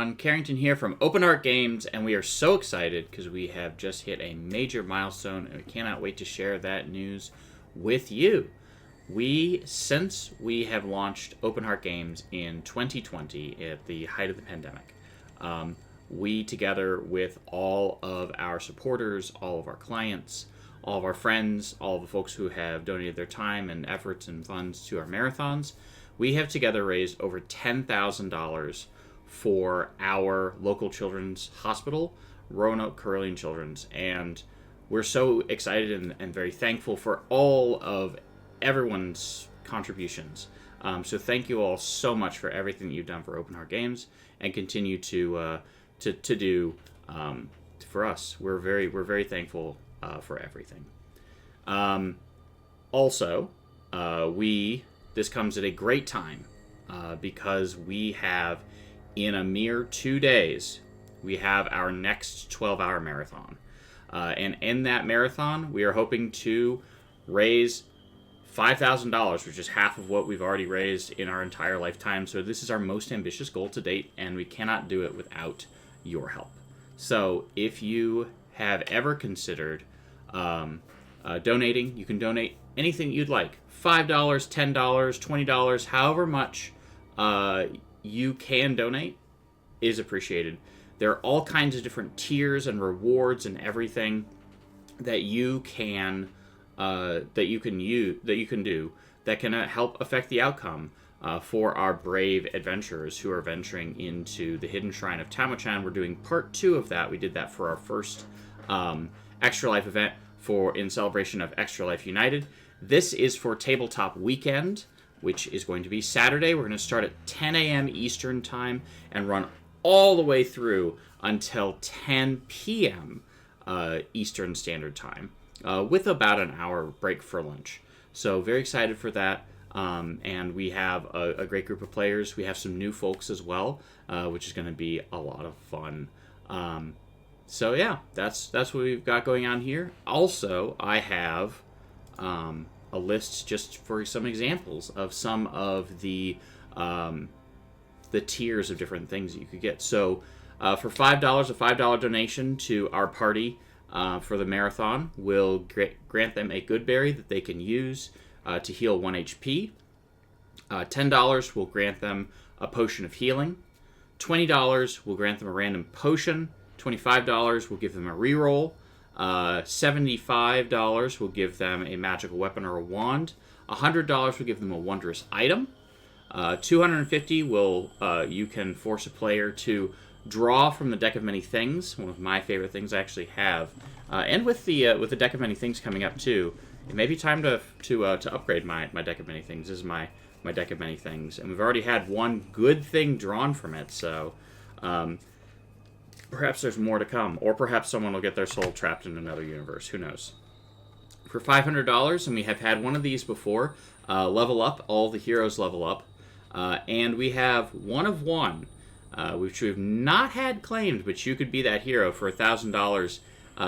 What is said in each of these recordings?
everyone. Carrington here from Open Heart Games, and we are so excited because we have just hit a major milestone, and we cannot wait to share that news with you. Since we have launched Open Heart Games in 2020 at the height of the pandemic, we, together with all of our supporters, all of our clients, all of our friends, all of the folks who have donated their time and efforts and funds to our marathons, we have together raised over $10,000 for our local children's hospital, Roanoke Carilion Children's. And we're so excited and very thankful for all of everyone's contributions. So thank you all so much for everything that you've done for Open Heart Games and continue to do for us. We're very thankful for everything. This comes at a great time because we have, in a mere 2 days, we have our next 12-hour marathon. And in that marathon, we are hoping to raise $5,000, which is half of what we've already raised in our entire lifetime. So this is our most ambitious goal to date, and we cannot do it without your help. So if you have ever considered donating, you can donate anything you'd like. $5, $10, $20, however much you can donate is appreciated. There are all kinds of different tiers and rewards and everything that you can do that can help affect the outcome for our brave adventurers who are venturing into the hidden shrine of Tamachan. We're doing part 2 of that. We did that for our first Extra Life event in celebration of Extra Life United. This is for Tabletop Weekend, which is going to be Saturday. We're going to start at 10 a.m. Eastern Time and run all the way through until 10 p.m. Eastern Standard Time, with about an hour break for lunch. So very excited for that. And we have a great group of players. We have some new folks as well, which is going to be a lot of fun. So yeah, that's what we've got going on here. Also, I have a list just for some examples of some of the tiers of different things that you could get. So for $5, a $5 donation to our party for the marathon will grant them a good berry that they can use to heal 1 HP. $10 will grant them a potion of healing. $20 will grant them a random potion. $25 will give them a reroll. $75 will give them a magical weapon or a wand. $100 will give them a wondrous item. $250 will you can force a player to draw from the deck of many things. One of my favorite things I actually have, and with the deck of many things coming up too, it may be time to upgrade my deck of many things. This is my deck of many things, and we've already had one good thing drawn from it. So. Perhaps there's more to come, or perhaps someone will get their soul trapped in another universe. Who knows? For $500, and we have had one of these before, level up. All the heroes level up. And we have one of one, which we've not had claimed, but you could be that hero for $1,000.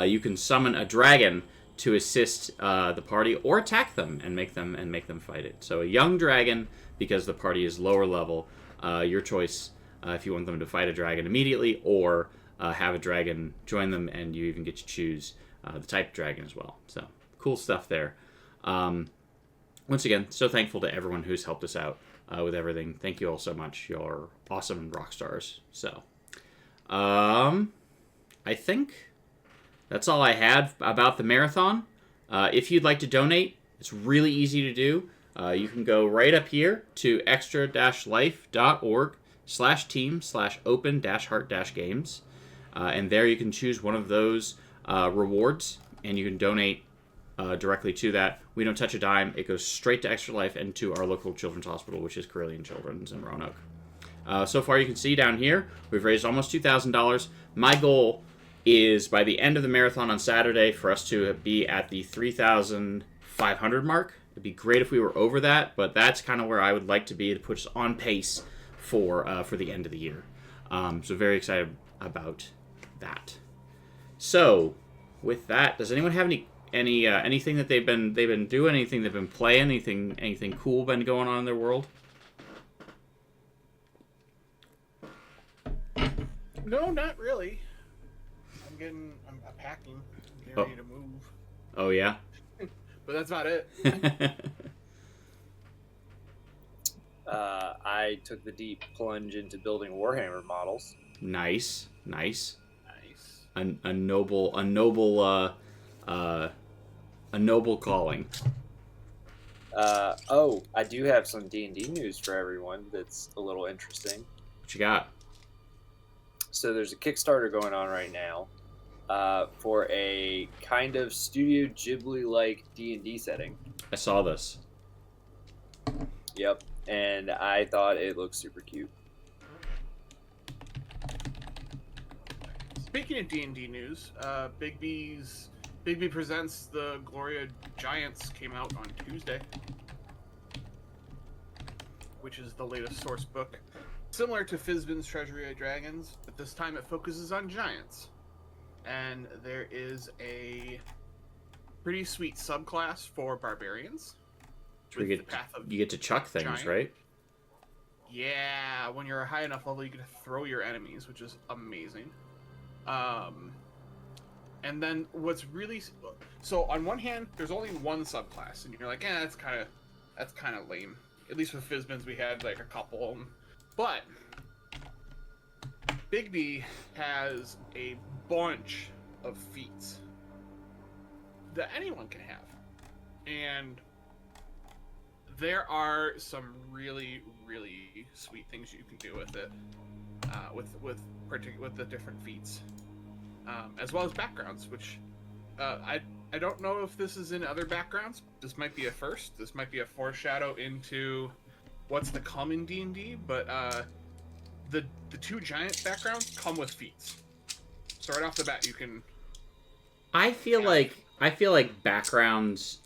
You can summon a dragon to assist the party, or attack them and make them fight it. So a young dragon, because the party is lower level. Your choice if you want them to fight a dragon immediately, or have a dragon join them, and you even get to choose the type of dragon as well. So cool stuff there. Once again, so thankful to everyone who's helped us out with everything. Thank you all so much. You're awesome rock stars. So I think that's all I had about the marathon. If you'd like to donate, it's really easy to do. You can go right up here to extra-life.org/team/open-heart-games. And there you can choose one of those rewards, and you can donate directly to that. We don't touch a dime. It goes straight to Extra Life and to our local children's hospital, which is Carilion Children's in Roanoke. So far, you can see down here, we've raised almost $2,000. My goal is, by the end of the marathon on Saturday, for us to be at the 3,500 mark. It'd be great if we were over that, but that's kind of where I would like to be to put us on pace for the end of the year. So very excited about that. So with that, does anyone have anything that they've been doing, anything they've been playing, anything cool been going on in their world? No, not really. I'm packing. I'm getting ready to move. Oh, yeah? But that's about it. I took the deep plunge into building Warhammer models. Nice. Nice. A noble calling. I do have some D&D news for everyone that's a little interesting. What you got? So there's a Kickstarter going on right now for a kind of Studio Ghibli-like D&D setting. I saw this. Yep, and I thought it looked super cute. Speaking of D&D news, Big B Presents the Gloria Giants came out on Tuesday, which is the latest source book. Similar to Fizban's Treasury of Dragons, but this time it focuses on giants. And there is a pretty sweet subclass for barbarians. You get to chuck things, giant. Right? Yeah, when you're a high enough level, you get to throw your enemies, which is amazing. And then what's really... So on one hand, there's only one subclass, and you're like, that's kind of lame. At least with Fizbins, we had like a couple. But Big B has a bunch of feats that anyone can have. And there are some really, really sweet things you can do with it, with the different feats, as well as backgrounds. Which I don't know if this is in other backgrounds. This might be a first. This might be a foreshadow into what's to come in D&D. But the two giant backgrounds come with feats. So right off the bat, you can. I feel like backgrounds.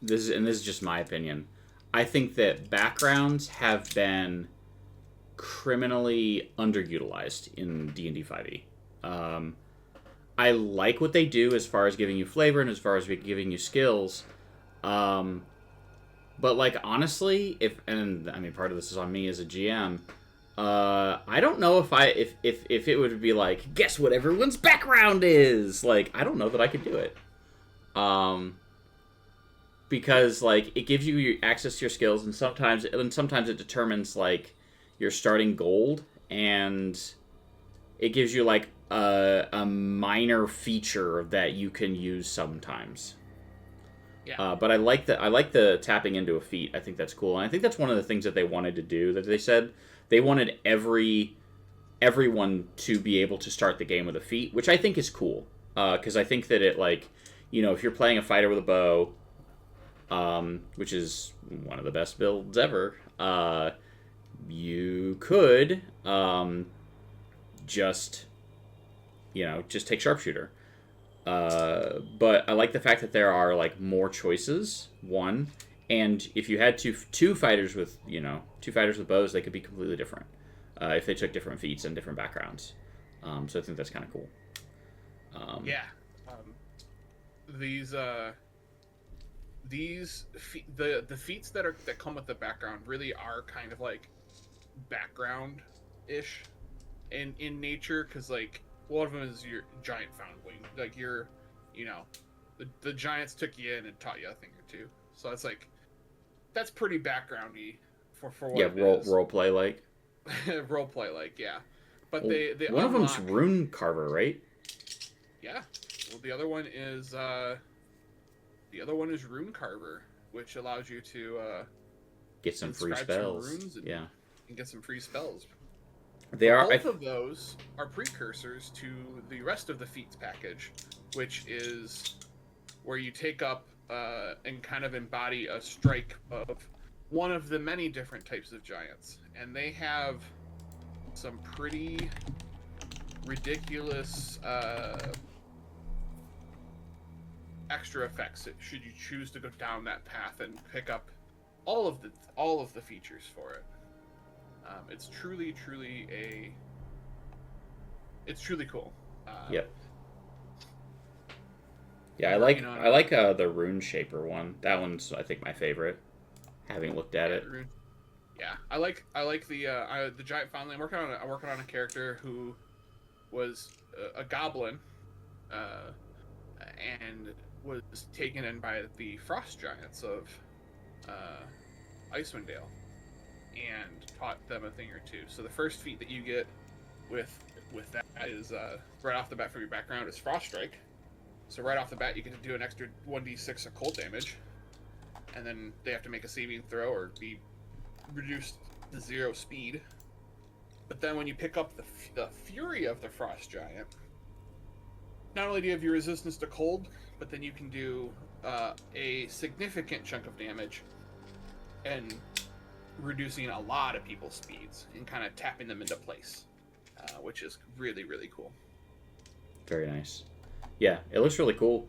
This is just my opinion. I think that backgrounds have been criminally underutilized in D&D 5e. I like what they do as far as giving you flavor and as far as giving you skills. But like honestly, part of this is on me as a GM. I don't know if it would be like, guess what everyone's background is. Like, I don't know that I could do it. Because like it gives you access to your skills, and sometimes it determines like your starting gold, and it gives you like a minor feature that you can use sometimes. Yeah. But I like the tapping into a feat. I think that's cool, and I think that's one of the things that they wanted to do. That they said they wanted everyone to be able to start the game with a feat, which I think is cool. Because I think that it like, if you're playing a fighter with a bow, which is one of the best builds ever, you could just take sharpshooter. But I like the fact that there are like more choices. One, and if you had two fighters with bows, they could be completely different if they took different feats and different backgrounds. So I think that's kind of cool. The feats that come with the background really are kind of like background-ish in nature, because like one of them is your giant foundling. Like the giants took you in and taught you a thing or two. So it's like that's pretty backgroundy for what it is. Role play like. Role play like, yeah. But well, they one of them's Rune Carver, right? Yeah. Well, the other one is Rune Carver, which allows you to get some free spells. And get some free spells. Both of those are precursors to the rest of the feats package, which is where you take up and kind of embody a strike of one of the many different types of giants. And they have some pretty ridiculous extra effects should you choose to go down that path and pick up all of the features for it. It's truly cool. Yep. Yeah, I like the Rune Shaper one. That one's I think my favorite. Having looked at it. Yeah, I like the giant foundling. I'm working on a character who was a goblin, and was taken in by the frost giants of Icewind Dale, and taught them a thing or two. So the first feat that you get with that is right off the bat from your background is Frost Strike. So right off the bat you get to do an extra 1d6 of cold damage, and then they have to make a saving throw or be reduced to 0 speed. But then when you pick up the Fury of the Frost Giant, not only do you have your resistance to cold, but then you can do a significant chunk of damage and reducing a lot of people's speeds and kind of tapping them into place, which is really, really cool. Very nice. Yeah, it looks really cool.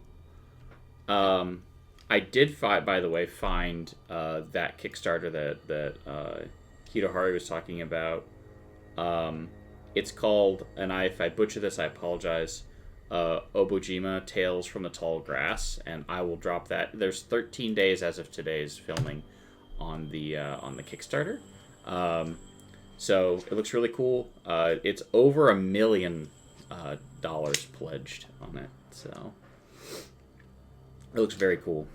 I did, by the way, find that Kickstarter that Hitohari was talking about. It's called, and if I butcher this, I apologize, Obojima Tales from the Tall Grass, and I will drop that. There's 13 days as of today's filming on the Kickstarter. So it looks really cool. It's over $1 million pledged on it, so it looks very cool.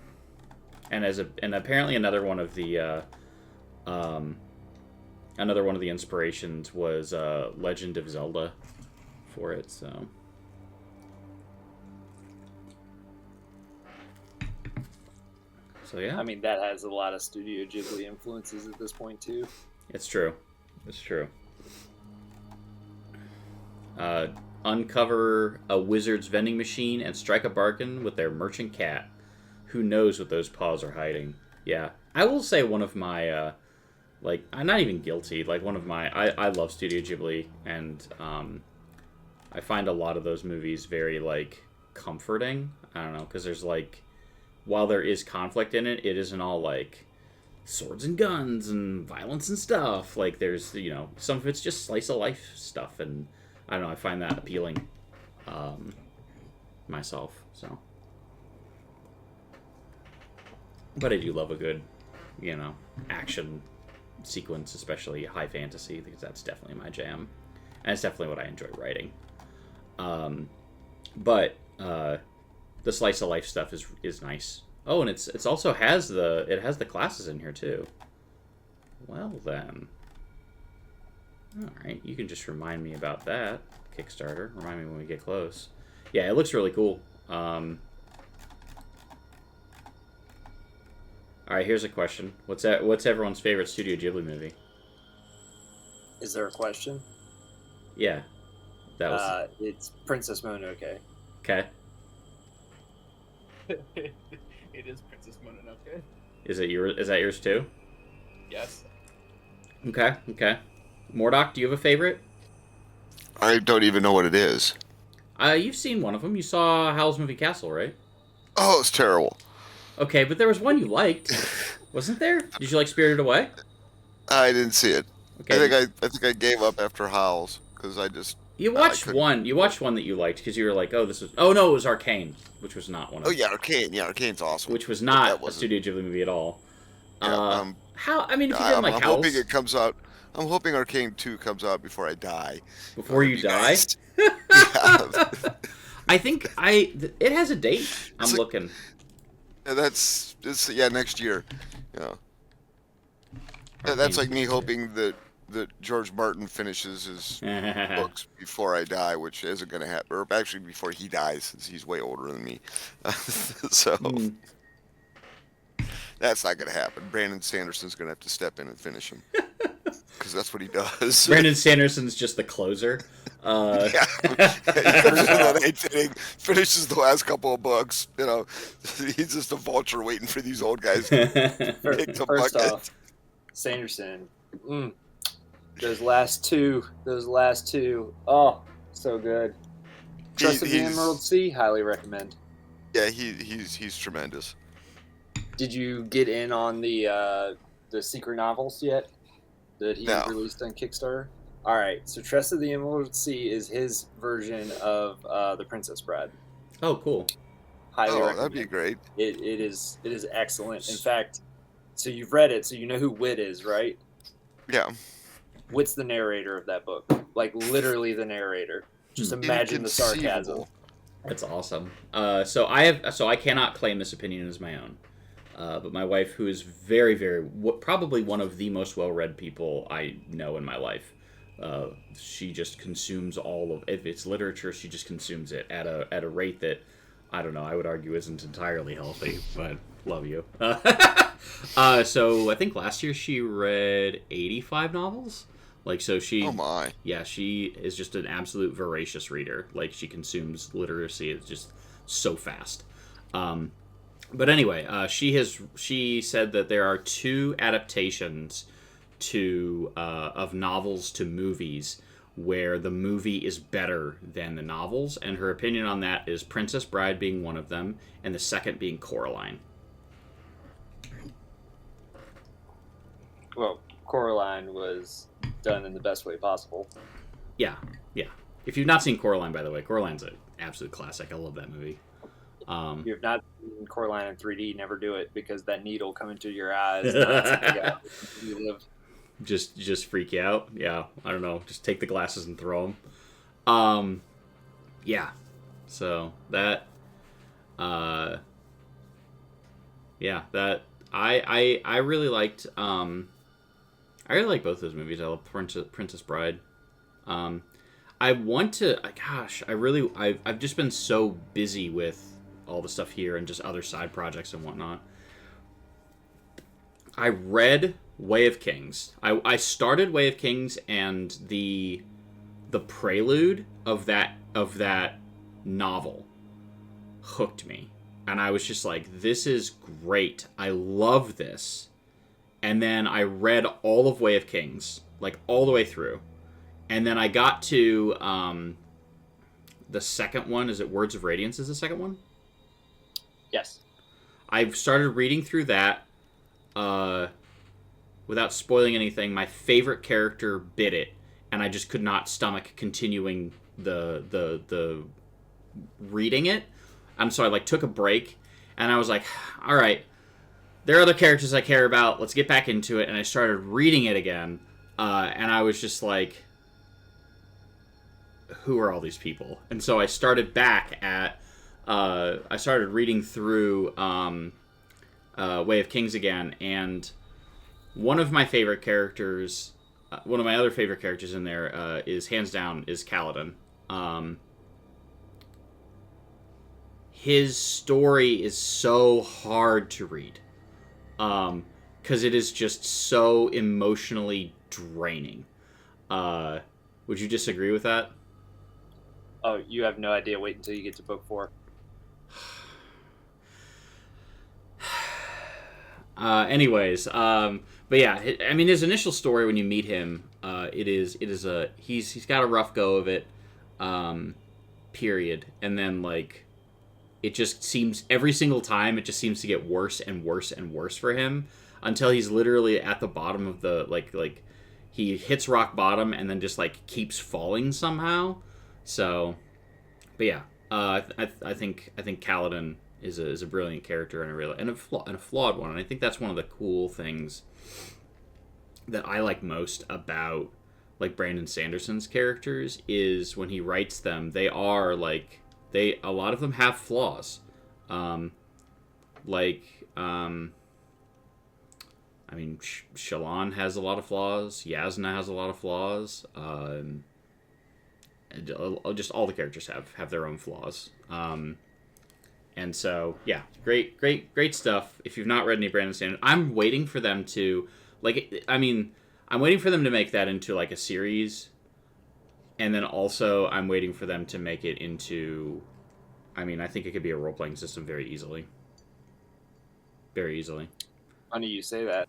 And and apparently another one of the inspirations was Legend of Zelda for it. So yeah. I mean, that has a lot of Studio Ghibli influences at this point too. It's true. Uncover a wizard's vending machine and strike a bargain with their merchant cat. Who knows what those paws are hiding? Yeah, I will say one of my I'm not even guilty. Like one of my, I love Studio Ghibli, and I find a lot of those movies very comforting. I don't know, because there's while there is conflict in it, it isn't all swords and guns and violence and stuff. There's some of it's just slice of life stuff, and I don't know. I find that appealing myself. So, but I do love a good action sequence, especially high fantasy, because that's definitely my jam, and it's definitely what I enjoy writing. But the slice of life stuff is nice. Oh, and it's also has the classes in here too. Well then, all right, you can just remind me about that Kickstarter. Remind me when we get close. Yeah, it looks really cool. All right, here's a question. What's everyone's favorite Studio Ghibli movie? Is there a question? Yeah. That was it's Princess Mononoke. Okay. It is Princess Mononoke. Is that yours too? Yes. Okay. Mordock, do you have a favorite? I don't even know what it is. You've seen one of them. You saw Howl's Moving Castle, right? Oh, it's terrible. Okay, but there was one you liked, wasn't there? Did you like Spirited Away? I didn't see it. Okay. I think I gave up after Howl's because I just. You watched one. You watched one that you liked because you were like, "Oh, this was." Oh no, it was Arcane, which was not one. Oh yeah, Arcane. Yeah, Arcane's awesome. Which was not a Studio Ghibli movie at all. Yeah, how? I mean, if you didn't like Howl's, hoping it comes out. I'm hoping Arcane 2 comes out before I die. Before you die? Nice. Yeah. I think it has a date. I'm looking. Yeah, next year. Yeah. That's like me hoping that George Martin finishes his books before I die, which isn't going to happen. Or actually before he dies, since he's way older than me. So that's not going to happen. Brandon Sanderson's going to have to step in and finish him. Because that's what he does. Brandon Sanderson's just the closer. Yeah. He comes in that 8th inning, finishes the last couple of books. He's just a vulture waiting for these old guys to kick the First bucket. off, Sanderson. Those last two. Oh, so good. Trust of the Emerald Sea, highly recommend. Yeah, he's tremendous. Did you get in on the secret novels yet that he released on Kickstarter? All right, so Trust of the Emerald Sea is his version of The Princess Bride. Oh, cool. Highly recommend. That'd be great. It is excellent. In fact, so you've read it, so you know who Wit is, right? Yeah. Wit's the narrator of that book. Like, literally the narrator. Just imagine the sarcasm. That's awesome. So I cannot claim this opinion as my own. But my wife, who is very, very, probably one of the most well-read people I know in my life, she just consumes if it's literature, she just consumes it at a rate that, I don't know, I would argue isn't entirely healthy, but love you. So I think last year she read 85 novels. Like, so she... Oh, my. Yeah, she is just an absolute voracious reader. Like, she consumes literacy just so fast. But anyway, she said that there are 2 adaptations of novels to movies where the movie is better than the novels, and her opinion on that is Princess Bride being one of them, and the second being Coraline. Well, Coraline was done in the best way possible. Yeah. If you've not seen Coraline, by the way, Coraline's an absolute classic. I love that movie. If you've not seen Coraline in 3D, never do it, because that needle coming to your eyes. Just freak you out. Yeah, I don't know. Just take the glasses and throw them. Yeah. So that. Yeah, that I really liked. I really like both those movies. I love Princess Bride. I want to. Gosh, I've just been so busy with all the stuff here and just other side projects and whatnot. I read Way of Kings. I started Way of Kings, and the prelude of that novel hooked me, and I was just like, this is great. I love this. And then I read all of Way of Kings, like all the way through. And then I got to the second one. Is it Words of Radiance is the second one? Yes. I've started reading through that. Without spoiling anything, my favorite character bit it, and I just could not stomach continuing the reading it. And so I took a break, and I was like, all right, there are other characters I care about. Let's get back into it. And I started reading it again, and I was just like, who are all these people? And so I started back at I started reading through Way of Kings again, and one of my favorite characters, one of my other favorite characters in there is, hands down, is Kaladin. His story is so hard to read, because it is just so emotionally draining. Would you disagree with that? Oh, you have no idea. Wait until you get to book 4. But yeah, I mean, his initial story when you meet him, he's got a rough go of it, period. And then it just seems every single time it just seems to get worse and worse and worse for him until he's literally at the bottom of the he hits rock bottom and then just keeps falling somehow. So, but yeah, I think Kaladin is a brilliant character and a flawed one, and I think that's one of the cool things that I like most about Brandon Sanderson's characters is when he writes them, they are a lot of them have flaws. I mean, Shallan has a lot of flaws. Yasna has a lot of flaws. Just all the characters have their own flaws. And so, yeah, great stuff. If you've not read any Brandon Sanderson, I'm waiting for them to, I'm waiting for them to make that into a series. And then also, I'm waiting for them to make it into, I think it could be a role-playing system very easily. Very easily. Funny you say that.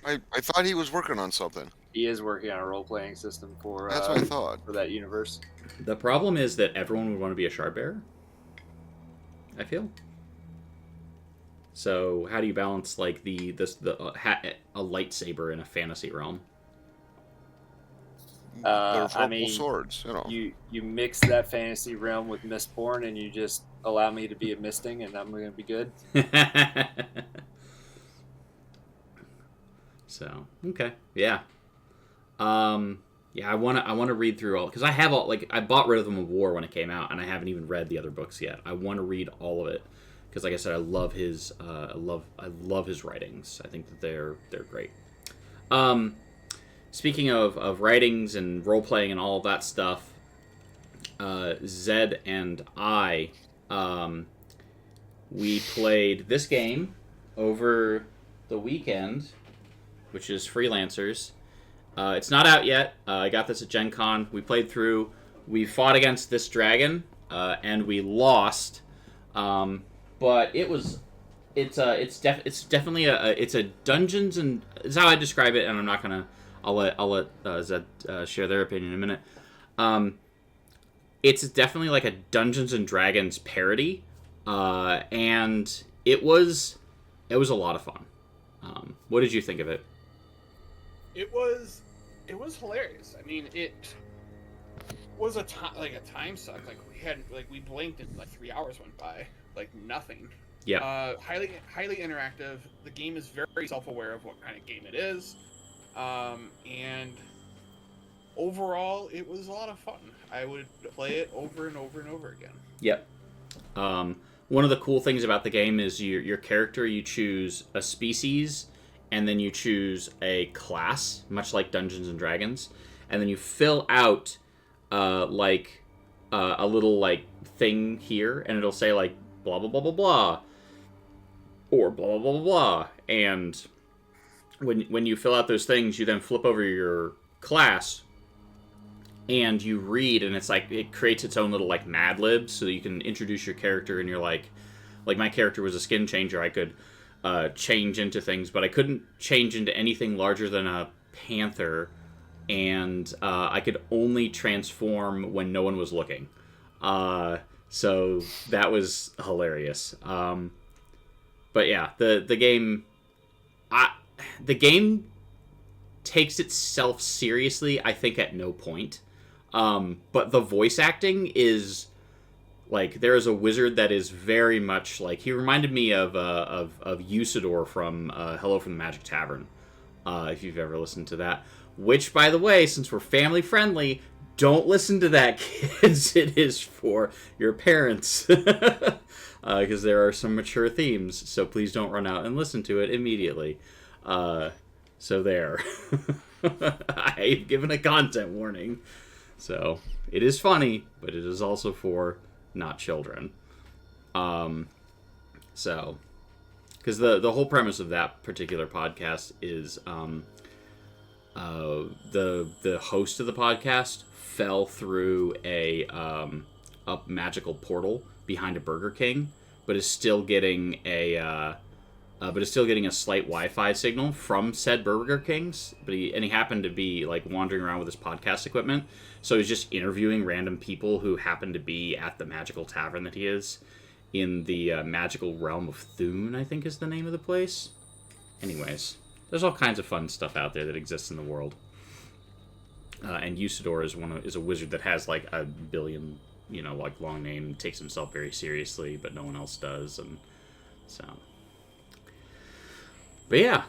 I thought he was working on something. He is working on a role-playing system for that's what I thought. For that universe. The problem is that everyone would want to be a shard bearer, I feel. So how do you balance a lightsaber in a fantasy realm? Swords, You mix that fantasy realm with Mistborn, and you just allow me to be a misting, and I'm going to be good. So okay, yeah. Yeah, I wanna read through all, because I have all, like, I bought Rhythm of War when it came out, and I haven't even read the other books yet. I want to read all of it because, like I said, I love his I love his writings. I think that they're great. Speaking of writings and role playing and all of that stuff, Zed and I, we played this game over the weekend, which is Freelancers. It's not out yet. I got this at Gen Con. We played through. We fought against this dragon, and we lost. But it's definitely a dungeons, and it's how I describe it. And I'm not gonna. I'll let Zed share their opinion in a minute. It's definitely like a Dungeons and Dragons parody, and it was a lot of fun. What did you think of it? It was hilarious. I mean, it was a time suck. We blinked and 3 hours went by, like nothing. Yeah. Highly interactive. The game is very self-aware of what kind of game it is, and overall, it was a lot of fun. I would play it over and over and over again. Yep. One of the cool things about the game is your character, you choose a species, and then you choose a class, much like Dungeons and Dragons, and then you fill out a little thing here, and it'll say blah blah blah blah blah, or blah blah blah blah blah. And when you fill out those things, you then flip over your class, and you read, and it creates its own little Mad Libs, so that you can introduce your character, and you're like my character was a skin changer. I could change into things, but I couldn't change into anything larger than a panther, and I could only transform when no one was looking. So that was hilarious. But yeah, the game takes itself seriously, I think, at no point. But the voice acting is there is a wizard that is very much he reminded me of Usador from Hello from the Magic Tavern, if you've ever listened to that. Which, by the way, since we're family friendly, don't listen to that, kids. It is for your parents, because there are some mature themes. So please don't run out and listen to it immediately. So there, I've given a content warning. So it is funny, but it is also for not children. So, because the whole premise of that particular podcast is the host of the podcast fell through a magical portal behind a Burger King, but is still getting a slight Wi-Fi signal from said Burger Kings. But he happened to be wandering around with his podcast equipment, so he's just interviewing random people who happen to be at the magical tavern that he is in the magical realm of Thune, I think is the name of the place. Anyways, there's all kinds of fun stuff out there that exists in the world. And Usador is a wizard that has a billion, long name, takes himself very seriously, but no one else does, and so. But yeah.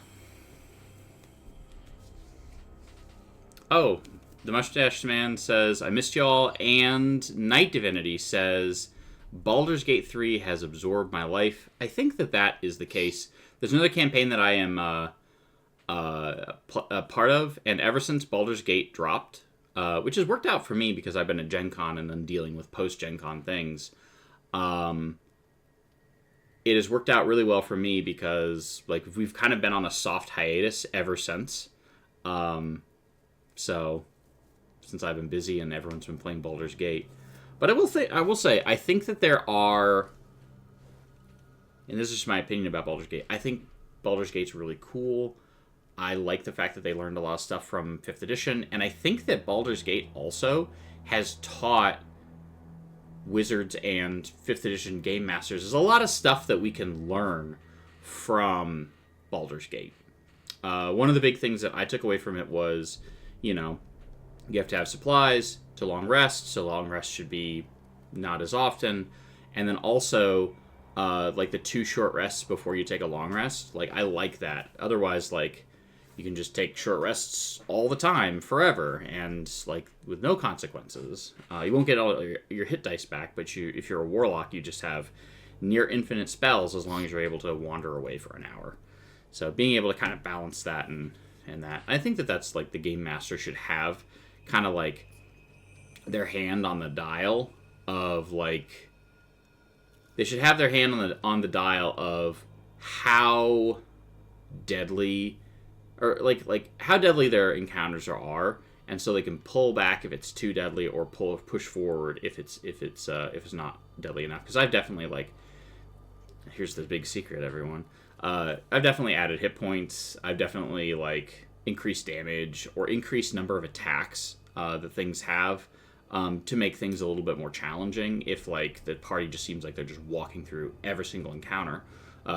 Oh, the Mustache Man says, I missed y'all, and Night Divinity says, Baldur's Gate 3 has absorbed my life. I think that is the case. There's another campaign that I am a part of, and ever since Baldur's Gate dropped, which has worked out for me because I've been at Gen Con and then dealing with post-Gen Con things, it has worked out really well for me because we've kind of been on a soft hiatus ever since. So since I've been busy and everyone's been playing Baldur's Gate. But I will say I think that there are, and this is just my opinion about Baldur's Gate, I think Baldur's Gate's really cool. I like the fact that they learned a lot of stuff from 5th edition, and I think that Baldur's Gate also has taught wizards and 5th edition game masters there's a lot of stuff that we can learn from Baldur's Gate. One of the big things that I took away from it was, you have to have supplies to long rest, so long rest should be not as often, and then also the 2 short rests before you take a long rest. I like that. Otherwise, you can just take short rests all the time, forever, and like with no consequences. You won't get all your hit dice back, but if you're a warlock, you just have near infinite spells as long as you're able to wander away for an hour. So being able to kind of balance that and that, I think that's like the game master should have kind of like their hand on the dial of like they should have their hand on the dial of how deadly or like how deadly their encounters are, and so they can pull back if it's too deadly or push forward if it's not deadly enough. Because I've definitely like, here's the big secret, everyone. I've definitely added hit points. I've definitely like increased damage or increased number of attacks that things have to make things a little bit more challenging. If like the party just seems like they're just walking through every single encounter.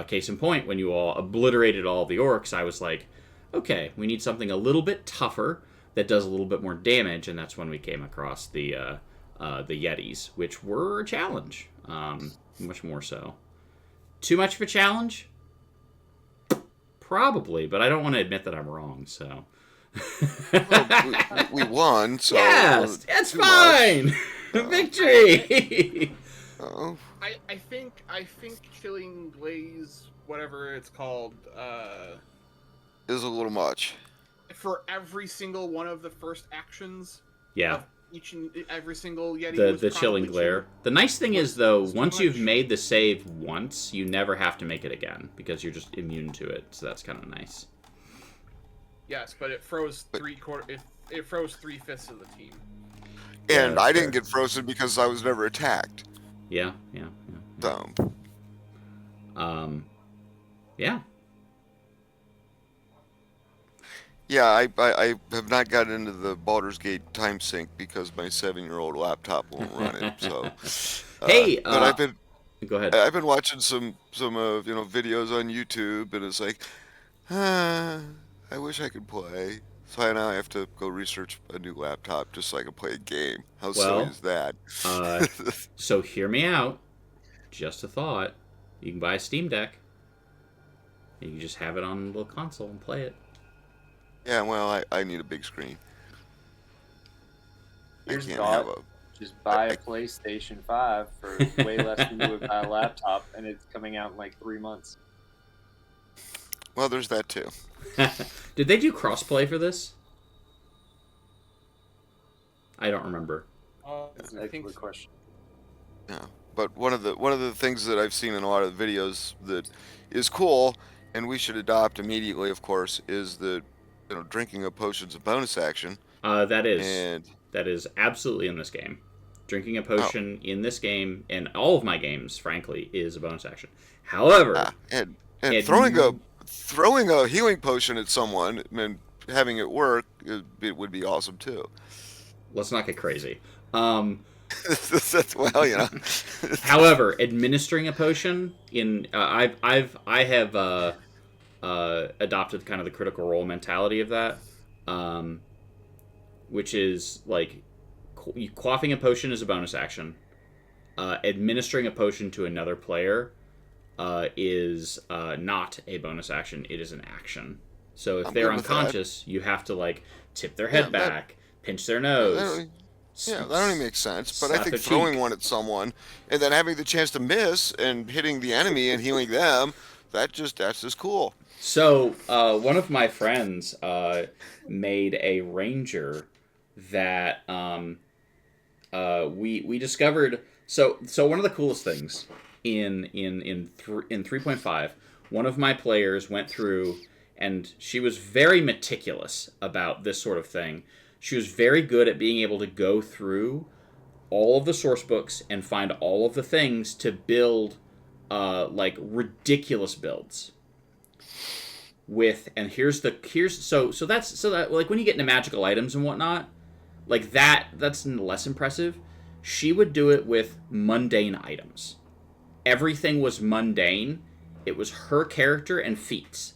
Case in point, when you all obliterated all the orcs, I was like, okay, we need something a little bit tougher that does a little bit more damage, and that's when we came across the Yetis, which were a challenge, much more so. Too much of a challenge? Probably, but I don't want to admit that I'm wrong, so... Well, we won, so... Yes, it's fine! Victory! Oh. I think killing Glaze, whatever it's called, is a little much. For every single one of the first actions. Yeah. Of each and every single Yeti. The chilling glare. The nice thing is, though, once you've made the save once, you never have to make it again because you're just immune to it. So that's kind of nice. Yes, but it froze it froze 3/5 of the team. And Yeah, I didn't get frozen because I was never attacked. Yeah. So. Yeah. Yeah, I have not gotten into the Baldur's Gate time sync because my 7-year-old laptop won't run it. So, Hey, but I've been go ahead. I've been watching some videos on YouTube, and it's like, I wish I could play. So now I have to go research a new laptop just so I can play a game. How silly is that? So hear me out. Just a thought. You can buy a Steam Deck. And you can just have it on a little console and play it. Yeah, well, I need a big screen. Here's a thought. Just buy a PlayStation 5 for way less than you would buy a laptop, and it's coming out in like 3 months. Well, there's that too. Did they do crossplay for this? I don't remember. That's an excellent question. Yeah, but one of the things that I've seen in a lot of videos that is cool, and we should adopt immediately, of course, is that drinking a potion's a bonus action. That is absolutely in this game. Drinking a potion in this game and all of my games, frankly, is a bonus action. However, and throwing a healing potion at someone and having it work, it would be awesome too. Let's not get crazy. Well, However, administering a potion I have adopted kind of the critical role mentality of that, which is like quaffing a potion is a bonus action. Administering a potion to another player is not a bonus action. It is an action. So if they're unconscious, you have to like tip their head back, pinch their nose. That only makes sense. But I think throwing one at someone and then having the chance to miss and hitting the enemy and healing them, that's just cool. So one of my friends made a ranger that we discovered. So one of the coolest things in 3.5, one of my players went through, and she was very meticulous about this sort of thing. She was very good at being able to go through all of the source books and find all of the things to build like ridiculous builds. So that like when you get into magical items and whatnot, like that's less impressive. She would do it with mundane items. Everything was mundane. It was her character and feats.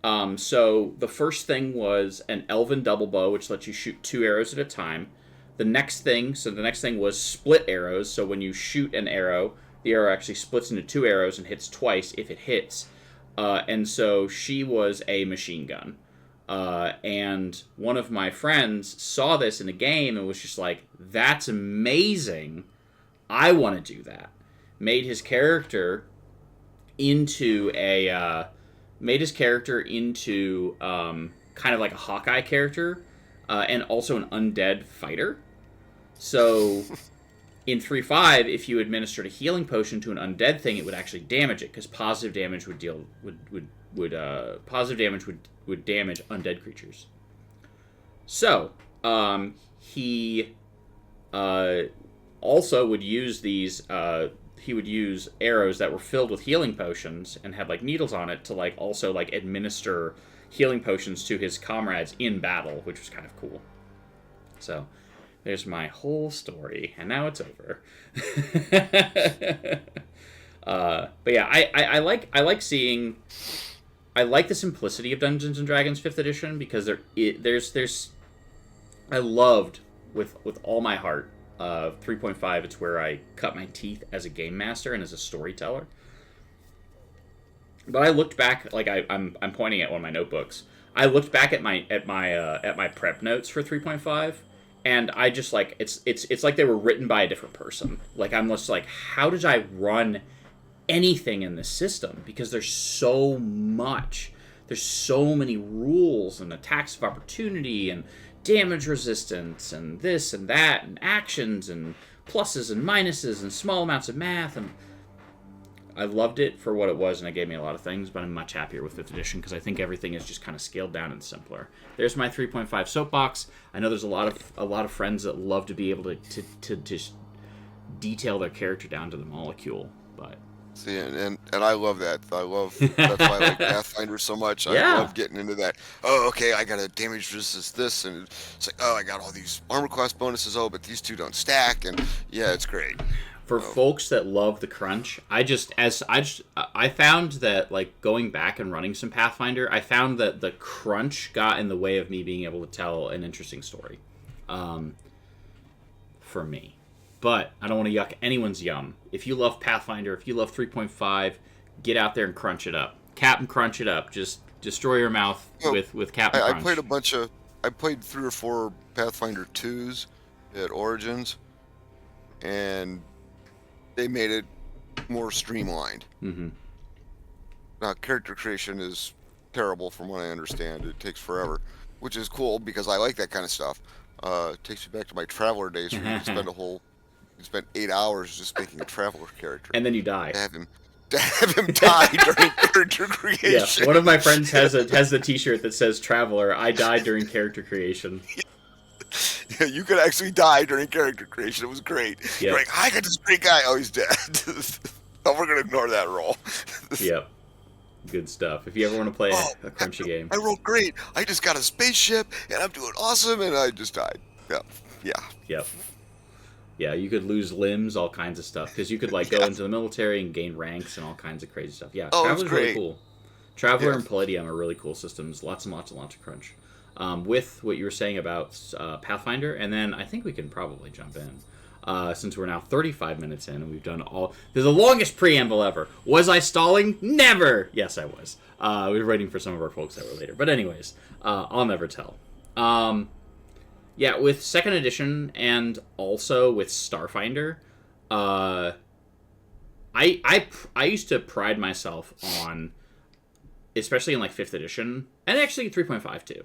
So the first thing was an elven double bow, which lets you shoot 2 arrows at a time. The next thing was split arrows. So when you shoot an arrow, the arrow actually splits into 2 arrows and hits twice if it hits. And so she was a machine gun. And one of my friends saw this in a game and was just like, "That's amazing! I want to do that." Made his character into kind of like a Hawkeye character, and also an undead fighter. So in 3.5, if you administered a healing potion to an undead thing, it would actually damage it, because positive damage would damage undead creatures. So he also would use these. He would use arrows that were filled with healing potions and had like needles on it to like also like administer healing potions to his comrades in battle, which was kind of cool. So there's my whole story, and now it's over. But yeah, I like the simplicity of Dungeons and Dragons 5th edition, because there's I loved with all my heart 3.5. It's where I cut my teeth as a game master and as a storyteller. But I looked back, like I'm pointing at one of my notebooks. I looked back at my prep notes for 3.5, and I just like it's like they were written by a different person. Like I'm just like, how did I run anything in this system? Because there's so much. There's so many rules and attacks of opportunity and damage resistance and this and that and actions and pluses and minuses and small amounts of math, and I loved it for what it was, and it gave me a lot of things, but I'm much happier with 5th edition because I think everything is just kind of scaled down and simpler. There's my 3.5 soapbox. I know there's a lot of friends that love to be able to just detail their character down to the molecule, but see, and I love that. That's why I like Pathfinder so much. Yeah. I love getting into that. Oh, okay, I got a damage resist this, and it's like, oh, I got all these armor class bonuses. Oh, but these two don't stack, and yeah, it's great. For folks that love the crunch, I found that, like, going back and running some Pathfinder, I found that the crunch got in the way of me being able to tell an interesting story, for me. But I don't want to yuck anyone's yum. If you love Pathfinder, if you love 3.5, get out there and crunch it up. Captain Crunch it up. Just destroy your mouth with Captain Crunch. I played 3 or 4 Pathfinder 2s at Origins, and they made it more streamlined. Mm-hmm. Now, character creation is terrible from what I understand. It takes forever, which is cool because I like that kind of stuff. It takes me back to my Traveler days where you spend 8 hours just making a Traveler character. And then you die. To have him die during character creation. Yeah, one of my friends has the T-shirt that says "Traveler." I died during character creation. Yeah, you could actually die during character creation. It was great. Yep. You're like, I got this great guy. Oh, he's dead. Oh, we're gonna ignore that role. Yep. Good stuff. If you ever want to play a crunchy game. I rolled great. I just got a spaceship, and I'm doing awesome, and I just died. Yeah. Yep. Yeah, you could lose limbs, all kinds of stuff, because you could like go into the military and gain ranks and all kinds of crazy stuff. Yeah, Traveler's really cool. Traveler and Palladium are really cool systems. Lots and lots and lots of crunch. With what you were saying about Pathfinder, and then I think we can probably jump in, since we're now 35 minutes in and we've done the longest preamble ever. Was I stalling? Never! Yes, I was. We were waiting for some of our folks that were later. But anyways, I'll never tell. Yeah, with 2nd edition and also with Starfinder, I used to pride myself on, especially in like 5th edition, and actually 3.5 too,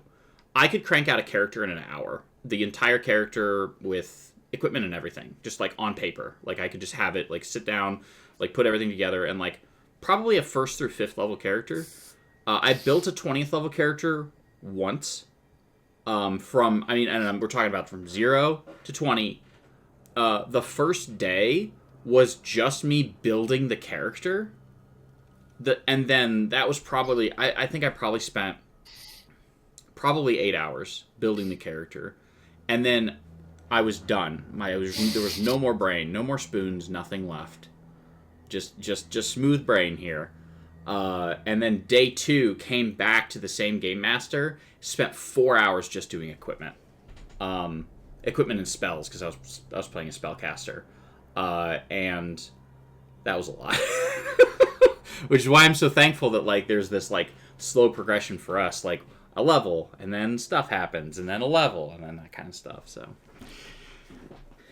I could crank out a character in an hour. The entire character with equipment and everything, just like on paper. Like I could just have it, like sit down, like put everything together, and like probably a 1st through 5th level character. I built a 20th level character once. And we're talking about from 0 to 20. The first day was just me building the character. And then that was probably, I think I probably spent probably 8 hours building the character. And then I was done. There was no more brain, no more spoons, nothing left. Just smooth brain here. And then day 2 came back to the same game master, spent 4 hours just doing equipment. Equipment and spells, because I was playing a spellcaster. And that was a lot. Which is why I'm so thankful that like there's this like slow progression for us. Like a level, and then stuff happens, and then a level, and then that kind of stuff. So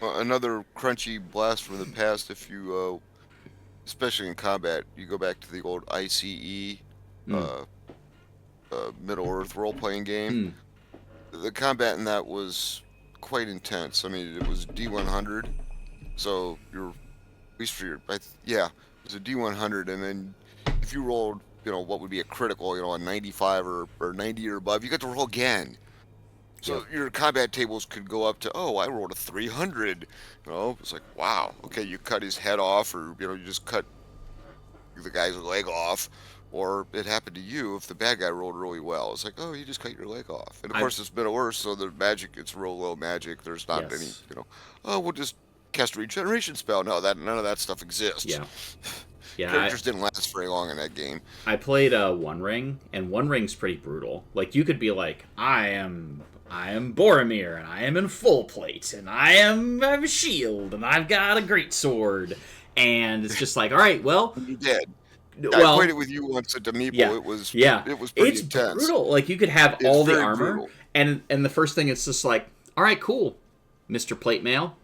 another crunchy blast from the past. If you, especially in combat, you go back to the old ICE, Middle Earth role-playing game. The combat in that was quite intense. I mean, it was D100, so you're, at least for your, yeah, it was a D100, and then if you rolled, what would be a critical, a 95 or 90 or above, you got to roll again. So your combat tables could go up to, I rolled a 300. It's like, wow, okay, you cut his head off, or you just cut the guy's leg off. Or it happened to you if the bad guy rolled really well. It's like, you just cut your leg off. And of course, it's been worse, so the magic, it's real low magic. There's not any, we'll just cast a regeneration spell. No, none of that stuff exists. Yeah. Characters didn't last very long in that game. I played One Ring, and One Ring's pretty brutal. Like, you could be like, I am Boromir, and I am in full plate, and I have a shield, and I've got a great sword. And it's just like, all right, well... You did. I played it with you once at the Meeple. It was pretty intense. Brutal. Like, you could have all the armor, and the first thing, it's just like, all right, cool, Mr. Plate Mail.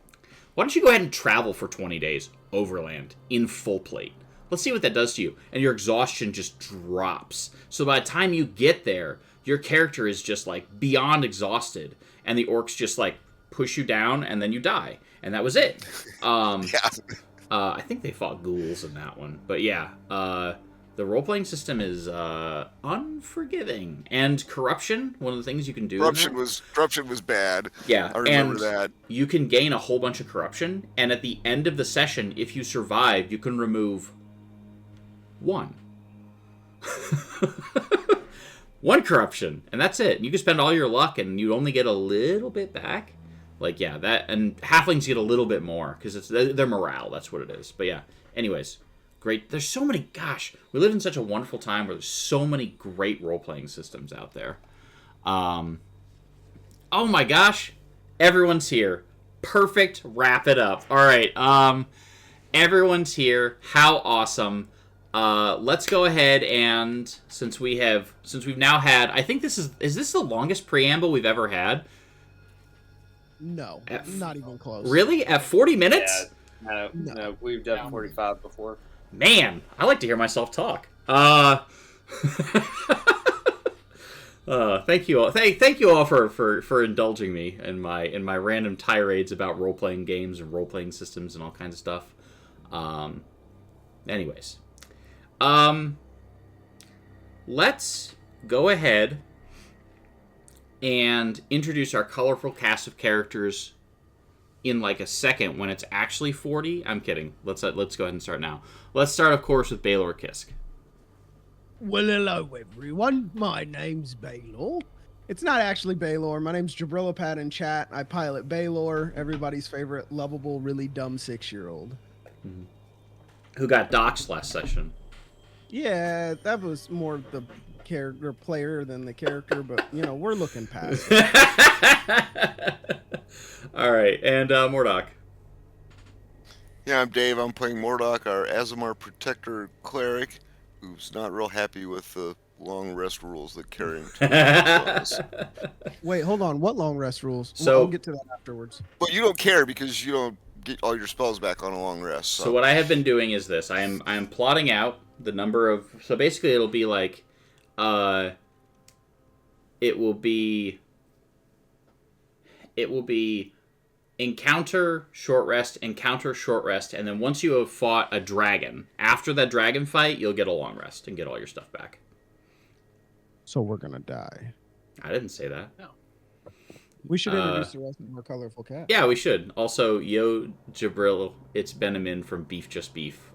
Why don't you go ahead and travel for 20 days overland in full plate? Let's see what that does to you. And your exhaustion just drops. So by the time you get there, your character is just, like, beyond exhausted, and the orcs just, like, push you down, and then you die. And that was it. I think they fought ghouls in that one. But yeah, the role-playing system is unforgiving. And corruption, one of the things you can do. Corruption was bad. Yeah, I remember that. You can gain a whole bunch of corruption, and at the end of the session, if you survive, you can remove 1. 1 corruption, and that's it. You can spend all your luck, and you only get a little bit back. Like, yeah, that, and halflings get a little bit more, because it's their morale, that's what it is. But yeah, anyways, great. There's so many, gosh, we live in such a wonderful time where there's so many great role-playing systems out there. Oh my gosh, everyone's here. Perfect, wrap it up. All right, everyone's here. How awesome. Let's go ahead and, since we've now had, I think is this the longest preamble we've ever had? No, not even close. Really? At 40 minutes? Yeah, no, we've done 45 before. Man, I like to hear myself talk. Thank you all. Thank you all for indulging me in my random tirades about role-playing games and role-playing systems and all kinds of stuff. Anyways. Let's go ahead and introduce our colorful cast of characters in like a second when it's actually 40. I'm kidding. Let's go ahead and start now. Let's start, of course, with Baylor Kisk. Well, hello, everyone. My name's Baylor. It's not actually Baylor. My name's Jabrilopad in chat. I pilot Baylor, everybody's favorite lovable, really dumb 6-year-old. Mm-hmm. Who got doxxed last session. Yeah, that was more the character player than the character, but we're looking past it. All right, and Mordok. Yeah, I'm Dave. I'm playing Mordok, our Azamar Protector cleric, who's not real happy with the long rest rules that carry him to Wait, hold on. What long rest rules? So I'll get to that afterwards. But you don't care because you don't get all your spells back on a long rest. So what I have been doing is this. I am plotting out the number of, so basically it'll be like it will be encounter, short rest, and then once you have fought a dragon, after that dragon fight, you'll get a long rest and get all your stuff back. So we're gonna die. I didn't say that. No. We should introduce the rest of our colorful cast. Yeah, we should. Also, Yo Jabril, it's Benamin from Beef Just Beef.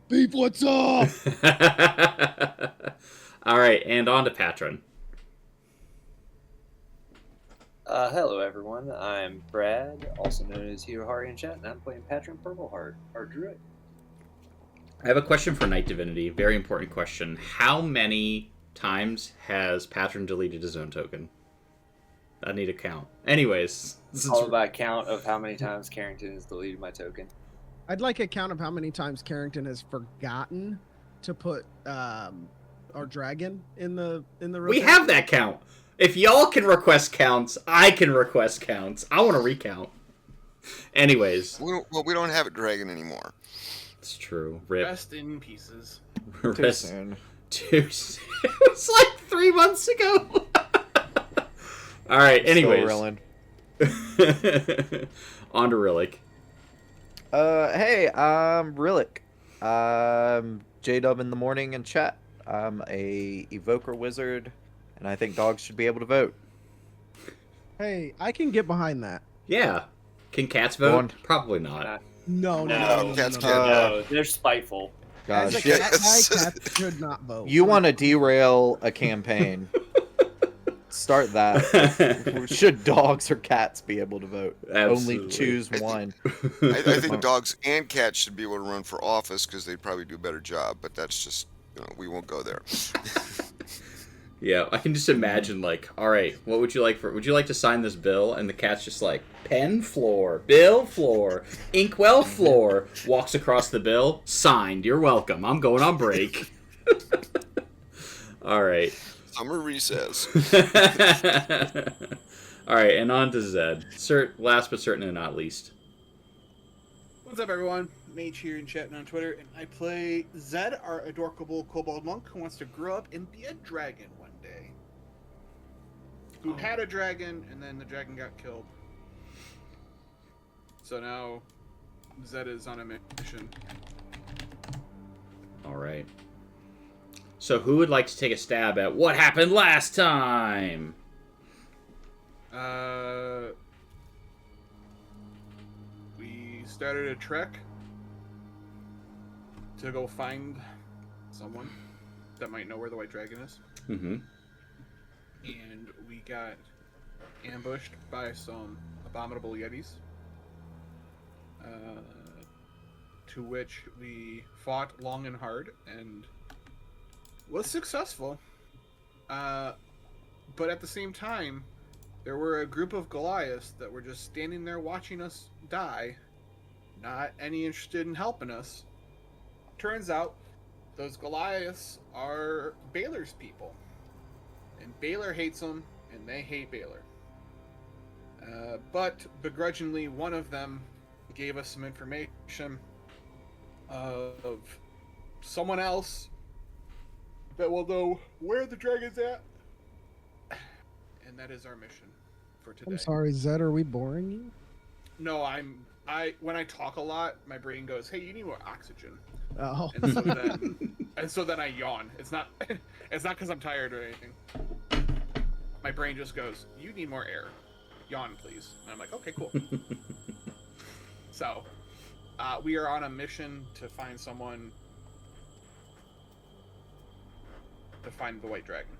Beef, what's up? All right, and on to Patron. Hello, everyone. I'm Brad, also known as Hirohari in chat, and I'm playing Patron Purpleheart, our druid. I have a question for Night Divinity. Very important question. How many times has Patron deleted his own token? I need a count. Anyways. It's all about count of how many times Carrington has deleted my token. I'd like a count of how many times Carrington has forgotten to put our dragon in the We rotation? have that count. If y'all can request counts, I can request counts. I want to recount. Anyways. We don't have a dragon anymore. It's true. Rip. Rest in pieces. Too soon. Too soon. It was like 3 months ago. All right. Anyways. On to Rillick. Hey, I'm Rillick. I'm J-Dub in the morning in chat. I'm a evoker wizard, and I think dogs should be able to vote. Hey, I can get behind that. Yeah. Can cats vote? Probably not. No, Cats can't. No, they're spiteful. As a Gosh, cat guy, cats should not vote. you want to derail a campaign? Start that. Should dogs or cats be able to vote? Absolutely. Only choose one. I think dogs and cats should be able to run for office because they'd probably do a better job. But that's just, we won't go there. Yeah, I can just imagine, like, all right, what would you like to sign this bill? And the cat's just like, pen floor, bill floor, inkwell floor, walks across the bill, signed, you're welcome, I'm going on break. All right. Summer recess. All right, and on to Zed. Last but certainly not least. What's up, everyone? Mage here and chatting on Twitter, and I play Zed, our adorable kobold monk who wants to grow up and be a dragon one day. Who had a dragon, and then the dragon got killed. So now Zed is on a mission. All right. So who would like to take a stab at what happened last time? We started a trek to go find someone that might know where the white dragon is. Mm-hmm. And we got ambushed by some abominable yetis. To which we fought long and hard and was successful. But at the same time, there were a group of Goliaths that were just standing there watching us die, not any interested in helping us. Turns out, those Goliaths are Baylor's people. And Baylor hates them, and they hate Baylor. But begrudgingly, one of them gave us some information of someone else that will know where the dragon's at. And that is our mission for today. I'm sorry, Zed, are we boring you? No, when I talk a lot, my brain goes, "Hey, you need more oxygen." Oh. And so then I yawn. It's not because I'm tired or anything. My brain just goes, "You need more air. Yawn, please." And I'm like, "Okay, cool." So, we are on a mission to find someone to find the white dragon.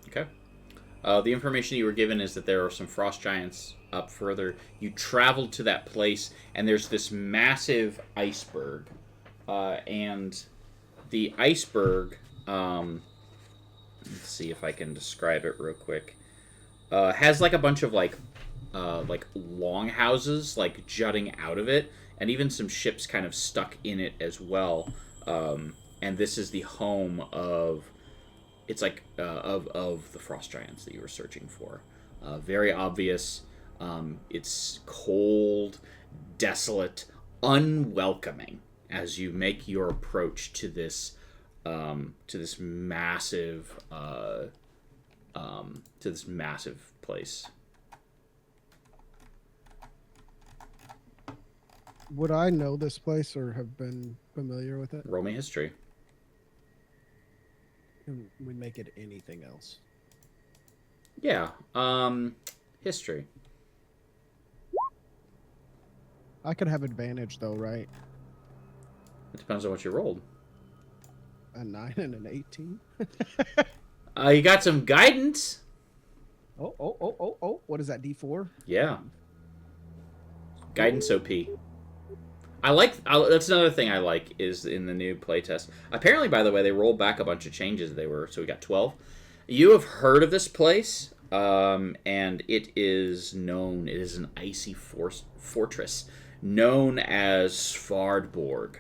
Okay. The information you were given is that there are some frost giants up further. You traveled to that place, and there's this massive iceberg. And the iceberg, let's see if I can describe it real quick, has like a bunch of like longhouses like jutting out of it, and even some ships kind of stuck in it as well. And this is the home of... It's like of the frost giants that you were searching for. Very obvious. It's cold, desolate, unwelcoming as you make your approach to this massive place. Would I know this place or have been familiar with it? Roll me history. Can we make it anything else? Yeah. History. I could have advantage though, right? It depends on what you rolled. A 9 and an 18. You got some guidance. Oh. What is that, D4? Yeah. Guidance OP. That's another thing I like is in the new playtest. Apparently, by the way, they rolled back a bunch of changes. So we got 12. You have heard of this place, and it is an icy fortress known as Svardborg.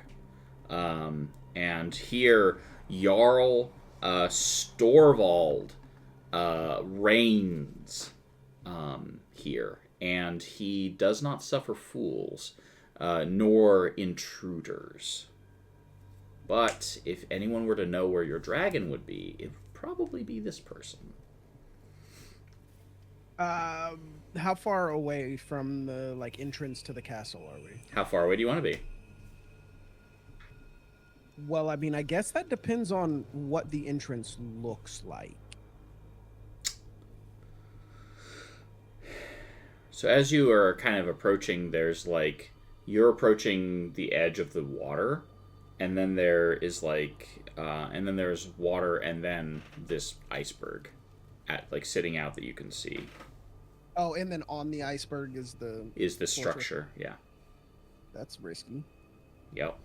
And here, Jarl Storvald reigns here, and he does not suffer fools, nor intruders. But if anyone were to know where your dragon would be, it would probably be this person. How far away from the entrance to the castle are we? How far away do you want to be? Well, I mean, I guess that depends on what the entrance looks like. So as you are kind of approaching, there's you're approaching the edge of the water, and then there is and then there's water, and then this iceberg sitting out that you can see. Oh, and then on the iceberg is the structure. Yeah. That's risky. Yep.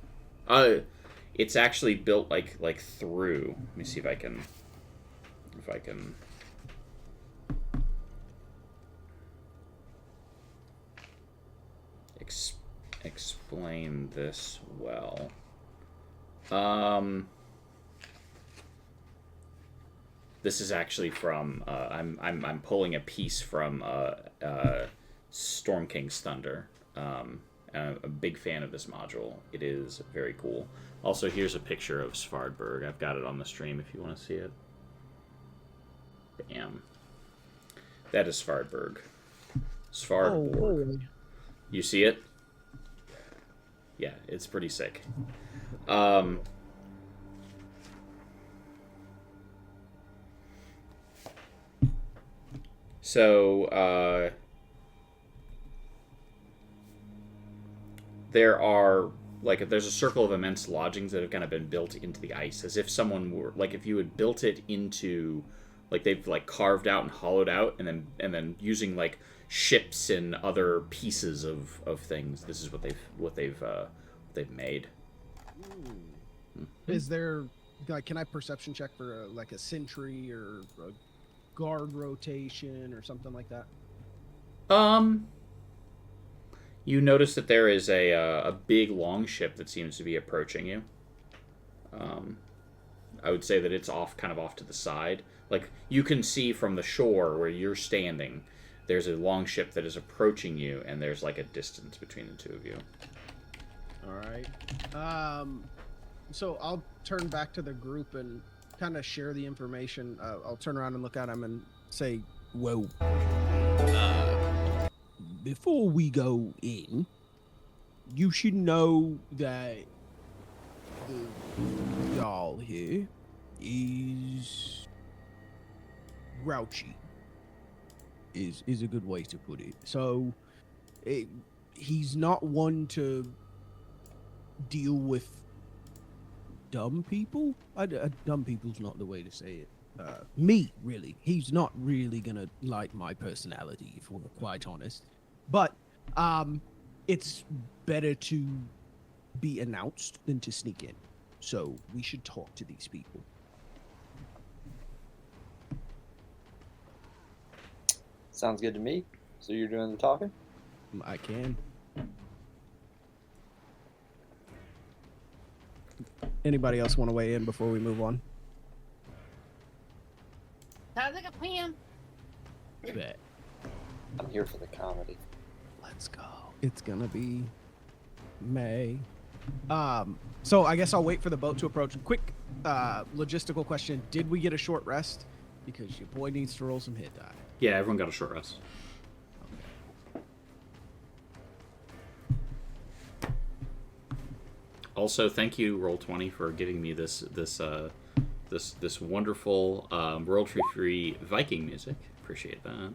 It's actually built through. Let me see if I can explain this well. This is actually from I'm pulling a piece from Storm King's Thunder. I'm a big fan of this module. It is very cool. Also, here's a picture of Svardburg. I've got it on the stream if you want to see it. Bam. That is Svardburg. Svardburg. Oh, you see it? Yeah, it's pretty sick. So, there are, there's a circle of immense lodgings that have kind of been built into the ice, as if someone were, if you had built it into, they've, carved out and hollowed out, and then using, ships and other pieces of things. This is what they've made. Is there, can I perception check for, a sentry or a guard rotation or something like that? You notice that there is a big long ship that seems to be approaching you. I would say that it's kind of off to the side. You can see from the shore where you're standing, there's a long ship that is approaching you, and there's a distance between the two of you. All right. So I'll turn back to the group and kind of share the information. I'll turn around and look at him and say, "Well, before we go in, you should know that the Jarl here is grouchy. Is a good way to put it. So, he's not one to deal with dumb people. Dumb people's not the way to say it. Me, really. He's not really gonna like my personality, if we're quite honest. But, it's better to be announced than to sneak in. So, we should talk to these people. Sounds good to me. So you're doing the talking? I can. Anybody else want to weigh in before we move on? Sounds like a plan. Bet. I'm here for the comedy. Let's go. It's gonna be May. So I guess I'll wait for the boat to approach. Quick logistical question. Did we get a short rest? Because your boy needs to roll some hit die. Yeah, everyone got a short rest. Also, thank you, Roll20, for giving me this wonderful royalty-free Viking music. Appreciate that.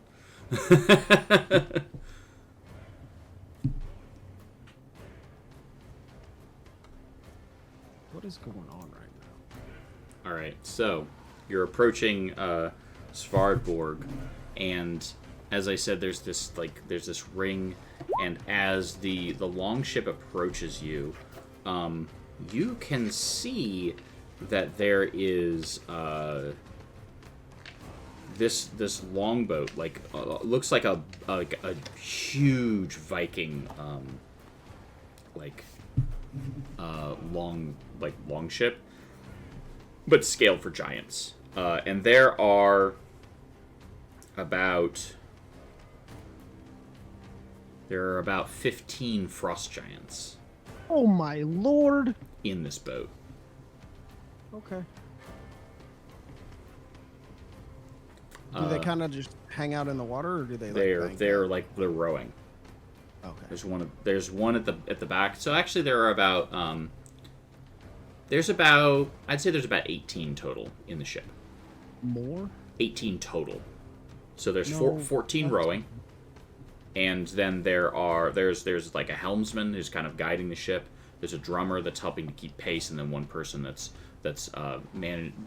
What is going on right now? All right, so you're approaching Svardborg, and as I said, there's this ring, and as the longship approaches you, you can see that there is this longboat, looks like a huge Viking longship, but scaled for giants. And there are about 15 frost giants. Oh my lord! In this boat. Okay. Do they kind of just hang out in the water, or do they? They're rowing. Okay. There's one at the back. So actually, there are about I'd say there's about 18 total in the ship. More? 18 total. So there's 14 rowing, and then there's like a helmsman who's kind of guiding the ship. There's a drummer that's helping to keep pace, and then one person that's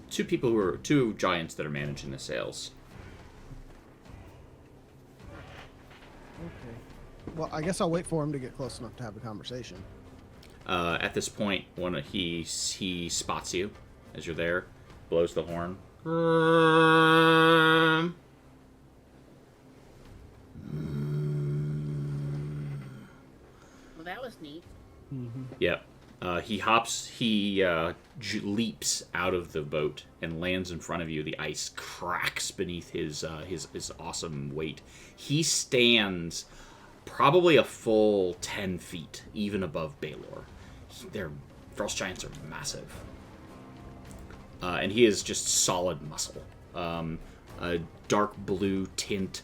two giants that are managing the sails. Okay. Well, I guess I'll wait for him to get close enough to have a conversation. At this point, he spots you as you're there, blows the horn. Well, that was neat. Mm-hmm. Yep. He leaps out of the boat and lands in front of you. The ice cracks beneath his awesome weight. He stands probably a full 10 feet, even above Baylor. Frost giants are massive. And he is just solid muscle. A dark blue tint,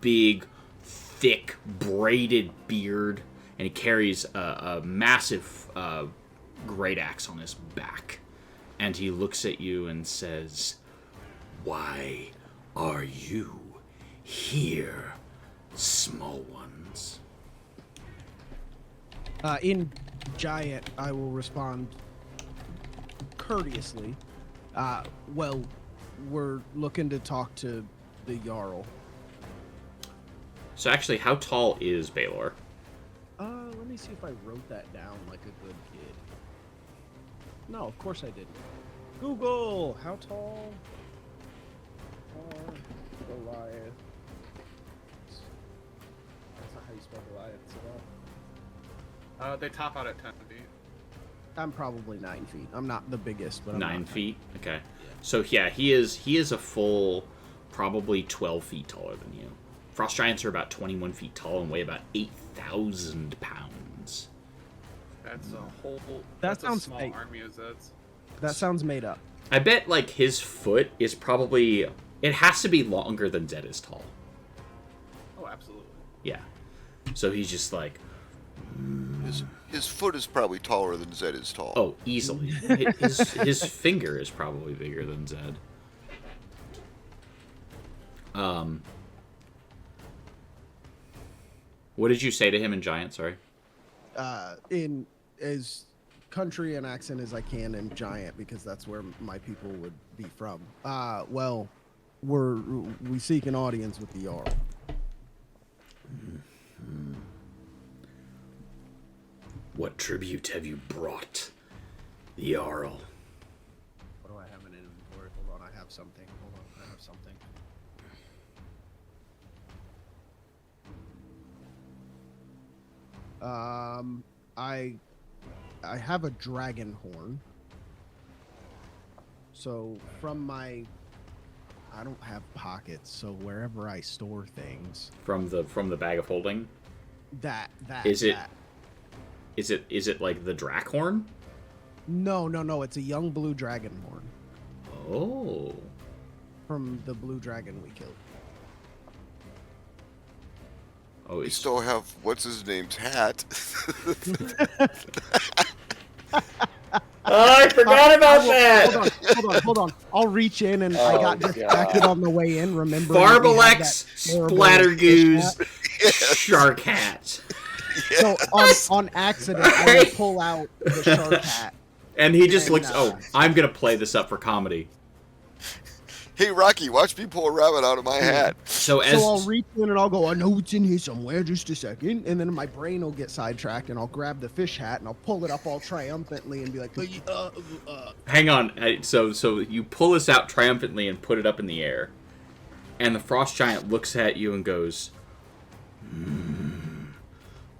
big, thick, braided beard, and he carries a massive great axe on his back. And he looks at you and says, "Why are you here, small ones?" In giant, I will respond courteously. Well, we're looking to talk to the Jarl. So actually, how tall is Baylor? Let me see if I wrote that down like a good kid. No, of course I didn't. Google, how tall are Goliath? That's not how you spell Goliath at all. They top out at 10 feet. I'm probably 9 feet. I'm not the biggest, but I'm 9 not feet? Okay. Yeah. So yeah, he is a full probably 12 feet taller than you. Frost giants are about 21 feet tall and weigh about 8,000 pounds. That's a whole. That that's sounds a small fake. army of Zeds. That sounds made up. I bet like his foot is probably, it has to be longer than Zed is tall. Oh, absolutely. Yeah. So he's just like, His foot is probably taller than Zed is tall. oh, easily. His finger is probably bigger than Zed. What did you say to him in giant? Sorry. In as country and accent as I can in giant, because that's where my people would be from. Well, we seek an audience with the Jarl. What tribute have you brought, the Jarl? What do I have in inventory? Hold on, I have something. I have a dragon horn. So from my, I don't have pockets, so wherever I store things. From the bag of holding. Is it like the drac horn? No. It's a young blue dragon horn. Oh. From the blue dragon we killed. Oh, we still have what's his name's hat. Oh, I forgot about that. Hold on. I'll reach in and I got distracted on the way in. Remember, Farbalex, Splattergoose, Shark Hat. So on accident, I will pull out the shark hat. And he just looks. Oh, I'm gonna play this up for comedy. Hey Rocky, watch me pull a rabbit out of my hat. So I'll reach in and I'll go, I know it's in here somewhere, just a second. And then my brain will get sidetracked and I'll grab the fish hat and I'll pull it up all triumphantly and be like, hang on. So you pull this out triumphantly and put it up in the air. And the frost giant looks at you and goes,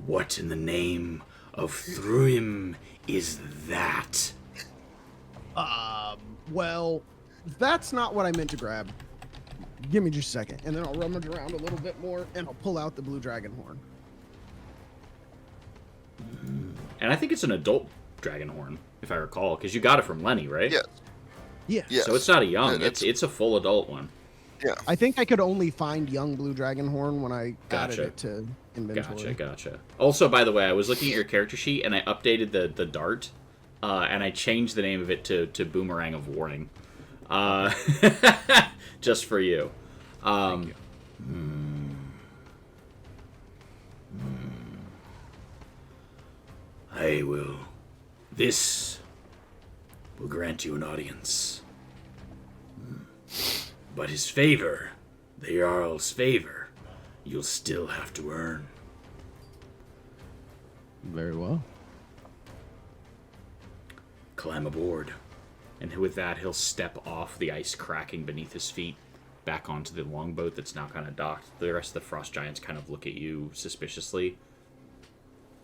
what in the name of Thruim is that? Well, that's not what I meant to grab. Give me just a second, and then I'll rummage around a little bit more, and I'll pull out the blue dragon horn. And I think it's an adult dragon horn, if I recall, because you got it from Lenny, right? Yeah. Yeah. Yes. So it's not a young. Yeah, it's a full adult one. Yeah. I think I could only find young blue dragon horn when I added Gotcha. it to inventory. Gotcha. Also, by the way, I was looking at your character sheet, and I updated the dart, and I changed the name of it to Boomerang of Warning. Just for you. Thank you. This will grant you an audience. But his favor, the Jarl's favor, you'll still have to earn. Very well. Climb aboard. And with that, he'll step off the ice cracking beneath his feet, back onto the longboat that's now kind of docked. The rest of the frost giants kind of look at you suspiciously.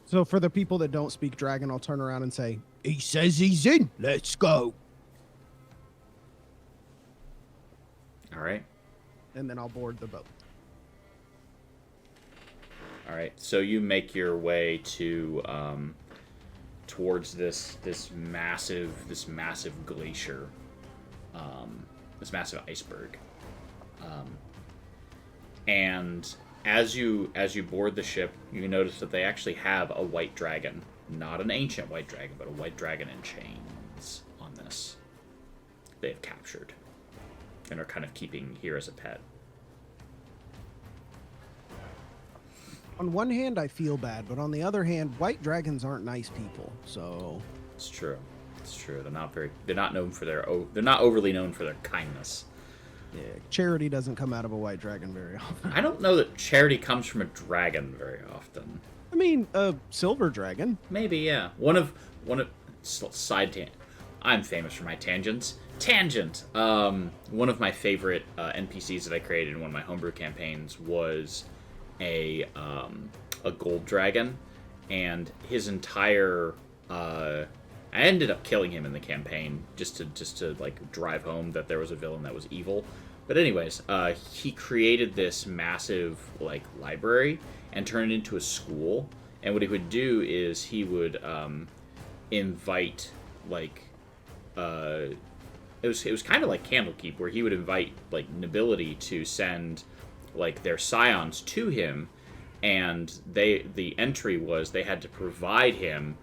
So for the people that don't speak dragon, I'll turn around and say, "He says he's in. Let's go." All right. And then I'll board the boat. All right. So you make your way to towards this massive glacier, this massive iceberg, and as you board the ship, you notice that they actually have a white dragon, not an ancient white dragon, but a white dragon in chains on this. They have captured and are kind of keeping here as a pet. On one hand, I feel bad, but on the other hand, white dragons aren't nice people. So It's true. It's true. They're not known for they're not overly known for their kindness. yeah, charity doesn't come out of a white dragon very often. I don't know that charity comes from a dragon very often. I mean, a silver dragon. Maybe, yeah. One of side tangent. I'm famous for my tangents. Tangent. One of my favorite NPCs that I created in one of my homebrew campaigns was a gold dragon, and his entire I ended up killing him in the campaign just to like drive home that there was a villain that was evil. But anyways, he created this massive like library and turned it into a school. And what he would do is he would invite like it was kind of like Candlekeep, where he would invite like nobility to send like their scions to him, and the entry was they had to provide him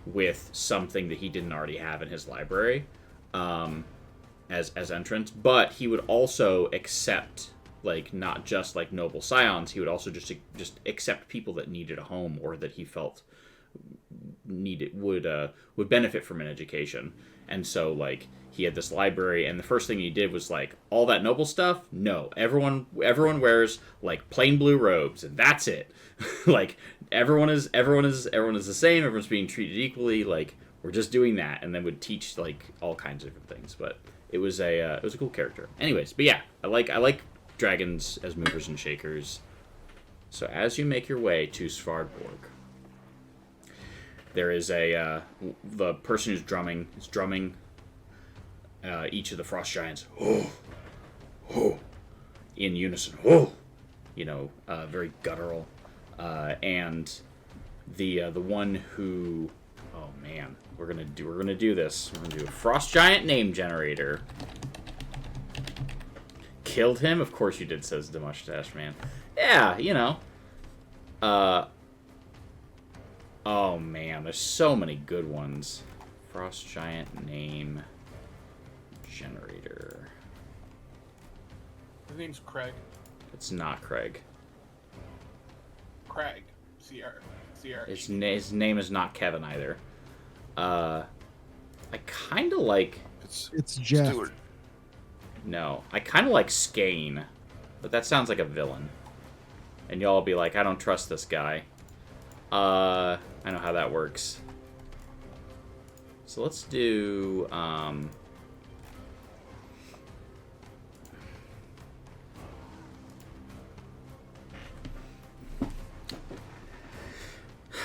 with something that he didn't already have in his library as entrance, but he would also accept like not just like noble scions, he would also just accept people that needed a home or that he felt would benefit from an education. And so like he had this library, and the first thing he did was like, all that noble stuff, no, everyone wears like plain blue robes, and that's it. Like everyone is the same, everyone's being treated equally, like we're just doing that. And then would teach like all kinds of different things. But it was a cool character. Anyways, but yeah, I like dragons as movers and shakers. So as you make your way to Svardborg, there is the person who's drumming is drumming each of the frost giants in unison, very guttural, and the one who, oh man, we're gonna do this. We're gonna do a frost giant name generator. Killed him? Of course you did, says the mustache man. Yeah, oh man, there's so many good ones. Frost giant name generator. His name's Craig. It's not Craig. Craig. C-R. His name is not Kevin either. I kind of like... It's Jeff. Stewart. No, I kind of like Skane, but that sounds like a villain. And y'all will be like, I don't trust this guy. I know how that works. So let's do...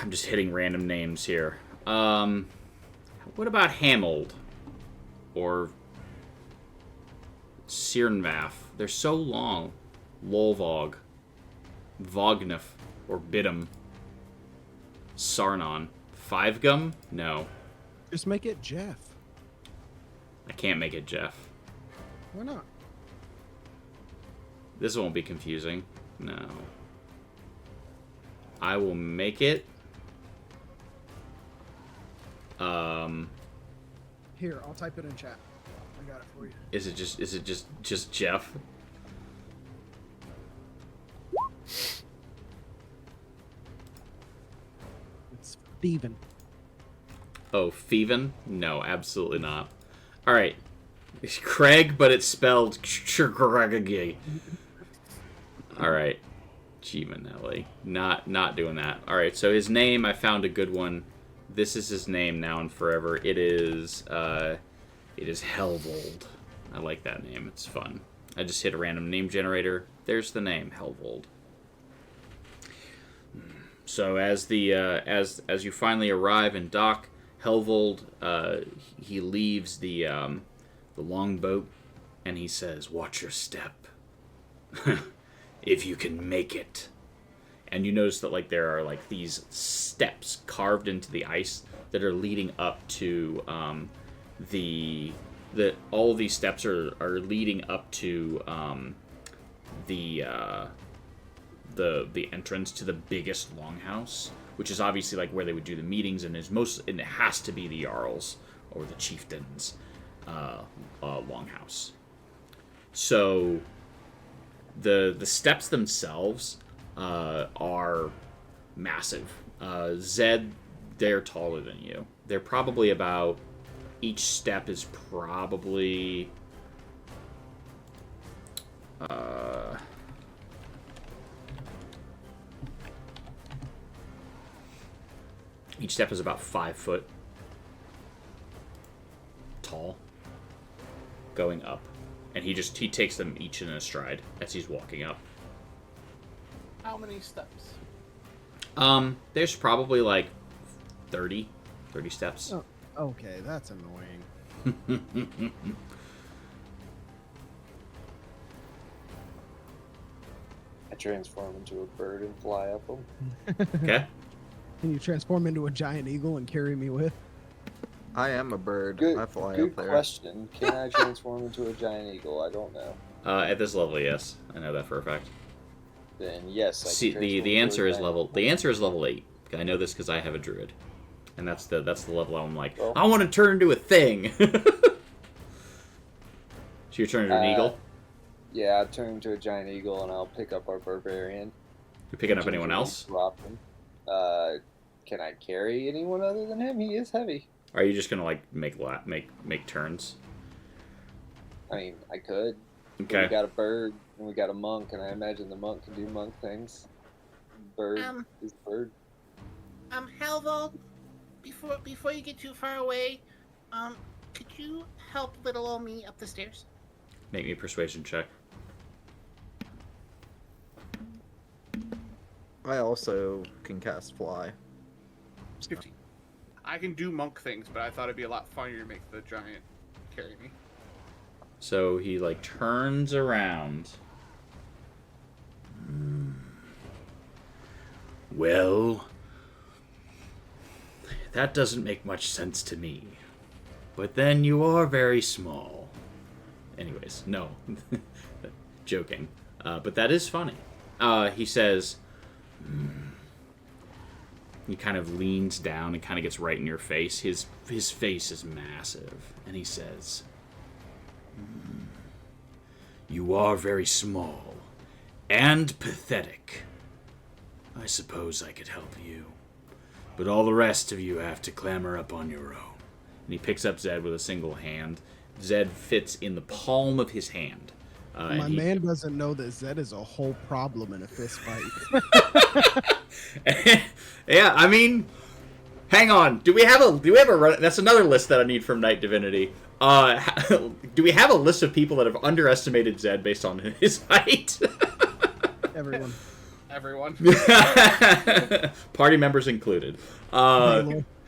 I'm just hitting random names here. What about Hamold? Or Sirnvath. They're so long. Lolvog. Vognef. Or Bidum. Sarnon. Fivegum? No. Just make it Jeff. I can't make it Jeff. Why not? This won't be confusing. No. I will make it... Here, I'll type it in chat. I got it for you. Is it just Jeff? It's Steven. Oh, Feven? No, absolutely not. Alright. It's Craig, but it's spelled Craig. Alright. Gimanelli. Not doing that. Alright, so his name, I found a good one. This is his name now and forever. It is Helvold. I like that name. It's fun. I just hit a random name generator. There's the name, Helvold. So as you finally arrive and dock, Helvold, he leaves the longboat, and he says, "Watch your step, if you can make it." And you notice that like there are like these steps carved into the ice that are leading up to all of these steps are leading up to the entrance to the biggest longhouse, which is obviously like where they would do the meetings, and it has to be the Jarl's or the chieftain's longhouse. So the steps themselves are massive. Zed, they're taller than you. They're probably about... Each step is probably... each step is about 5 foot tall, going up. And he takes them each in a stride as he's walking up. How many steps? There's probably like 30 steps. Oh, okay, that's annoying. I transform into a bird and fly up them. Okay. Can you transform into a giant eagle and carry me with? I am a bird. Good, I fly good up there. question. Can I transform into a giant eagle? I don't know. At this level, yes. I know that for a fact. Then yes. I See, can the transform answer into a is giant level. eagle. The answer is level 8. I know this because I have a druid, and that's the level I'm like. Well, I want to turn into a thing. So you're turning into an eagle. Yeah, I'll turn into a giant eagle and I'll pick up our barbarian. You're picking up anyone else? Drop him. Can I carry anyone other than him? He is heavy. Or are you just gonna like make turns? I mean, I could. Okay. We got a bird and we got a monk, and I imagine the monk can do monk things. Bird is bird. Halvold, before you get too far away, could you help little old me up the stairs? Make me a persuasion check. I also can cast fly. 15. I can do monk things, but I thought it'd be a lot funnier to make the giant carry me. So he like turns around. Well, that doesn't make much sense to me. But then you are very small. Anyways, no. Joking. But that is funny. He says... He kind of leans down and kind of gets right in your face. His face is massive. And he says... You are very small. And pathetic. I suppose I could help you. But all the rest of you have to clamber up on your own. And he picks up Zed with a single hand. Zed fits in the palm of his hand. My man doesn't know that Zed is a whole problem in a fist fight. Yeah, I mean, hang on. Do we have a run? That's another list that I need from Night Divinity. Do we have a list of people that have underestimated Zed based on his height? Everyone. Party members included.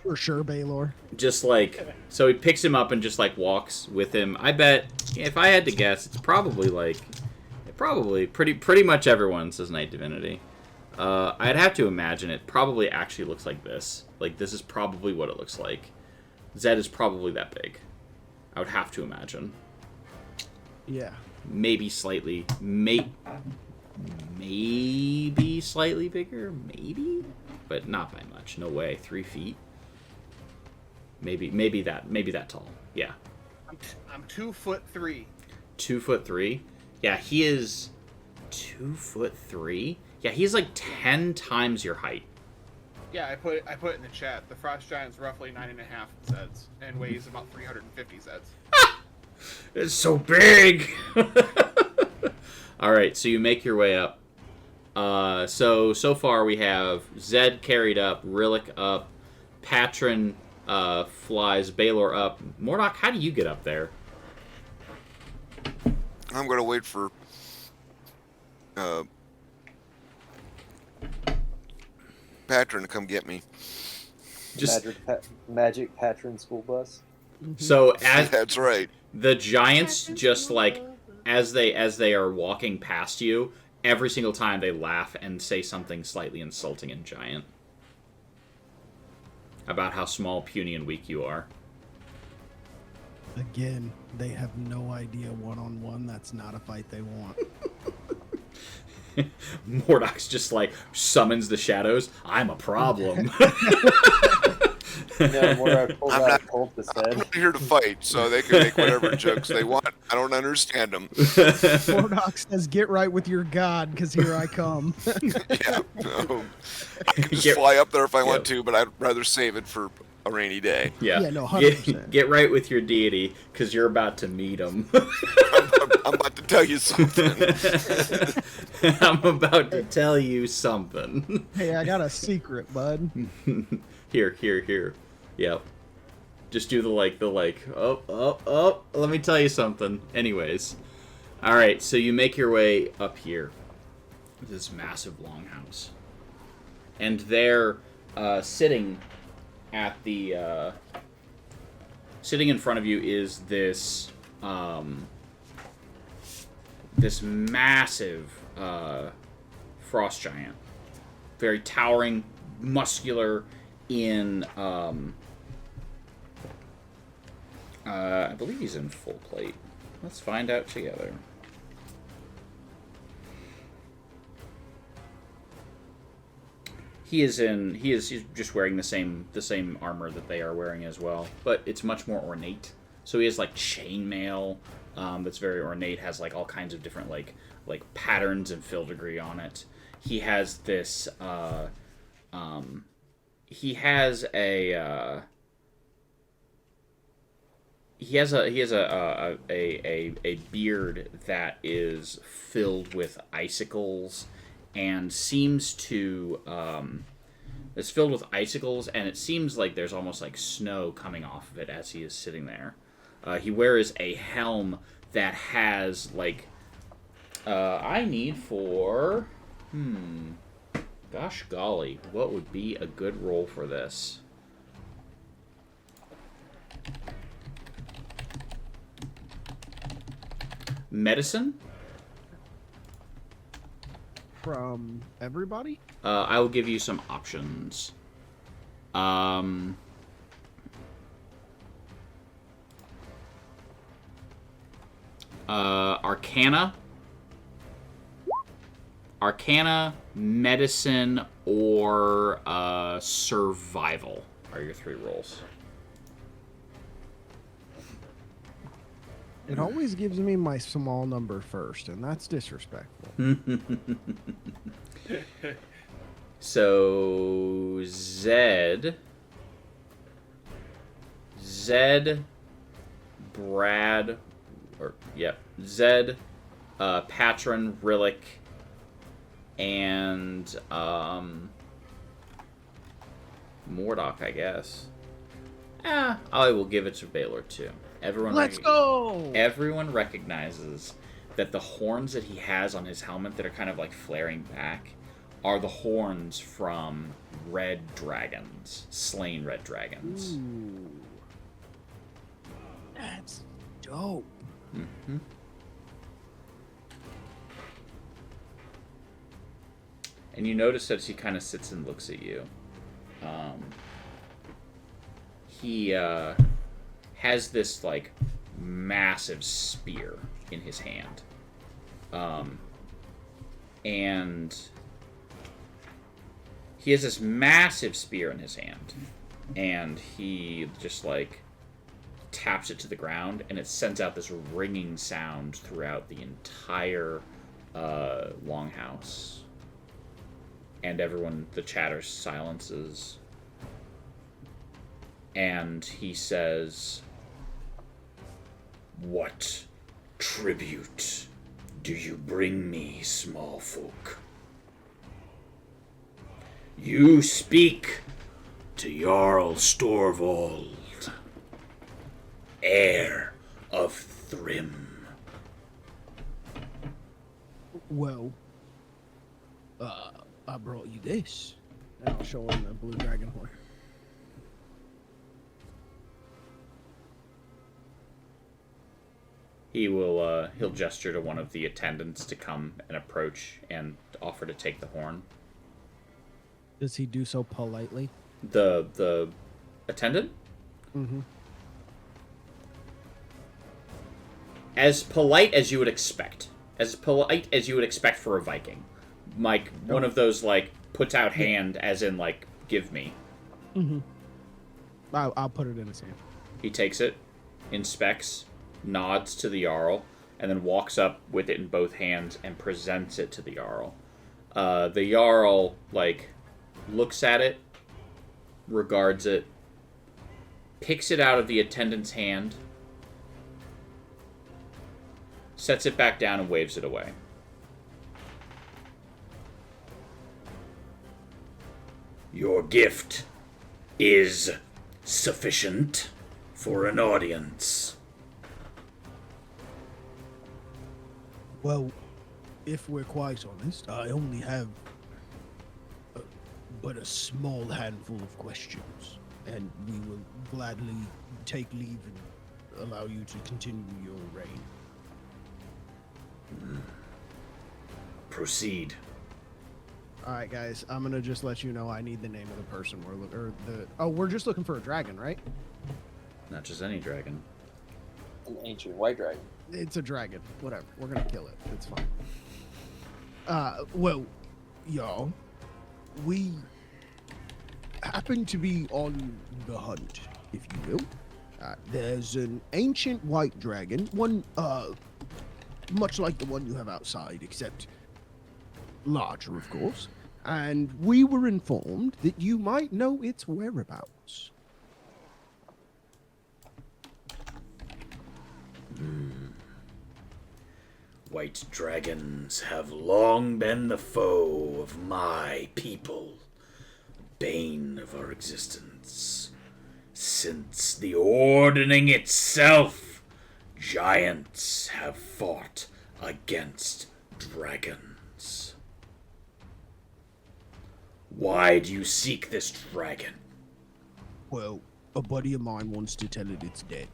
For sure, Baylor. Just like, so he picks him up and just like walks with him. I bet, if I had to guess, it's probably pretty much everyone says Night Divinity. I'd have to imagine it probably actually looks like this. Like, this is probably what it looks like. Zed is probably that big. I would have to imagine. Yeah. Maybe slightly, maybe slightly bigger, maybe, but not by much. No way. 3 feet. Maybe that tall. Yeah. I'm 2'3". 2'3". Yeah, he is 2'3". Yeah, he's like 10 times your height. Yeah, I put it in the chat. The frost giant's roughly 9.5 zeds and weighs about 350 zeds. It's so big. All right, so you make your way up. So far we have Zed carried up, Rillick up, Patron flies, Baylor up. Mordok, how do you get up there? I'm gonna wait for Patron to come get me. Just magic Patron school bus. so as That's right. the giants, just like as they are walking past you, every single time they laugh and say something slightly insulting in giant about how small, puny, and weak you are. Again, they have no idea one-on-one. That's not a fight they want. Mordok's just like summons the shadows. I'm a problem. Yeah, Mordok pulls out a poultice I'm head. not here to fight, so they can make whatever jokes they want. I don't understand them. Mordok says, "Get right with your god, because here I come." Yeah, I can just fly up there if I want to, but I'd rather save it for a rainy day. Yeah, Yeah, no, 100%. Get right with your deity, because you're about to meet him. I'm about to tell you something. I'm about to tell you something. Hey, I got a secret, bud. Here. Yep. Just do the oh, let me tell you something. Anyways. Alright, so you make your way up here. This massive longhouse. And there, sitting at the, sitting in front of you is this, this massive, frost giant. Very towering, muscular, in, I believe he's in full plate. Let's find out together. He's just wearing the same armor that they are wearing as well, but it's much more ornate. So he has like chainmail, that's very ornate, has like all kinds of different like patterns and filigree on it. He has this he has a beard that is filled with icicles and seems to it's filled with icicles, and it seems like there's almost like snow coming off of it as he is sitting there. He wears a helm that has like I need for gosh golly, what would be a good roll for this? Medicine? From everybody? I will give you some options. Arcana, medicine, or survival are your 3 rolls. It always gives me my small number first, and that's disrespectful. So, Zed, Brad, Zed, Patron, Rillick, and Mordok, I guess. I will give it to Baylor too. Let's go! Everyone recognizes that the horns that he has on his helmet that are kind of like flaring back are the horns from red dragons, slain red dragons. Ooh. That's dope. Mm-hmm. And you notice as he kind of sits and looks at you, he has this, like, massive spear in his hand. And he has this massive spear in his hand. And he just, like, taps it to the ground, and it sends out this ringing sound throughout the entire longhouse. And everyone, the chatter silences. And he says, "What tribute do you bring me, small folk? You speak to Jarl Storvold, heir of Thrym." Well, I brought you this. And I'll show him the blue dragon horn. He'll gesture to one of the attendants to come and approach and offer to take the horn. Does he do so politely? The attendant? Mm-hmm. As polite as you would expect. As polite as you would expect for a Viking. Like, one of those, like, puts out hand as in, like, give me. Mm-hmm. I'll put it in his hand. He takes it, inspects, nods to the Jarl, and then walks up with it in both hands and presents it to the Jarl. The Jarl, like, looks at it, regards it, picks it out of the attendant's hand, sets it back down and waves it away. Your gift is sufficient for an audience. Well, if we're quite honest, I only have but a small handful of questions, and we will gladly take leave and allow you to continue your reign. Proceed. All right, guys. I'm gonna just let you know I need the name of the person we're looking. We're just looking for a dragon, right? Not just any dragon. An ancient white dragon. It's a dragon. Whatever. We're gonna kill it. It's fine. Well, y'all, we happen to be on the hunt, if you will. There's an ancient white dragon, one much like the one you have outside, except larger, of course. And we were informed that you might know its whereabouts. White dragons have long been the foe of my people, bane of our existence. Since the ordning itself, giants have fought against dragons. Why do you seek this dragon? Well, a buddy of mine wants to tell it it's dead.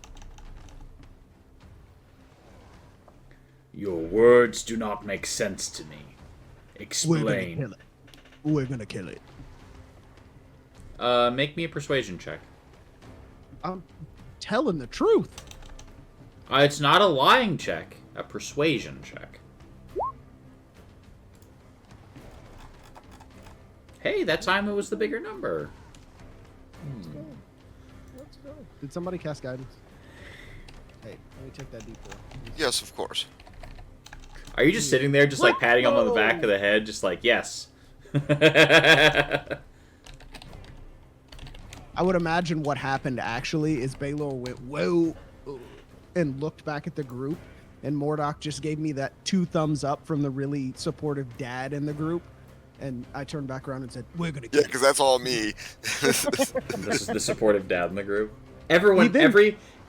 Your words do not make sense to me. Explain. We're gonna kill it. We're gonna kill it. Make me a persuasion check. I'm telling the truth. It's not a lying check. A persuasion check. Hey, that time it was the bigger number. Let's go. Did somebody cast guidance? Hey, let me check that D4. Yes, of course. Are you just sitting there, just like patting him on the back of the head, just like, yes? I would imagine what happened actually is Baylor went, whoa, and looked back at the group, and Mordok just gave me that 2 thumbs up from the really supportive dad in the group, and I turned back around and said, we're gonna kill Yeah, because that's all me. This is the supportive dad in the group. Everyone,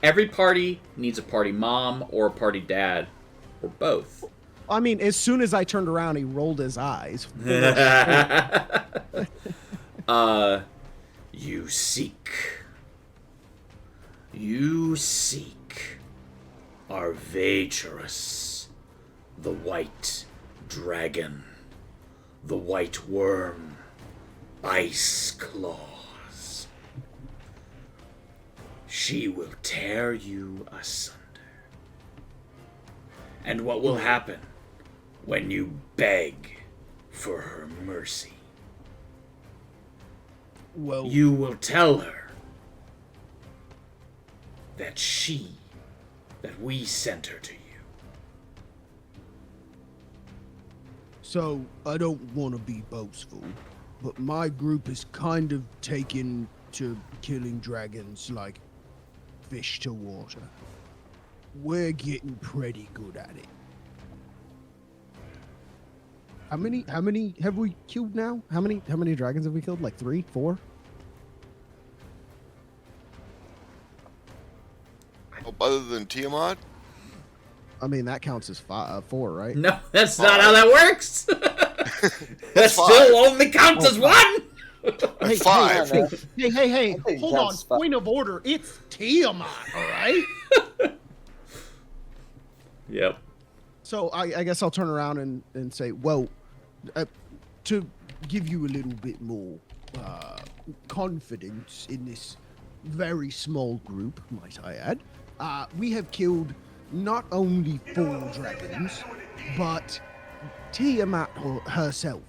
every party needs a party mom or a party dad, or both. I mean, as soon as I turned around, he rolled his eyes. You seek Arvaturus, the white dragon, the white worm, Ice Claws. She will tear you asunder. And what will happen when you beg for her mercy? Well, You will tell her that we sent her to you. so I don't want to be boastful, but my group is kind of taken to killing dragons like fish to water. We're getting pretty good at it. How many have we killed now? How many dragons have we killed? Like 3, 4? Oh, other than Tiamat? I mean, that counts as 4, right? No, that's not how that works. That still five. only counts as one. Hey, 5. hey, I think hold on. that's fi- Point of order. It's Tiamat, all right? Yep. So I guess I'll turn around and say, well, to give you a little bit more confidence in this very small group, might I add, we have killed not only 4 dragons, but Tiamat herself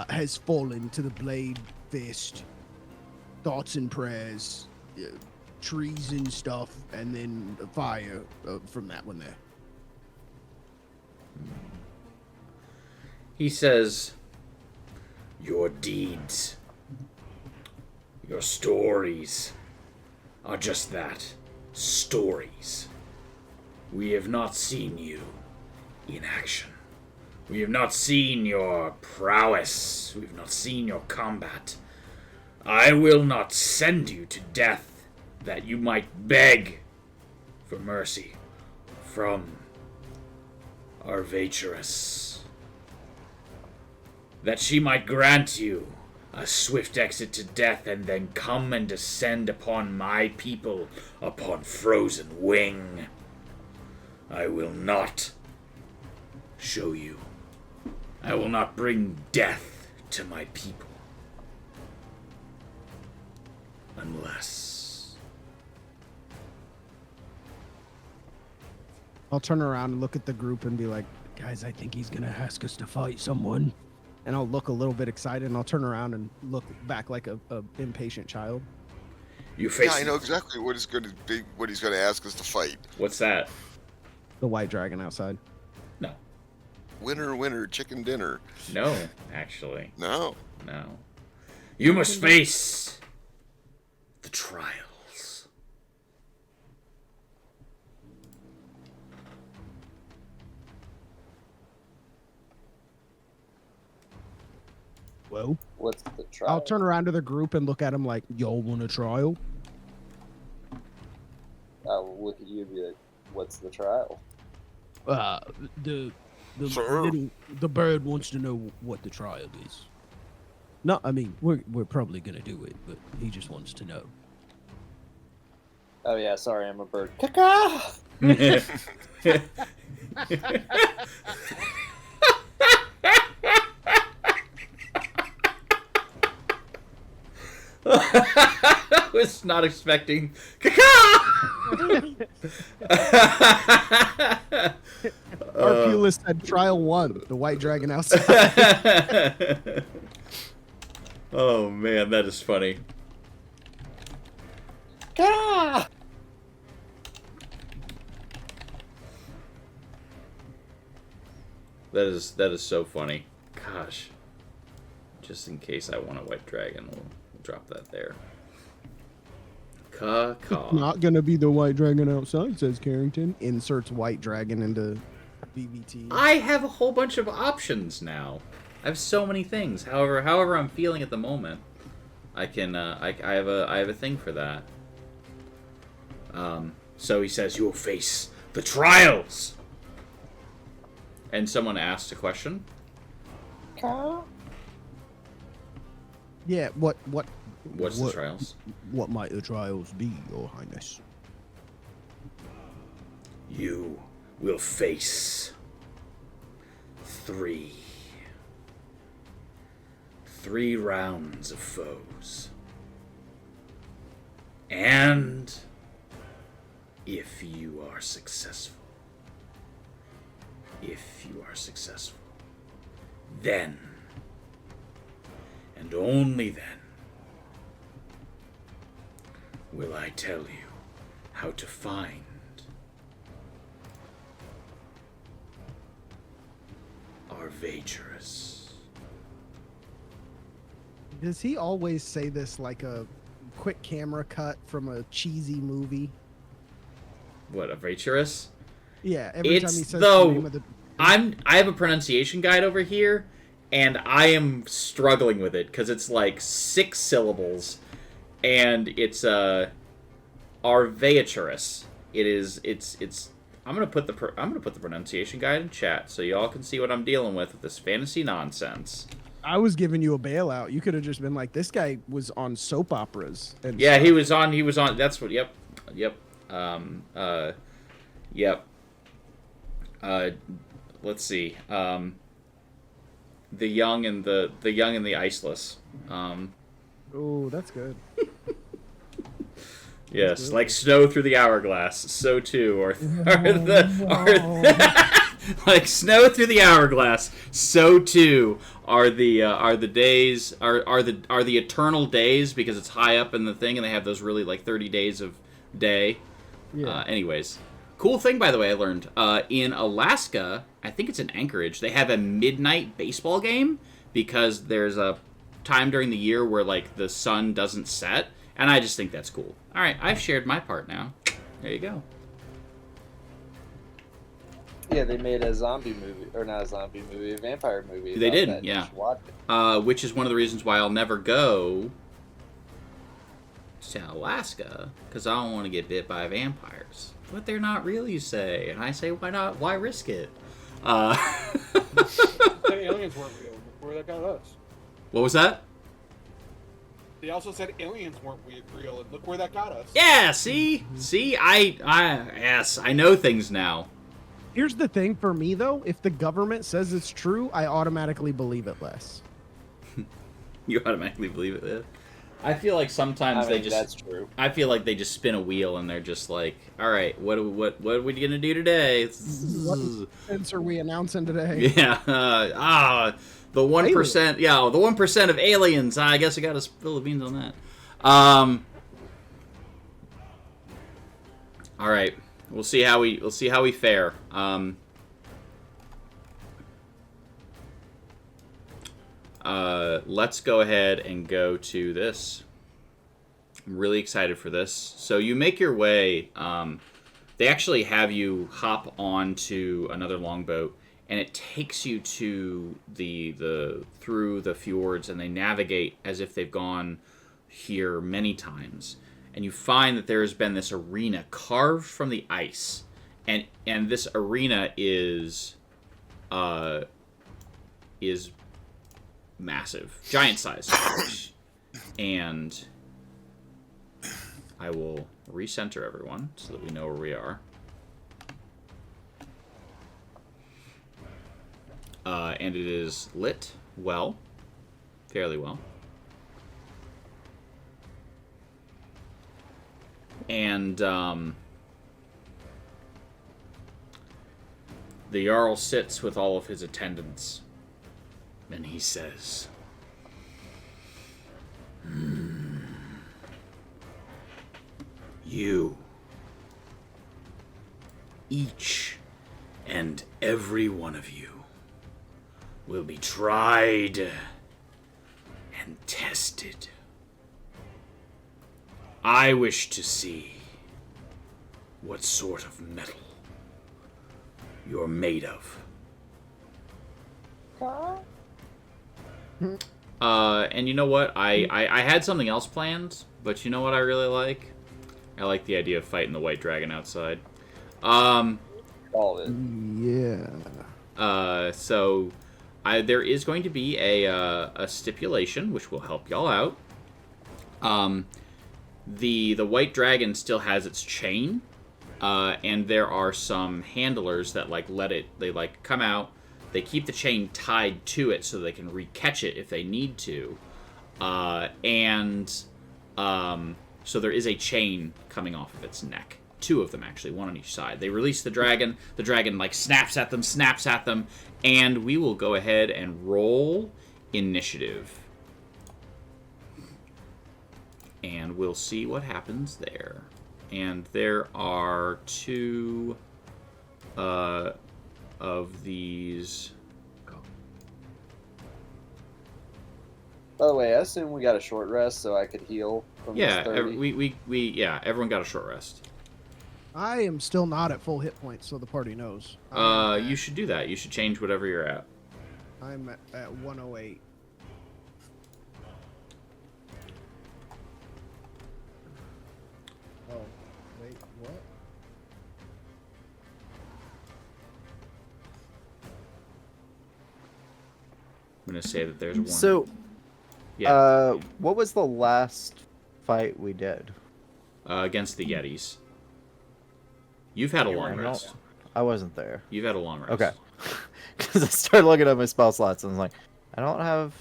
has fallen to the blade fist, thoughts and prayers, trees and stuff, and then fire from that one there. He says, your deeds, your stories are just that, stories. We have not seen you in action. We have not seen your prowess. We have not seen your combat. I will not send you to death that you might beg for mercy from Arvaturus. That she might grant you a swift exit to death and then come and descend upon my people upon frozen wing. I will not show you. I will not bring death to my people. Unless... I'll turn around and look at the group and be like, guys, I think he's going to ask us to fight someone. And I'll look a little bit excited, and I'll turn around and look back like a impatient child. You face... Yeah, I know exactly what he's going to be. What he's going to ask us to fight. What's that? The white dragon outside. No. Winner, winner, chicken dinner. No, actually. No. No. You must face the trials. Well, What's the trial? I'll turn around to the group and look at him like, y'all want a trial? I'll look at you and be like, what's the trial? The Sir? the bird wants to know what the trial is. No, I mean, we're probably gonna do it, but he just wants to know. Oh yeah, sorry, I'm a bird. Caca! I was not expecting. Arculus said trial 1, the white dragon outside. Oh man, that is funny. Caca! That is so funny. Gosh. Just in case I want a white dragon, we'll drop that there. Caw. Not gonna be the white dragon outside, says Carrington. Inserts white dragon into BVT. I have a whole bunch of options now. I have so many things. However I'm feeling at the moment, I can I have a thing for that. So he says, "You will face the trials." And someone asked a question. Yeah, what's the trials? What might the trials be, Your Highness? You will face 3 rounds of foes. And if you are successful, then, and only then, will I tell you how to find our Vaturus. Does he always say this like a quick camera cut from a cheesy movie? What, a Vaturus? Yeah, every time he says though, the name of the... I have a pronunciation guide over here, and I am struggling with it because it's like 6 syllables, and it's Arvaturus. It's. I'm gonna put the pronunciation guide in chat so y'all can see what I'm dealing with this fantasy nonsense. I was giving you a bailout. You could have just been like, this guy was on soap operas. And yeah, stuff. he was on. That's what. Yep. Yep. Let's see. The Young and the Iceless. Oh, that's good. Yes, like snow through the hourglass. So too are like snow through the hourglass. So too are the days are the eternal days, because it's high up in the thing and they have those really like 30 days of day. Yeah. Anyways, cool thing, by the way, I learned in Alaska, I think it's in Anchorage, they have a midnight baseball game because there's a time during the year where like the sun doesn't set, and I just think that's cool. All right, I've shared my part now. There you go. Yeah, they made a zombie movie, or not a zombie movie, a vampire movie. They did, yeah. Which is one of the reasons why I'll never go to Alaska, because I don't want to get bit by vampires. But they're not real, you say. And I say, why not? Why risk it? The aliens weren't real. Where that got us. What was that? They also said aliens weren't real, and look where that got us. Yeah, see? See, yes, I know things now. Here's the thing for me, though. If the government says it's true, I automatically believe it less. You automatically believe it less? I feel like sometimes they just... That's true. I feel like they just spin a wheel and they're just like, all right, what are we going to do today? What sense are we announcing today? Yeah, the 1%, yeah, the 1% of aliens. I guess I got to spill the beans on that. All right, we'll see how we fare. Let's go ahead and go to this. I'm really excited for this. So you make your way. They actually have you hop onto another longboat, and it takes you to through the fjords, and they navigate as if they've gone here many times. And you find that there has been this arena carved from the ice, and this arena is massive, giant size, of course. And I will recenter everyone so that we know where we are. And it is lit well, fairly well. And the Jarl sits with all of his attendants, and he says, You, each and every one of you, will be tried and tested. I wish to see what sort of metal you're made of. And you know what? I had something else planned, but you know what I really like? I like the idea of fighting the white dragon outside. All of it. Yeah. So there is going to be a stipulation, which will help y'all out. The white dragon still has its chain, and there are some handlers that they come out, they keep the chain tied to it so they can re-catch it if they need to, so there is a chain coming off of its neck. 2 of them, actually, 1 on each side. They release the dragon, snaps at them, and we will go ahead and roll initiative. And we'll see what happens there. And there are 2 of these. By the way, I assume we got a short rest so I could heal from this 30. Everyone got a short rest. I am still not at full hit points, so the party knows. You should do that. You should change whatever you're at. I'm at 108. Oh, wait, what? I'm gonna say that there's 1. So, yeah. What was the last fight we did? Against the Yetis. You've had a long rest. I wasn't there. You've had a long rest. Okay. Because I started looking at my spell slots and I was like, I don't have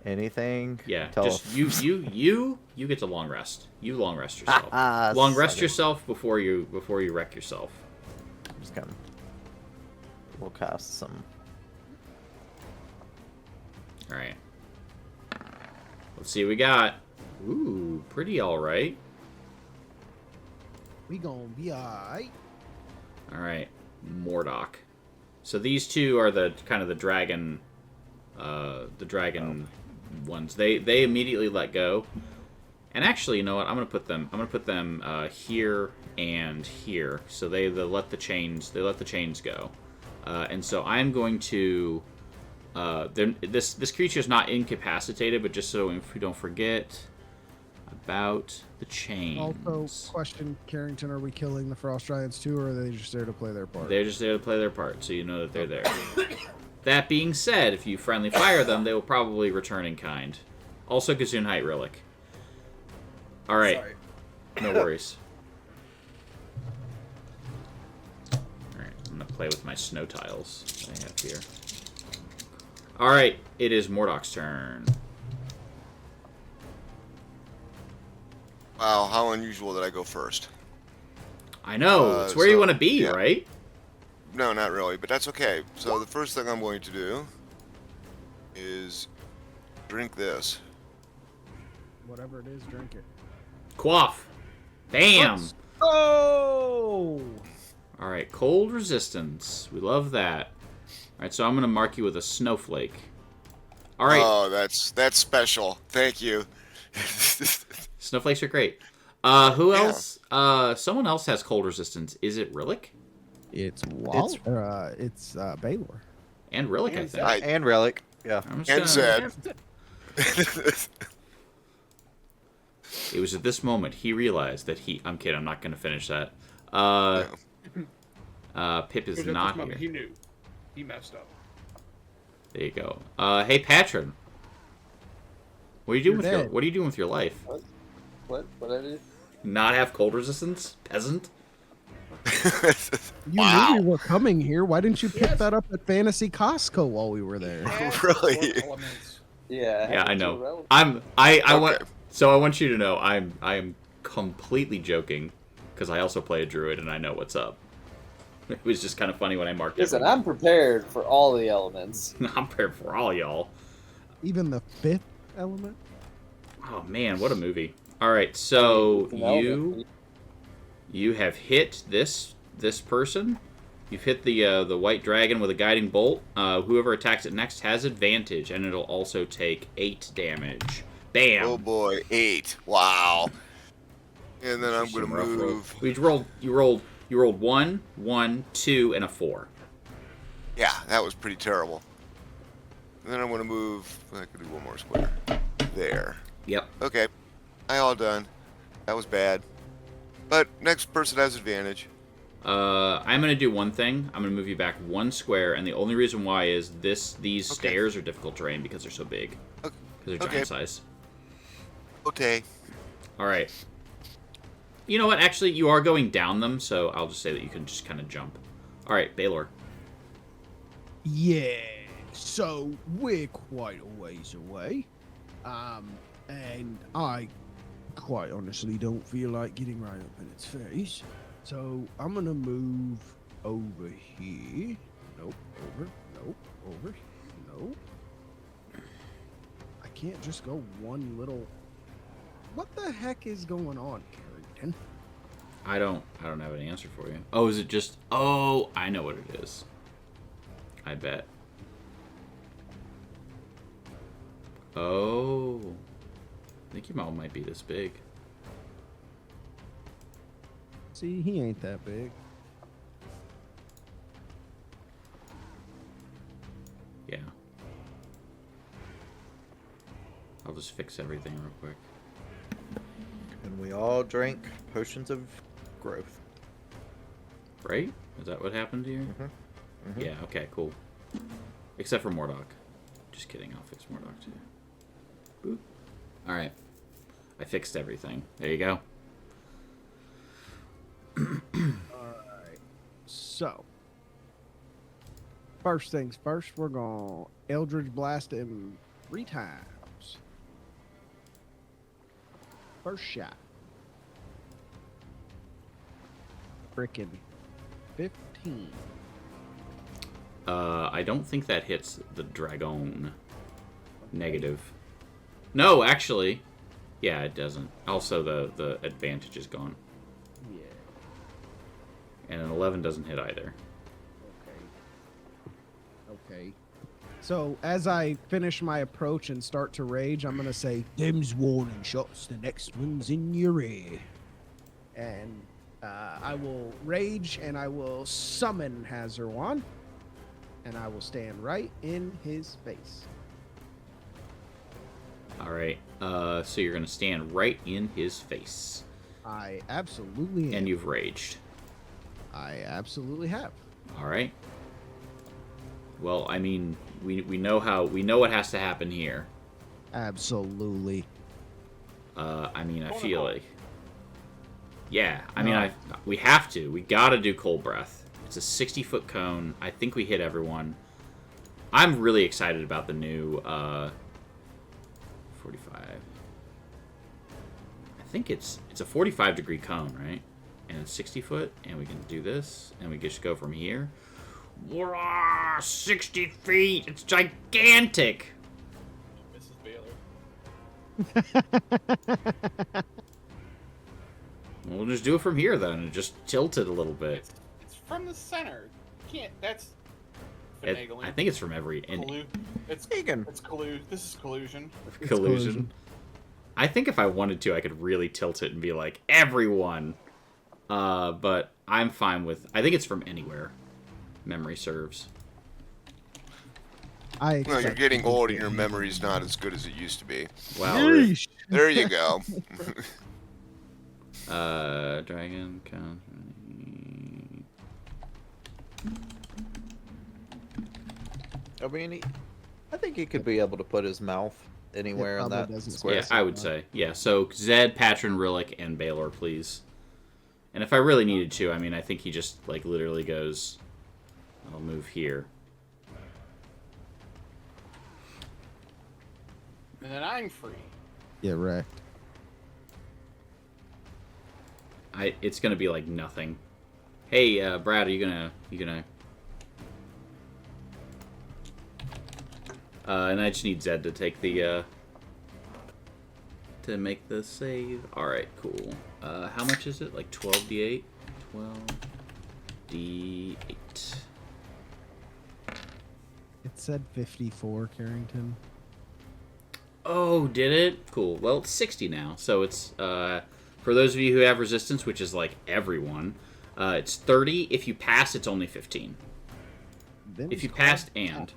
anything. Yeah, just you get to long rest. You long rest yourself. Long rest yourself before you wreck yourself. I'm just gonna. We'll cast some. All right. Let's see what we got. Ooh, pretty all right. We gonna be alright. All right, Mordock. So these 2 are the kind of the dragon ones. They immediately let go. And actually, you know what? I'm gonna put them here and here. So they let the chains go. And so I'm going to this creature is not incapacitated, but just so if we don't forget about the chains. Also, question, Carrington, are we killing the Frost Giants too, or are they just there to play their part? They're just there to play their part, so you know that they're there. That being said, if you friendly fire them, they will probably return in kind. Also, Gesundheit Relic. Alright. Sorry. No worries. Alright, I'm going to play with my snow tiles that I have here. Alright, it is Mordock's turn. Wow, how unusual that I go first. I know, it's where you want to be, yeah. right? No, not really, but that's okay. So the first thing I'm going to do is drink this. Whatever it is, drink it. Quaff. Bam! Oh! Alright, cold resistance. We love that. Alright, so I'm going to mark you with a snowflake. Alright. Oh, that's special. Thank you. Snowflakes are great. Who else? Someone else has cold resistance. Is it Rillick? It's Wall. It's Baylor. And Rillick, I think. And Relic. Yeah. And Zed. It was at this moment he realized that I'm kidding. I'm not going to finish that. Pip is not here. He knew. He messed up. There you go. Hey, Patron. What are you doing with your life? What I do? Not have cold resistance, peasant. You knew we were coming here. Why didn't you pick that up at Fantasy Costco while we were there? Really? Yeah, I know. Relevant. I want you to know I am completely joking because I also play a druid and I know what's up. It was just kind of funny when I marked it. Listen, I'm prepared for all the elements. I'm prepared for all y'all. Even the 5th element? Oh man, what a movie. Alright, so you have hit this person. You've hit the white dragon with a guiding bolt. Whoever attacks it next has advantage, and it'll also take 8 damage. Bam! Oh boy, 8. Wow. And then I'm going to move. You rolled 1, 1, 2, and a 4. Yeah, that was pretty terrible. And then I'm going to move. I could do one more square. There. Yep. Okay. I all done. That was bad. But next person has advantage. I'm going to do one thing. I'm going to move you back 1 square, and the only reason why is these stairs are difficult terrain because they're so big. Because they're giant size. Okay. All right. You know what? Actually, you are going down them, so I'll just say that you can just kind of jump. All right, Baylor. Yeah, so we're quite a ways away. And I quite honestly don't feel like getting right up in its face. So I'm gonna move over here. Nope, over, nope, over, nope. I can't just go one little... What the heck is going on, Carrington? I don't have an answer for you. Oh, is it just... Oh, I know what it is. I bet. Oh. I think your mom might be this big. See, he ain't that big. Yeah. I'll just fix everything real quick. And we all drank potions of growth. Right? Is that what happened here? Yeah, okay, cool. Except for Mordock. Just kidding, I'll fix Mordock too. Boop. Alright. I fixed everything. There you go. Alright. So. First things first, we're gonna Eldritch Blast him 3 times. First shot. Frickin' 15. I don't think that hits the dragon. Negative. No, actually. Yeah, it doesn't. Also, the advantage is gone. Yeah. And an 11 doesn't hit either. Okay. So, as I finish my approach and start to rage, I'm gonna say, "Them's warning shots, the next one's in your ear." And I will rage, and I will summon Hazarwan, and I will stand right in his face. Alright, so you're going to stand right in his face. I absolutely am. And you've raged. I absolutely have. Alright. Well, I mean, we know what has to happen here. Absolutely. I mean, I feel like... Yeah, I mean, we have to. We gotta do Cold Breath. It's a 60-foot cone. I think we hit everyone. I'm really excited about the new 45. I think it's a 45-degree cone, right? And it's 60 foot, and we can do this, and we just go from here. Whoa, 60 feet! It's gigantic! Mrs. Baylor. We'll just do it from here, then, and just tilt it a little bit. It's from the center. You can't. That's. I think it's from every... It's collusion. This is collusion. Collusion. I think if I wanted to, I could really tilt it and be like, everyone! But I'm fine with... I think it's from anywhere. Memory serves. Well, you're getting old and your memory's not as good as it used to be. Wow. There you go. Dragon count. I mean, I think he could be able to put his mouth anywhere in that square. Yeah, I would say. Yeah, so Zed, Patron, Rillick, and Baylor, please. And if I really needed to, I mean, I think he just, like, literally goes... I'll move here. And then I'm free. Yeah, right. It's gonna be like nothing. Hey, Brad, are you gonna? And I just need Zed to take the to make the save. All right, cool. How much is it? Like 12d8. 12d8. It said 54, Carrington. Oh, did it? Cool. Well, it's 60 now, so it's for those of you who have resistance, which is like everyone, it's 30. If you pass, it's only 15. If you passed and...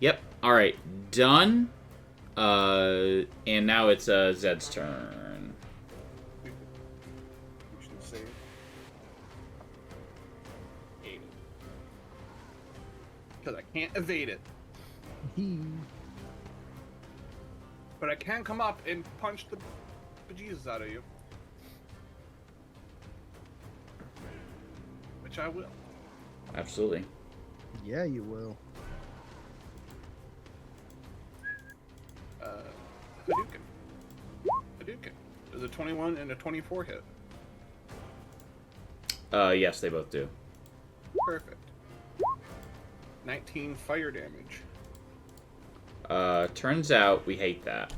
Yep. All right. Done. And now it's Zed's turn. because I can't evade it. But I can come up and punch the bejesus out of you. Which I will. Absolutely. Yeah, you will. Hadouken. Does a 21 and a 24 hit? Yes, they both do. Perfect. 19 fire damage. Turns out we hate that.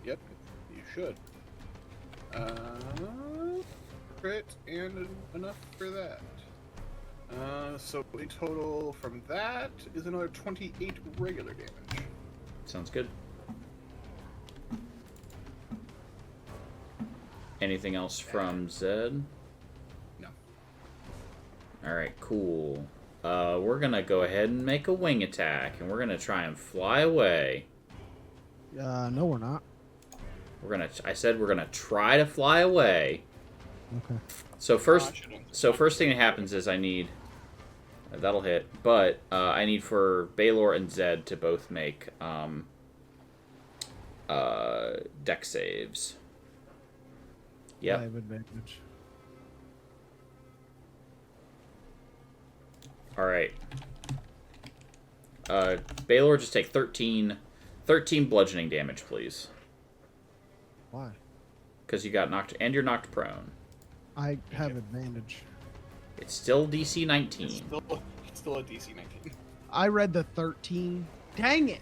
Yep, you should. Crit and enough for that. So a total from that is another 28 regular damage. Sounds good. Anything else from Zed? No. Alright, cool. We're gonna go ahead and make a wing attack, and we're gonna try and fly away. No, we're not. I said we're gonna try to fly away. Okay. So first thing that happens is I need... That'll hit, but I need for Baylor and Zed to both make deck saves. Yep. I have advantage. Alright. Baylor, just take 13 bludgeoning damage, please. Why? Because you got knocked, and you're knocked prone. I have advantage. It's still DC 19. It's still a DC 19. I read the 13. Dang it!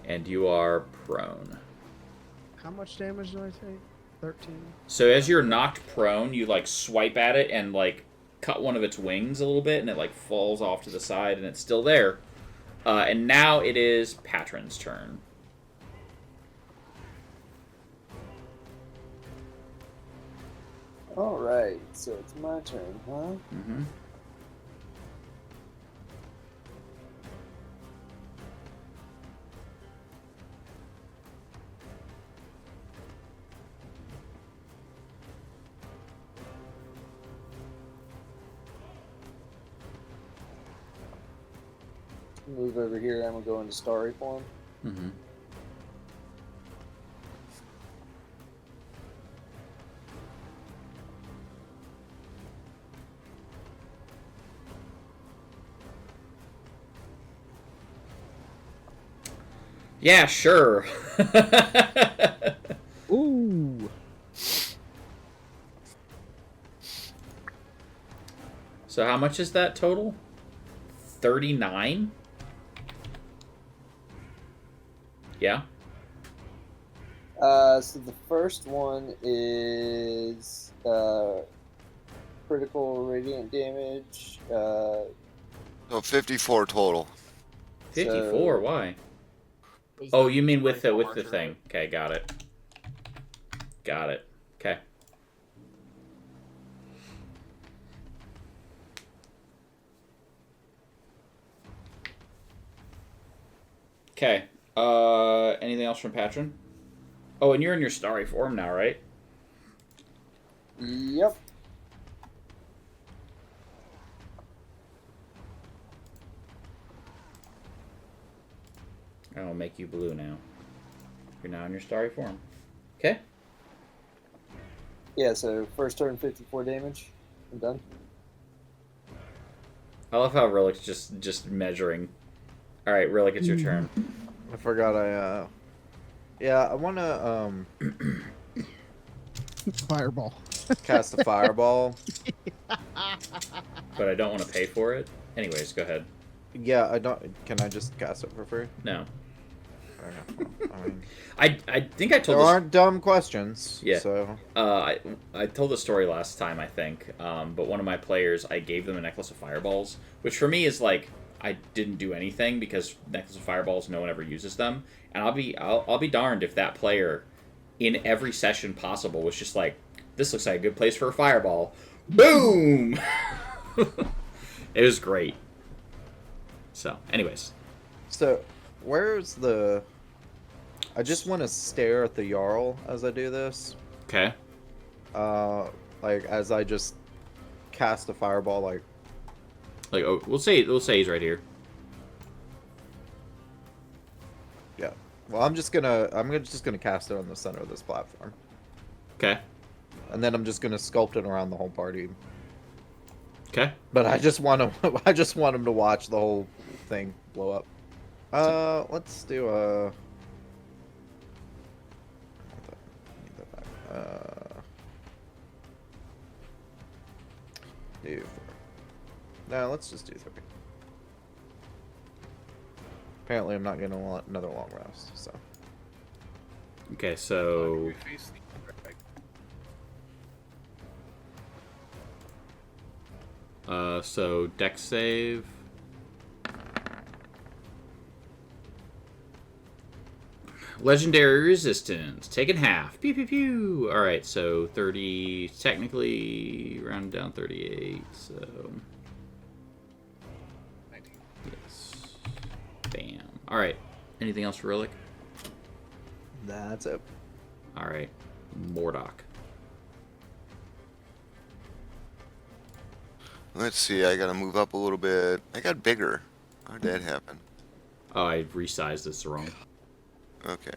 And you are prone. How much damage do I take? 13. So as you're knocked prone, you like swipe at it and like cut one of its wings a little bit, and it like falls off to the side, and it's still there. And now it is Patron's turn. Alright, so it's my turn, huh? Mm-hmm. Move over here, I'm gonna go into starry form. Mm-hmm. Yeah, sure. Ooh. So how much is that total? 39? Yeah. So the first one is critical radiant damage. So 54 total. 54, why? Oh, you mean with the thing. Okay, got it. Got it. Okay. Okay. Anything else from Patron? Oh, and you're in your starry form now, right? Yep. I'll make you blue now. You're now in your starry form. Okay. Yeah, so first turn 54 damage. I'm done. I love how Rillick's just measuring. All right, Rillick, it's your turn. I forgot yeah, I want to Fireball. cast a fireball. But I don't want to pay for it. Anyways, go ahead. Yeah, I don't. Can I just cast it for free? No. Okay. I mean, I think I told there this... aren't dumb questions. Yeah. So. I told the story last time, I think. But one of my players, I gave them a necklace of fireballs, which for me is like I didn't do anything because necklace of fireballs, no one ever uses them. And I'll be darned if that player, in every session possible, was just like, this looks like a good place for a fireball. Boom! It was great. So, anyways. So, where's the... I just want to stare at the Jarl as I do this. Okay. Like, as I just cast a fireball like. Like, oh, we'll say he's right here. Yeah. Well, I'm just gonna cast it on the center of this platform. Okay. And then I'm just gonna sculpt it around the whole party. Okay. But I just want him to watch the whole thing blow up. Let's do a. Do 4. No, let's just do 3. Apparently, I'm not getting another long rest, so. Okay, so. So dex save. Legendary resistance. Taken half. Pew pew pew. Alright, so 30. Technically, round down 38. So. 19. Yes. Bam. Alright. Anything else for Relic? That's it. Alright. Mordock. Let's see, I gotta move up a little bit. I got bigger. How did that happen? Oh, I resized this wrong. Okay.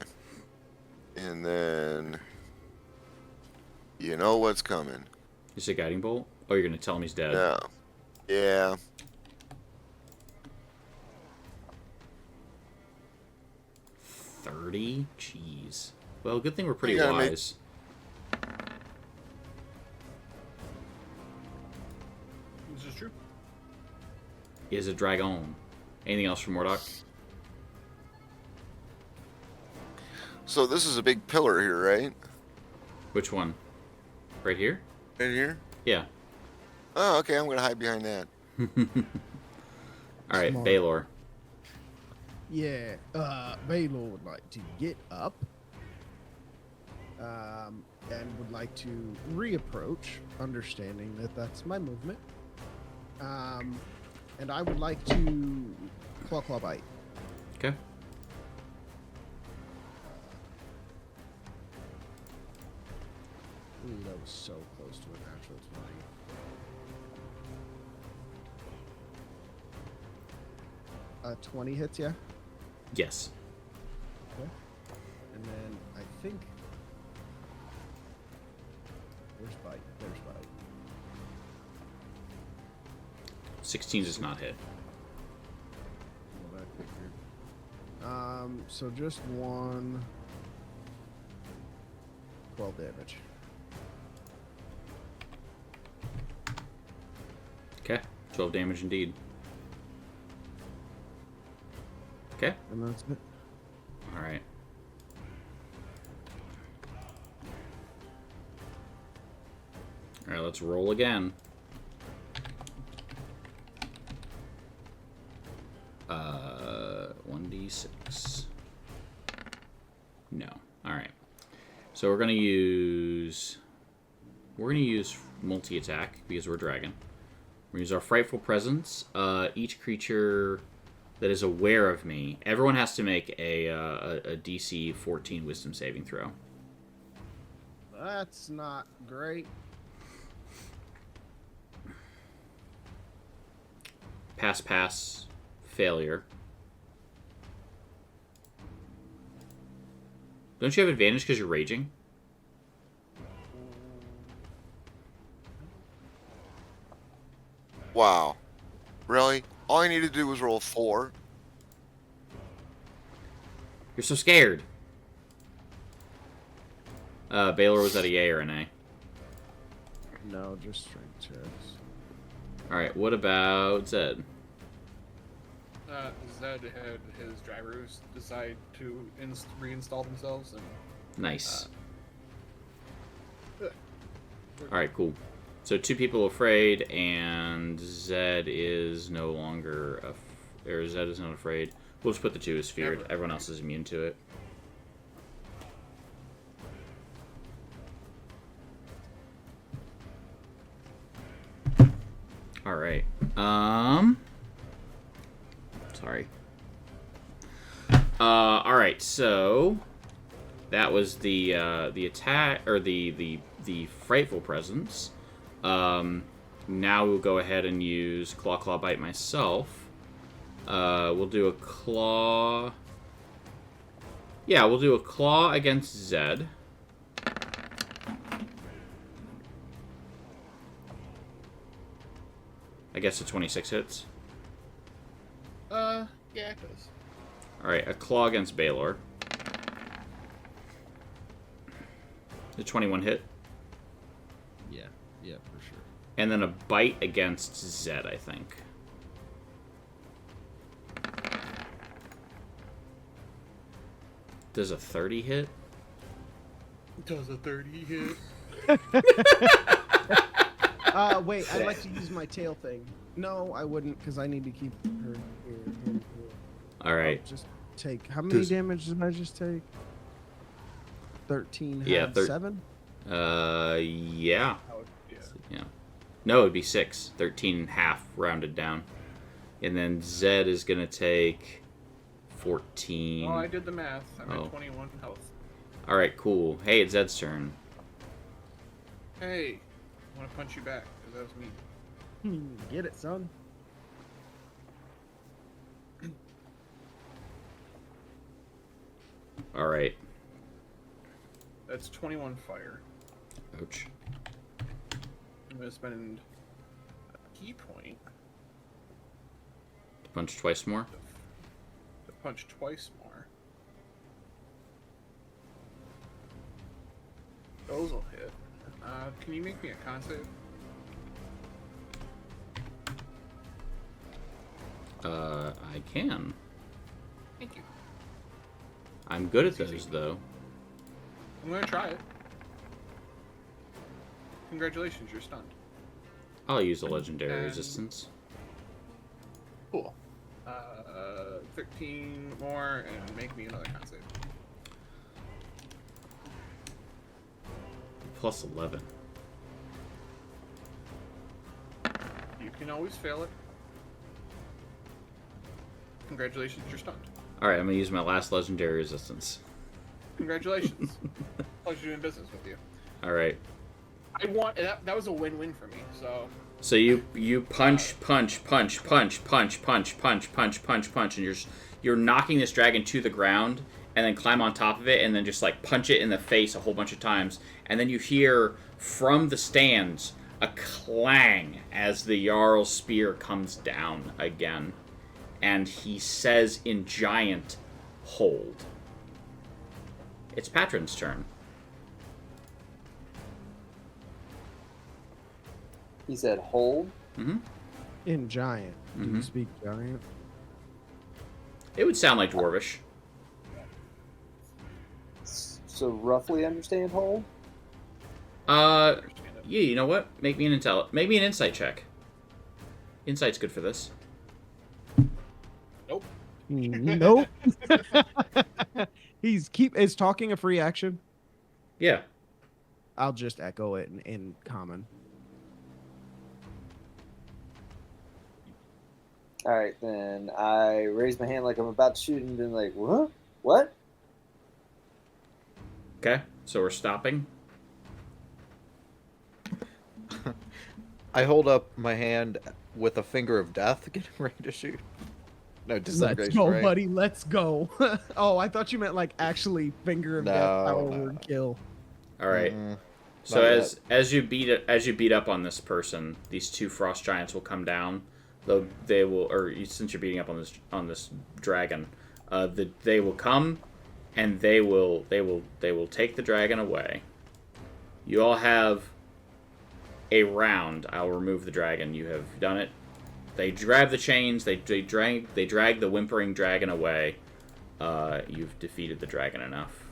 And then... You know what's coming. You say Guiding Bolt? Oh, you're going to tell him he's dead. Yeah. Yeah. $30? Jeez. Well, good thing we're pretty You gotta make- wise. This is true. Is a dragon. Anything else from Mordock? So this is a big pillar here, right? Which one? Right here? Right here? Yeah. Oh, okay, I'm gonna hide behind that. Alright, Smart. Baylor. Yeah, Baylor would like to get up, and would like to reapproach, understanding that that's my movement. And I would like to claw bite. Okay. Ooh, that was so close to a natural 20. 20 hits, yeah? Yes. Okay. And then I think... Where's bite? There's bite. 16 does not hit. Well, that figured. So just one... 12 damage. Okay. 12 damage indeed. Okay. And that's it. Alright. Alright, let's roll again. 1d6. No. Alright. So we're gonna use multi-attack because we're a dragon. We're gonna use our Frightful Presence. Each creature that is aware of me, everyone has to make a DC 14 Wisdom saving throw. That's not great. Pass, failure. Don't you have advantage because you're raging? Wow. Really? All I needed to do was roll 4. You're so scared. Baylor, was that a yay or an A? No, just strength checks. Alright, what about Zed? Zed had his drivers decide to reinstall themselves, and Nice. Alright, cool. So 2 people afraid, and Zed is no longer... or Zed is not afraid. We'll just put the 2 as feared. Everyone else is immune to it. Alright. Sorry. Alright, so... That was the attack... Or the Frightful Presence. Now we'll go ahead and use Claw Bite myself. We'll do a Claw... Yeah, we'll do a Claw against Zed. I guess the 26 hits. Yeah, it does. Alright, a Claw against Baylor. The 21 hit. Yeah, for sure. And then a Bite against Zed, I think. Does a 30 hit? Does a 30 hit? Wait, I'd like to use my tail thing. No, I wouldn't, because I need to keep her here. Alright. Just take... How many damage did I just take? 13 Yeah, 7? Yeah. Yeah. Yeah. No, it'd be 6. 13 and a half, rounded down. And then Zed is going to take 14. Oh, I did the math. I'm Oh. at 21 health. Alright, cool. Hey, it's Zed's turn. Hey, I want to punch you back, because that was me. Get it, son. Alright. That's 21 fire. Ouch. I'm going to spend a key point Punch twice more. to punch twice more. Those will hit. Can you make me a con save? I can. Thank you. I'm good at those, though. I'm going to try it. Congratulations, you're stunned. I'll use a legendary And- resistance. Cool. 13 more and make me another con save. Plus 11. You can always fail it. Congratulations, you're stunned. Alright, I'm going to use my last legendary resistance. Congratulations. Pleasure doing business with you. Alright. I want that was a win-win for me. So You punch, and you're knocking this dragon to the ground, and then climb on top of it, and then just like punch it in the face a whole bunch of times, and then you hear from the stands a clang as the Jarl's spear comes down again, and he says in giant, "Hold." It's Patron's turn. He said, hold. Mm-hmm. In giant. Do Mhm. you speak giant? It would sound like Dwarvish. So roughly understand hold? Yeah, you know what? Make me an insight check. Insight's good for this. nope. Nope. Is talking a free action? Yeah. I'll just echo it in common. All right, then I raise my hand like I'm about to shoot, and then like, what? What? Okay, so we're stopping. I hold up my hand with a finger of death, getting ready to shoot. No, Let's disintegration, go, right? buddy. Let's go. Oh, I thought you meant like actually finger of death power word kill. All right. So Not as you beat up on this person, these two frost giants will come down. They will, or since you're beating up on this dragon, they will come, and they will take the dragon away. You all have a round. I'll remove the dragon. You have done it. They grab the chains. They drag the whimpering dragon away. You've defeated the dragon enough.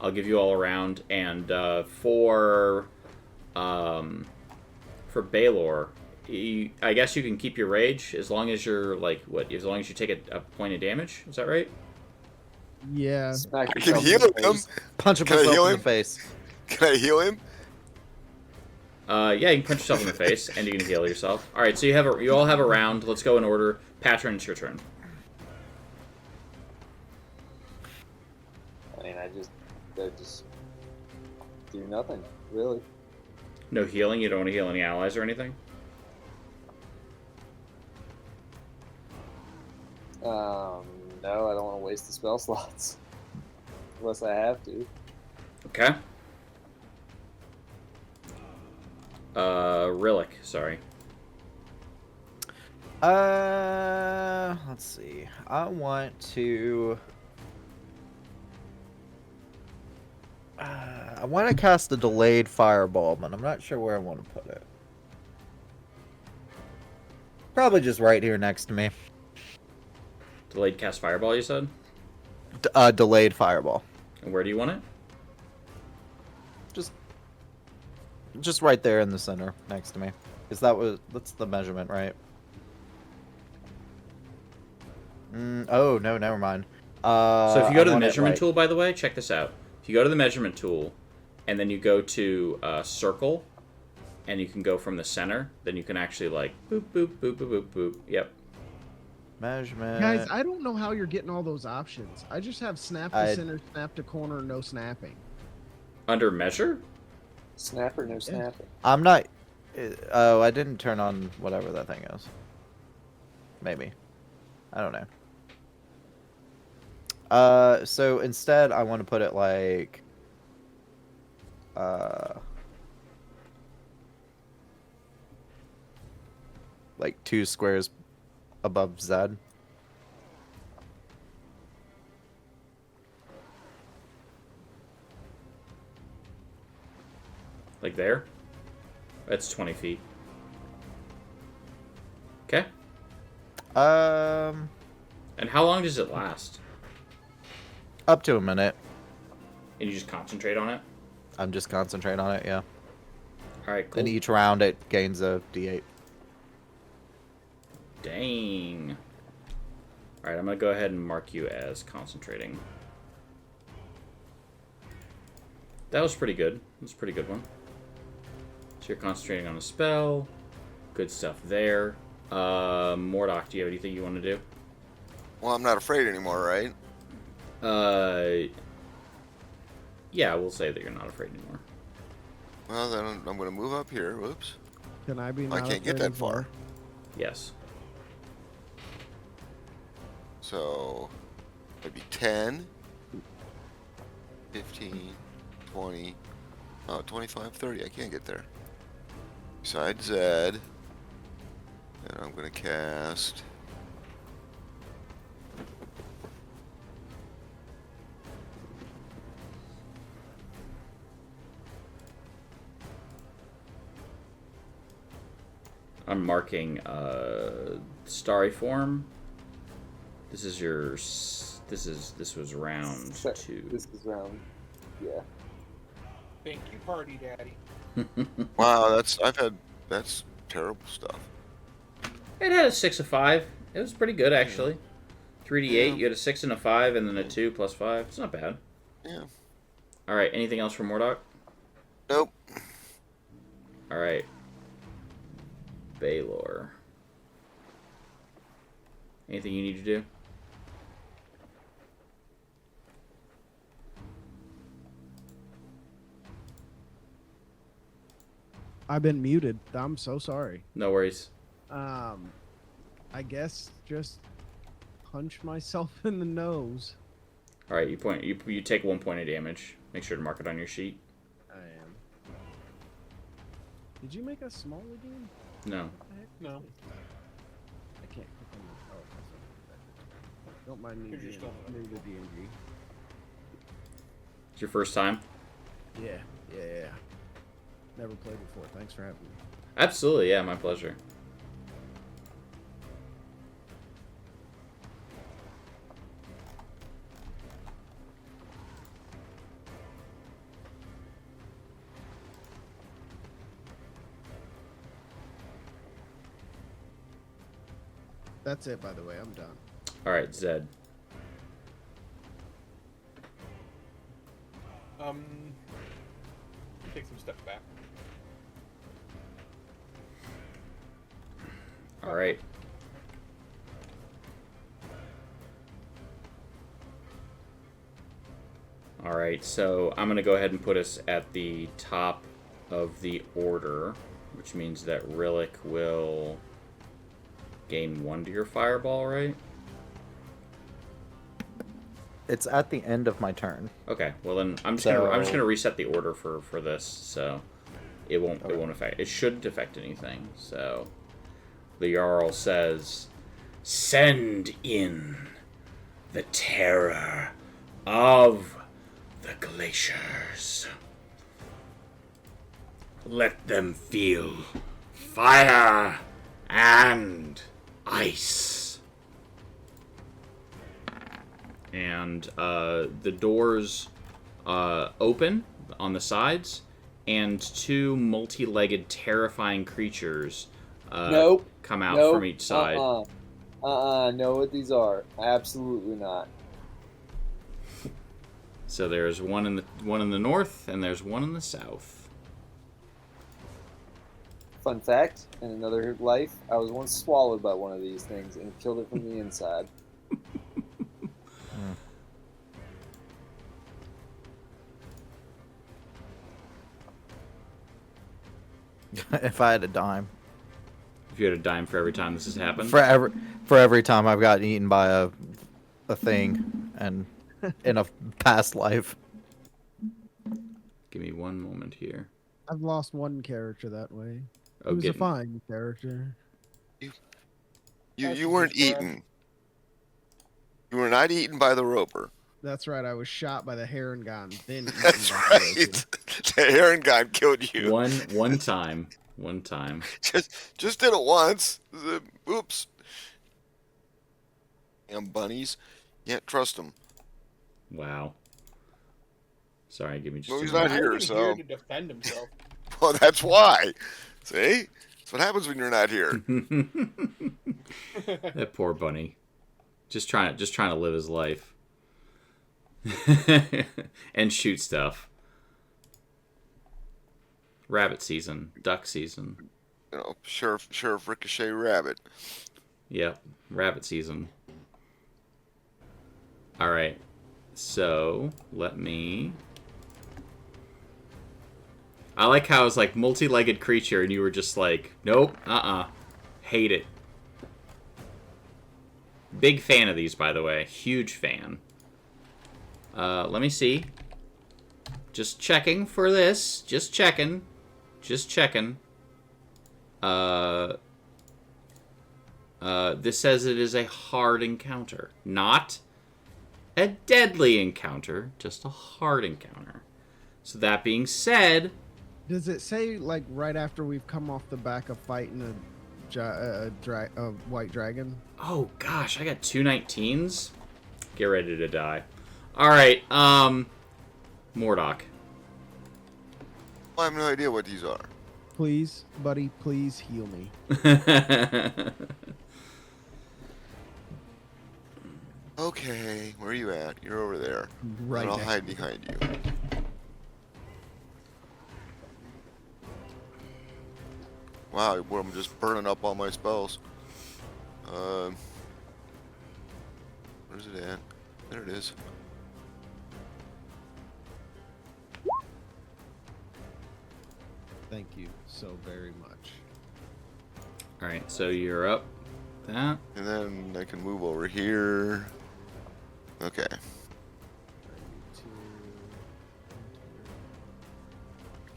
I'll give you all a round, and for Baylor, I guess you can keep your rage as long as you're as long as you take a point of damage. Is that right? Yeah. Smack I can yourself in heal the him. face. Punch Can I heal myself in the him? face. Can I heal him? Yeah, you can punch yourself in the face, and you can heal yourself. All right, so you all have a round. Let's go in order. Patron, it's your turn. I mean, I just do nothing, really. No healing? You don't want to heal any allies or anything? No, I don't want to waste the spell slots. Unless I have to. Okay. Rillick, sorry. Let's see. I want to... I want to cast a delayed fireball, but I'm not sure where I want to put it. Probably just right here next to me. Delayed cast fireball, you said? Delayed fireball. And where do you want it? Just right there in the center next to me. Because that's the measurement, right? Oh, no, never mind. So if you go to the measurement tool, by the way, check this out. If you go to the measurement tool, and then you go to circle, and you can go from the center, then you can actually like boop, boop, boop, boop, boop, boop. Yep. Measurement. Guys, I don't know how you're getting all those options. I just have snap to center, snap to corner, no snapping. Under measure? Snap or no snapping? I'm not... Oh, I didn't turn on whatever that thing is. Maybe. I don't know. So instead, I want to put it like... like 2 squares above Z. Like there? That's 20 feet. Okay. And how long does it last? Up to a minute. And you just concentrate on it? I'm just concentrating on it, yeah. Alright, cool. And each round it gains a D8. Dang. Alright, I'm going to go ahead and mark you as concentrating. That was pretty good. That was a pretty good one. So you're concentrating on a spell. Good stuff there. Mordok, do you have anything you want to do? Well, I'm not afraid anymore, right? Yeah, we'll say that you're not afraid anymore. Well, then I'm going to move up here. Whoops. Can I be? I can't get that far. Yes. So, maybe 10, 15, 20, 25, 30. I can't get there. Besides Zed. And I'm going to cast... I'm marking starry form. This is your. This was round 2. This is round. Yeah. Thank you, party daddy. Wow, that's terrible stuff. It had a 6, a 5. It was pretty good actually. 3d8. Yeah. You had a 6 and a 5, and then a 2 plus 5. It's not bad. Yeah. All right. Anything else for Mordok? Nope. All right. Baylor. Anything you need to do? I've been muted. I'm so sorry. No worries. I guess just punch myself in the nose. All right. You take 1 point of damage. Make sure to mark it on your sheet. I am. Did you make us small again? No. No. I can't click on the... Oh, don't mind me Here's your being stuff. new to D&D. It's your first time? Yeah. Never played before. Thanks for having me. Absolutely. Yeah, my pleasure. That's it, by the way. I'm done. All right, Zed. Take some steps back. All right. All right, so I'm going to go ahead and put us at the top of the order, which means that Rillick will gain 1 to your fireball, right? It's at the end of my turn. Okay, well then I'm just gonna reset the order for this, so it won't affect. It shouldn't affect anything. So the Jarl says, "Send in the terror of the glaciers. Let them feel fire and ice." And the doors open on the sides, and 2 multi-legged, terrifying creatures come out from each side. Know what these are. Absolutely not. So there's one in the north, and there's one in the south. Fun fact, in another life, I was once swallowed by one of these things and killed it from the inside. If I had a dime. If you had a dime for every time this has happened? For every time I've gotten eaten by a thing and in a past life. Give me one moment here. I've lost one character that way. Oh, He was a fine character. You weren't eaten. You were not eaten by the roper. That's right. I was shot by the heron gun. Then That's right. The heron gun killed you. One time. Just did it once. Oops. Damn bunnies. Can't trust them. Wow. Sorry, give me just. Well, he's not here, so. Here to defend himself. Well, that's why. See, that's what happens when you're not here. That poor bunny. Just trying to live his life. And shoot stuff. Rabbit season, duck season. You know, Sheriff Ricochet Rabbit. Yep, rabbit season. All right, so let me. I like how it's like multi-legged creature, and you were just like, nope, hate it. Big fan of these, by the way, huge fan. Let me see. Just checking for this. Just checking. This says it is a hard encounter. Not a deadly encounter, just a hard encounter. So that being said... Does it say, like, right after we've come off the back of fighting a white dragon? Oh, gosh, I got 2 19s. Get ready to die. Alright, Mordock. I have no idea what these are. Please, buddy, please heal me. Okay, where are you at? You're over there. Right. I'll hide behind you. Wow, well, I'm just burning up all my spells. Where's it at? There it is. Thank you so very much. Alright, so you're up. That. And then I can move over here. Okay.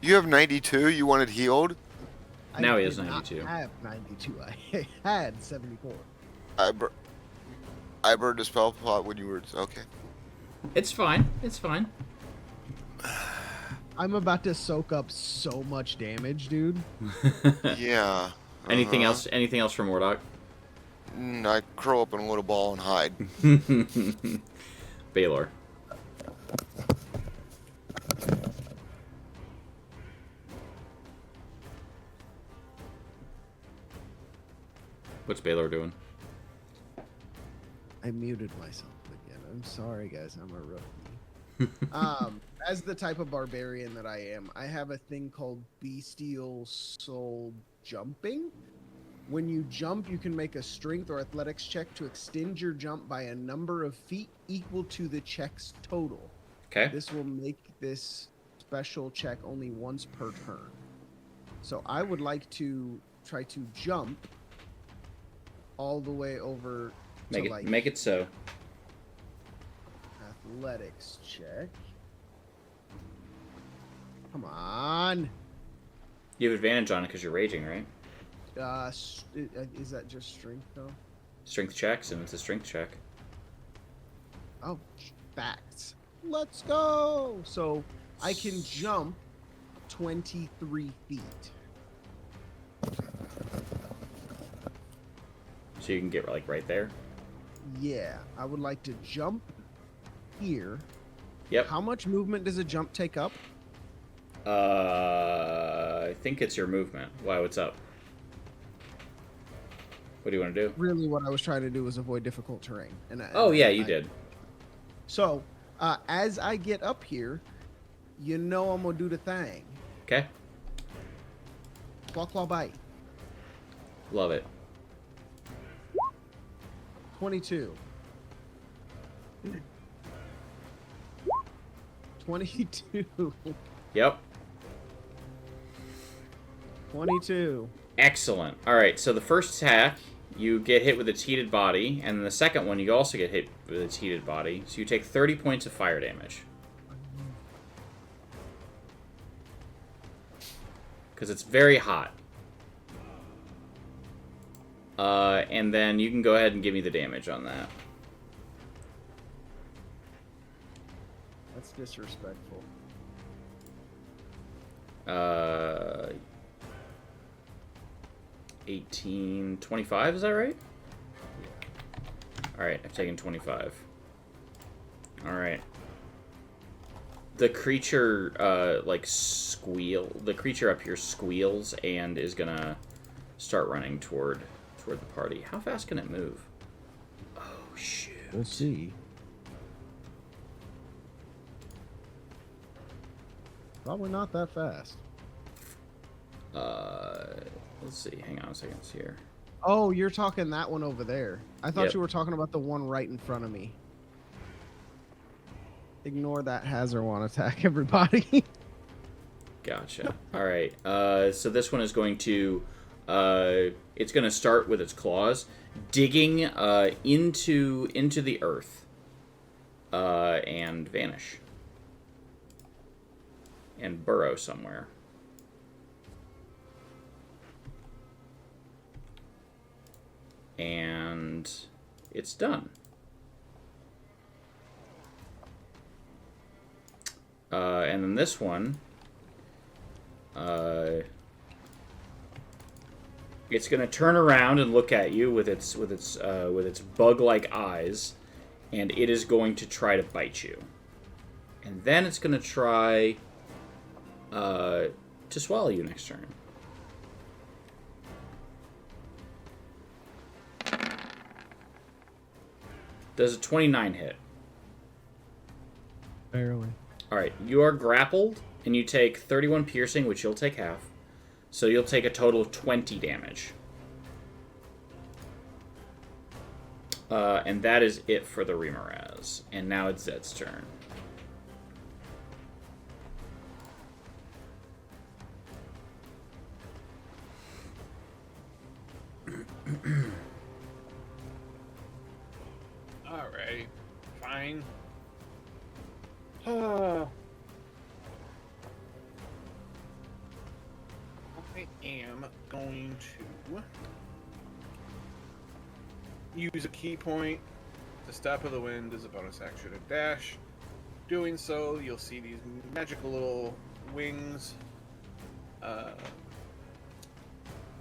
You have 92? You wanted healed? Now he has 92. I have 92. I had 74. I burned a spell plot when you were... Okay. It's fine. It's fine. I'm about to soak up so much damage, dude. Yeah. Anything else? Anything else from Mordock? I curl up in a little ball and hide. Baylor. What's Baylor doing? I muted myself again. I'm sorry, guys. I'm a rookie. As the type of barbarian that I am, I have a thing called bestial soul jumping. When you jump, you can make a strength or athletics check to extend your jump by a number of feet equal to the check's total. Okay. This will make this special check only once per turn. So I would like to try to jump all the way over to Make it so. Athletics check. Come on. You have advantage on it because you're raging, right? Is that just strength though? Strength checks, and it's a strength check. Oh, facts. Let's go. So I can jump 23 feet. So you can get like right there. Yeah, I would like to jump here. Yep. How much movement does a jump take up? I think it's your movement. Why? What's up? What do you want to do? Really, what I was trying to do was avoid difficult terrain. You did. So, as I get up here, you know I'm gonna do the thing. Okay. Claw bite. Love it. 22. 22. Yep. 22. Excellent. All right, so the first attack, you get hit with its heated body, and then the second one, you also get hit with its heated body, so you take 30 points of fire damage. Because it's very hot. And then you can go ahead and give me the damage on that. That's disrespectful. 18, 25, is that right? Alright, I've taken 25. Alright. The creature, the creature up here squeals and is gonna start running toward the party. How fast can it move? Oh, shoot. We'll see. Probably not that fast. Let's see. Hang on a second here. Oh, you're talking that one over there. I thought Yep. you were talking about the one right in front of me. Ignore that Hazard one attack, everybody. Gotcha. All right. So this one is going to, it's going to start with its claws, digging into the earth, and vanish, and burrow somewhere. And it's done. And then this one, it's gonna turn around and look at you with its bug-like eyes, and it is going to try to bite you. And then it's gonna try to swallow you next turn. Does a 29 hit? Barely. Alright, you are grappled, and you take 31 piercing, which you'll take half. So you'll take a total of 20 damage. And that is it for the Remoraz. And now it's Zed's turn. Alright, fine. I am going to use a key point. The Step of the Wind is a bonus action to dash. Doing so, you'll see these magical little wings,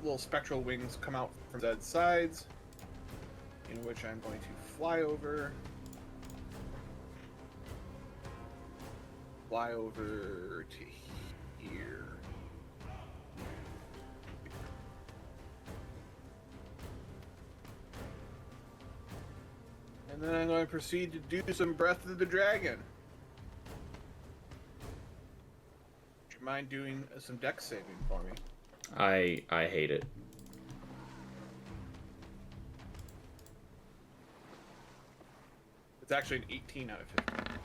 little spectral wings come out from Zed's sides, in which I'm going to fly over to here. And then I'm going to proceed to do some Breath of the Dragon. Would you mind doing some dex saving for me? I hate it. It's actually an 18 out of 15.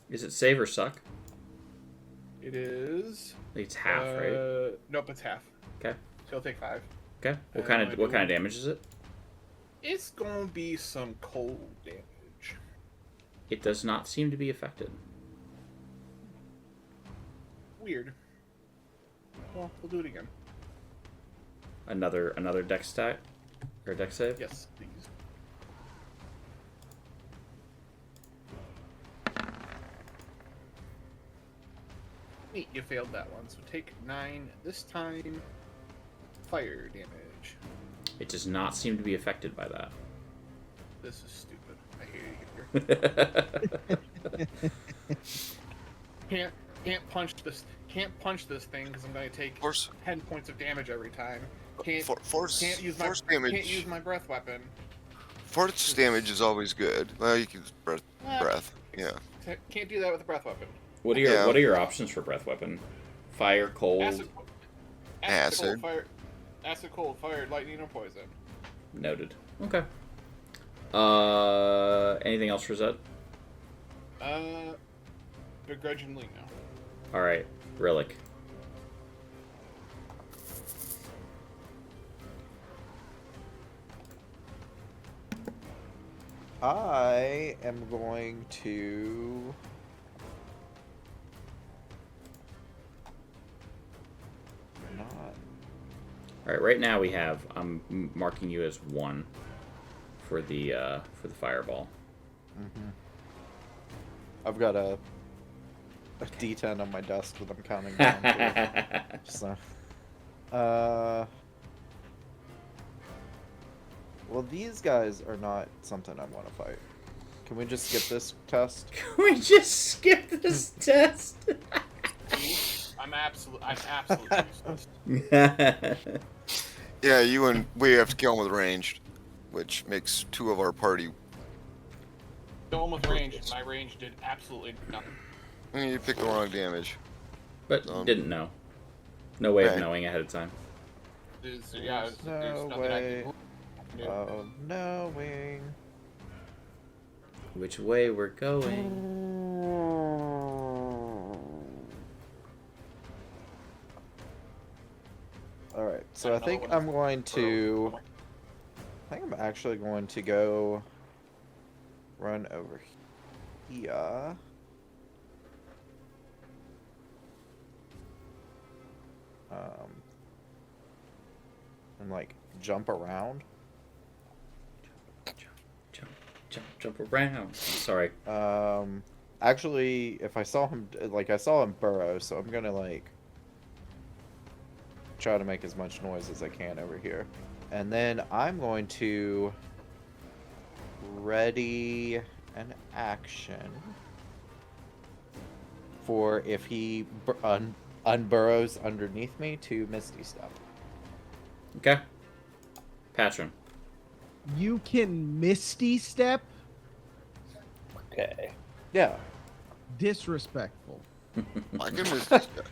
Is it save or suck? It is. It's half, right? Nope, it's half. Okay. So he'll take 5. Okay. What kind of damage is it? It's gonna be some cold damage. It does not seem to be affected. Weird. Well, we'll do it again. Another dex stat or dex save? Yes, please. Neat, you failed that one. So take 9 this time. Fire damage. It does not seem to be affected by that. This is stupid. I hate it here. Can't punch this. Can't punch this thing because I'm going to take 10 points of damage every time. Can't use my breath weapon. Force damage is always good. Well, you can breath. Yeah. Can't do that with a breath weapon. What are your options for breath weapon? Fire, cold, acid. Acid, cold, fire, lightning, or poison. Noted. Okay. Anything else for Zed? Begrudgingly, no. All right, Relic. I am going to. Not. All right. Right now we have. I'm marking you as 1 for the fireball. Mm-hmm. I've got a D10 on my desk that I'm counting down to. So, well, these guys are not something I want to fight. Can we just skip this test? Can we just skip this test? I'm absolutely useless. Yeah, you and we have to kill him with ranged, which makes 2 of our party. Kill him with range. My range did absolutely nothing. You picked the wrong damage. But didn't know. No way of knowing ahead of time. There's No nothing way I can do. of knowing. Which way we're going. Alright, so I think I'm going to... I think I'm actually going to go run over here. And like jump around. Jump around. Sorry. Actually, if I saw him, I saw him burrow, so I'm gonna like try to make as much noise as I can over here. And then I'm going to ready an action for if he unburrows underneath me to Misty Step. Okay. Patron. You can Misty Step? Okay. Yeah. Disrespectful. I can Misty Step.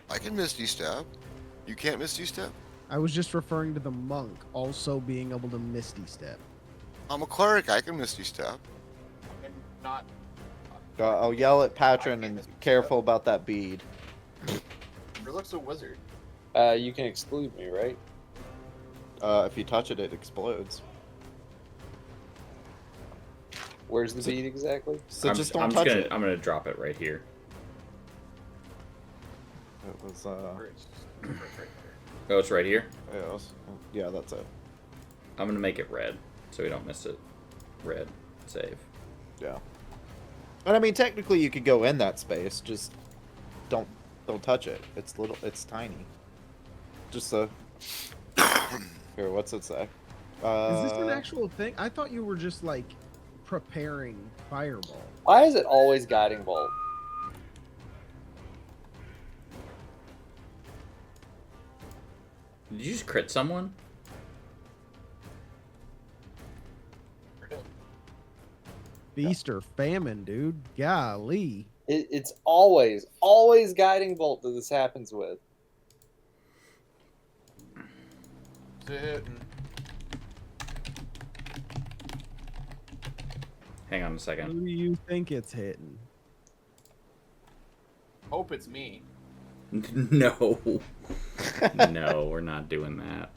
I can Misty Step. You can't Misty Step? I was just referring to the monk also being able to Misty Step. I'm a cleric. I can Misty Step. I'm not. I'll yell at Patron and careful about that bead. Relic's a wizard. You can exclude me, right? If you touch it, it explodes. Where's the bead exactly? So just don't touch it. I'm gonna drop it right here. It was Oh, it's right here? Yeah, that's it. I'm gonna make it red, so we don't miss it. Red. Save. Yeah. And I mean, technically you could go in that space, just don't touch it. It's tiny. Just here, what's it say? Is this an actual thing? I thought you were just like preparing fireball. Why is it always guiding bolt? Did you just crit someone? Feast or famine, dude. Golly. It's always guiding bolt that this happens with. Hang on a second. Who do you think it's hitting? hope it's me. No. No, we're not doing that.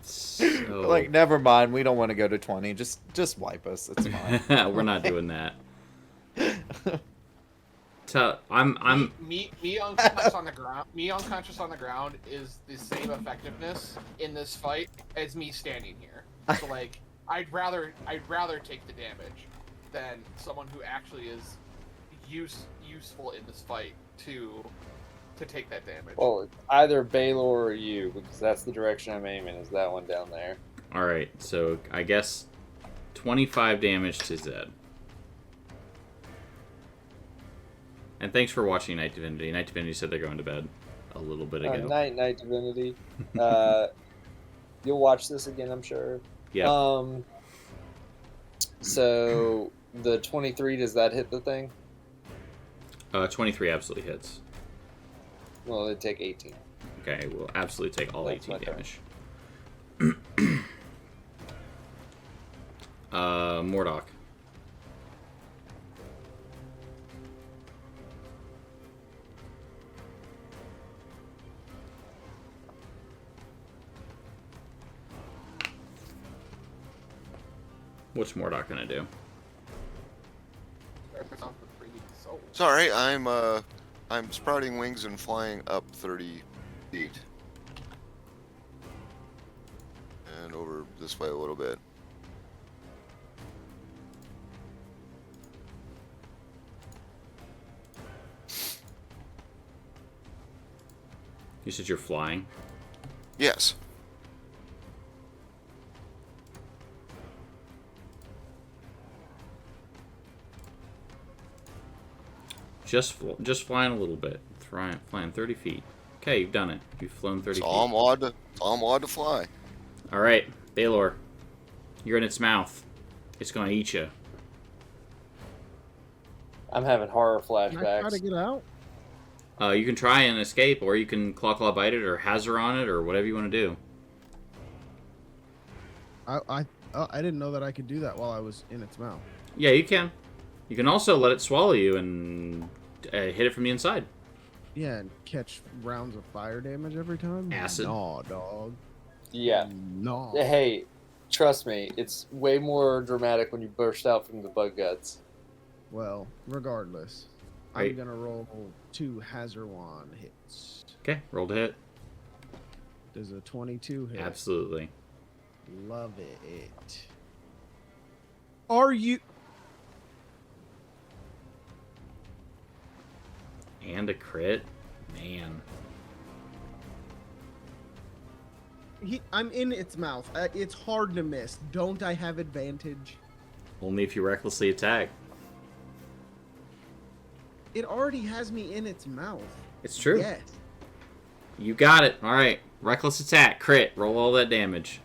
So... Like, never mind. We don't want to go to 20. Just wipe us. It's fine. We're not doing that. I'm me unconscious on the ground. Me unconscious on the ground is the same effectiveness in this fight as me standing here. So like, I'd rather take the damage than someone who actually is useful in this fight to take that damage. Well, it's either Baylor or you, because that's the direction I'm aiming. Is that one down there? all right. So I guess 25 damage to Zed. And thanks for watching Night Divinity. Night Divinity said they're going to bed a little bit ago. Night Divinity. You'll watch this again, I'm sure. Yeah. So the 23, does that hit the thing? 23 absolutely hits. Well, it'd take 18. Okay, we'll absolutely take all That's 18 my damage. Mordok. What's Mordok gonna do? Sorry, I'm sprouting wings and flying up 30 feet. And over this way a little bit. You said you're flying? Yes. Just flying a little bit. Flying 30 feet. Okay, you've done it. You've flown 30 feet. I'm allowed to fly. All right, Baylor. You're in its mouth. It's gonna eat you. I'm having horror Can I try flashbacks. to get out? You can try and escape, or you can claw bite it, or hazard on it, or whatever you want to do. I didn't know that I could do that while I was in its mouth. Yeah, you can. You can also let it swallow you and hit it from the inside. Yeah, and catch rounds of fire damage every time? Acid. No, dog. Yeah. No. Hey, trust me, it's way more dramatic when you burst out from the bug guts. Well, regardless, Right. I'm gonna roll 2 Hazarwan hits. Okay, roll to hit. Does a 22 hit? Absolutely. Love it. Are you... And a crit? Man. I'm in its mouth. It's hard to miss. Don't I have advantage? Only if you recklessly attack. It already has me in its mouth. It's true. Yes. You got it. All right. Reckless attack. Crit. Roll all that damage.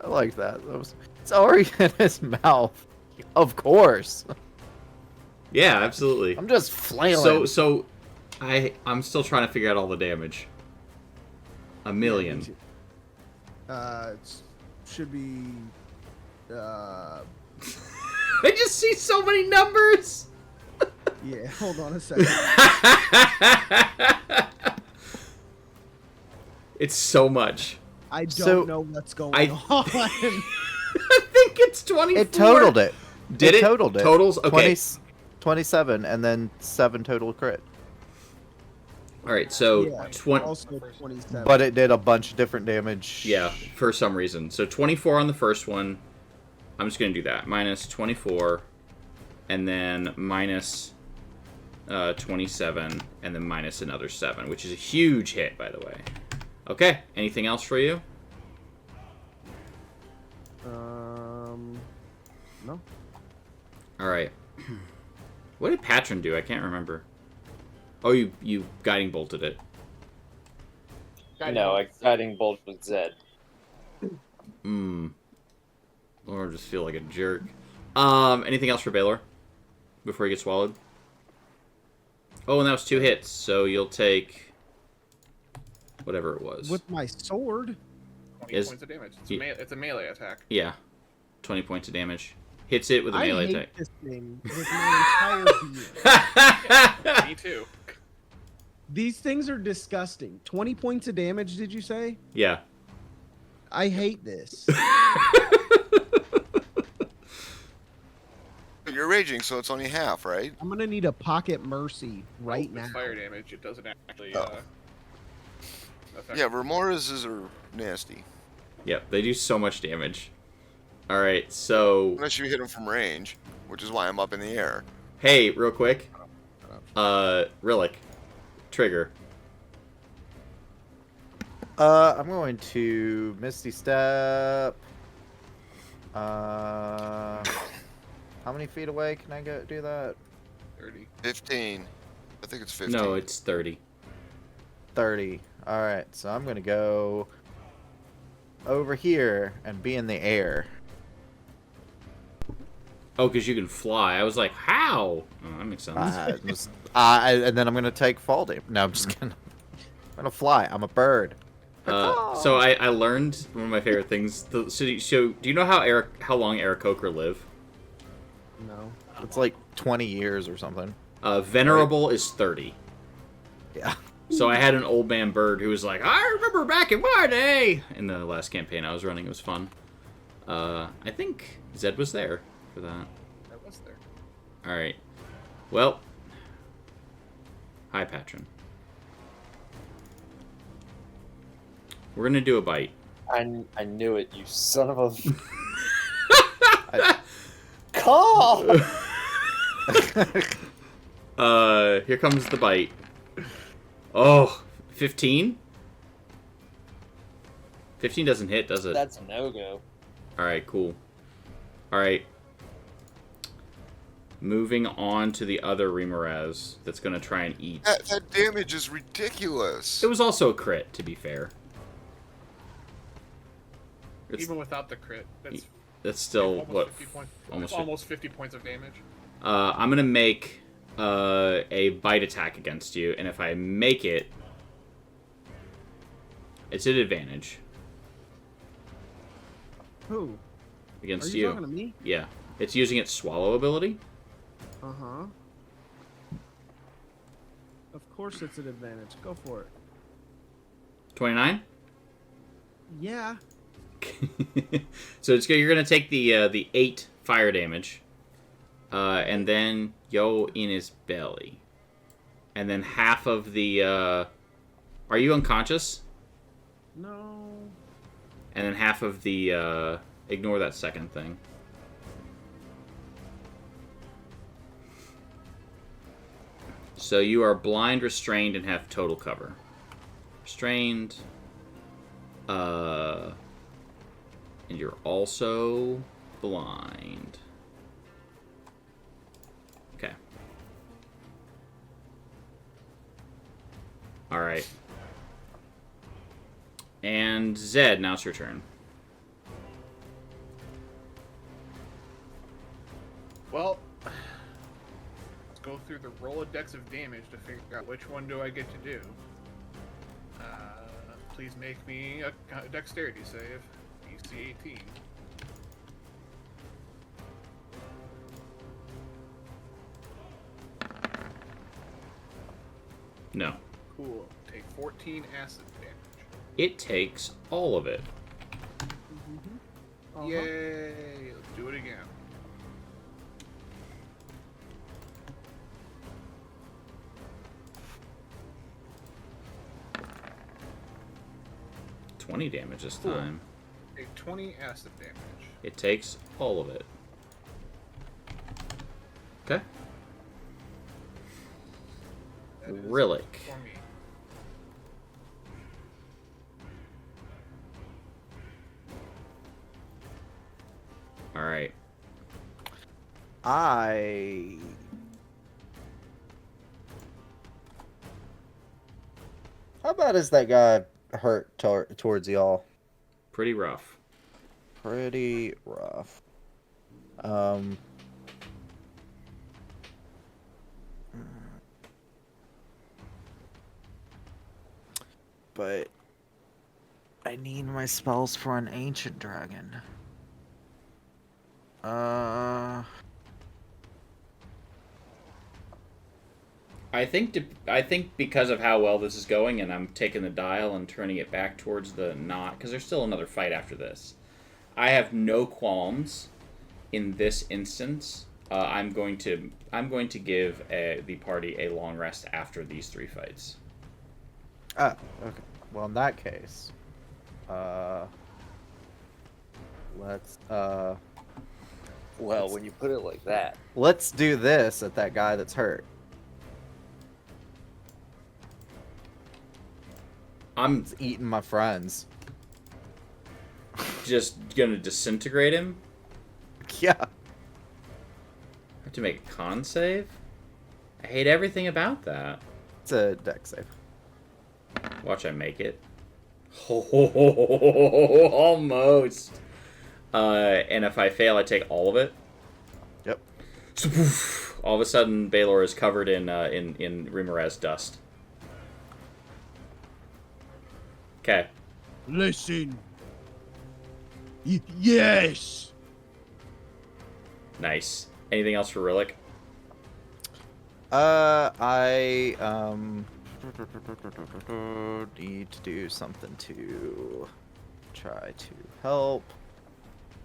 I like that. It's already in his mouth. Of course. Yeah, absolutely. I'm just flailing. So, I'm still trying to figure out all the damage. 1 million. It should be... I just see so many numbers! Yeah, hold on a second. It's so much. I don't know what's going on. I think it's 24. It totaled it. Did it? Totaled it. Totals? Okay. 27, and then 7 total crit. Alright, so... Yeah, also 27. But it did a bunch of different damage. Yeah, for some reason. So 24 on the first one. I'm just going to do that. Minus 24, and then minus 27, and then minus another 7, which is a huge hit, by the way. Okay, anything else for you? No. Alright. What did Patron do? I can't remember. Oh, you guiding bolted it. No, I guiding bolt with Zed. Or just feel like a jerk. Anything else for Baylor? Before he gets swallowed? Oh, and that was 2 hits, so you'll take... whatever it was. With my sword. 20 points of damage. It's a melee attack. Yeah, 20 points of damage. Hits it with a melee attack. I hate this thing with my entire being. Me too. These things are disgusting. 20 points of damage, did you say? Yeah. I hate this. You're raging, so it's only half, right? I'm gonna need a pocket mercy right now. Fire damage. It doesn't actually. Yeah, Remoras are nasty. Yep, they do so much damage. All right, so unless you hit them from range, which is why I'm up in the air. Hey, real quick. Rillick, trigger. I'm going to Misty Step. How many feet away can I go do that? 30. 15. I think it's 15. No, it's 30. 30. All right, so I'm gonna go over here and be in the air. Oh, because you can fly. I was like, how? Oh, that makes sense. And then I'm gonna take fall damage. No, I'm just kidding. I'm gonna fly. I'm a bird. So I learned one of my favorite things. So do you know how long Eric Coker live? No. It's like 20 years or something. Venerable is 30. Yeah. So I had an old man bird who was like, I remember back in my day. In the last campaign I was running, it was fun. I think Zed was there for that. I was there. All right. Well. Hi, Patron. We're gonna do a bite. I knew it, you son of a... Call! Here comes the bite. Oh, 15? 15 doesn't hit, does it? That's a no-go. Alright, cool. Alright. Moving on to the other Remoraz that's gonna try and eat. That damage is ridiculous. It was also a crit, to be fair. Even without the crit, that's still what? 50 points. Almost 50 points of damage. I'm gonna make a bite attack against you, and if I make it, it's an advantage. Who? Against Are you talking to me? Yeah. It's using its swallow ability. Uh-huh. Of course it's an advantage. Go for it. 29? Yeah. So you're gonna take the 8 fire damage, and then yo in his belly, and then half of the. Are you unconscious? No. And then half of the. Ignore that second thing. So you are blind, restrained, and have total cover. Restrained. And you're also blind. Okay. Alright. And Zed, now it's your turn. Well, let's go through the Rolodex of damage to figure out which one do I get to do. Please make me a dexterity save. DC 18. No. Cool. Take 14 acid damage. It takes all of it. Mm-hmm. Yay! Let's do it again. $20 damage this Cool. time. Take 20 acid damage. It takes all of it. Okay. That is Rillick. for me. Alright. How bad is that guy hurt towards y'all? Pretty rough. Pretty rough. But I need my spells for an ancient dragon. I think because of how well this is going, and I'm taking the dial and turning it back towards the knot, because there's still another fight after this. I have no qualms in this instance. I'm going to give the party a long rest after these 3 fights. Okay. Well, in that case, let's Well, when you put it like that, let's do this at that guy that's hurt. I'm eating my friends. just gonna disintegrate him. Yeah. I have to make a con save. I hate everything about that. It's a dex save. Watch I make it. Almost. And if I fail, I take all of it. Yep. All of a sudden, Baylor is covered in Rimaraz dust. Okay. Listen. Yes. Nice. Anything else for Rillick? I need to do something to try to help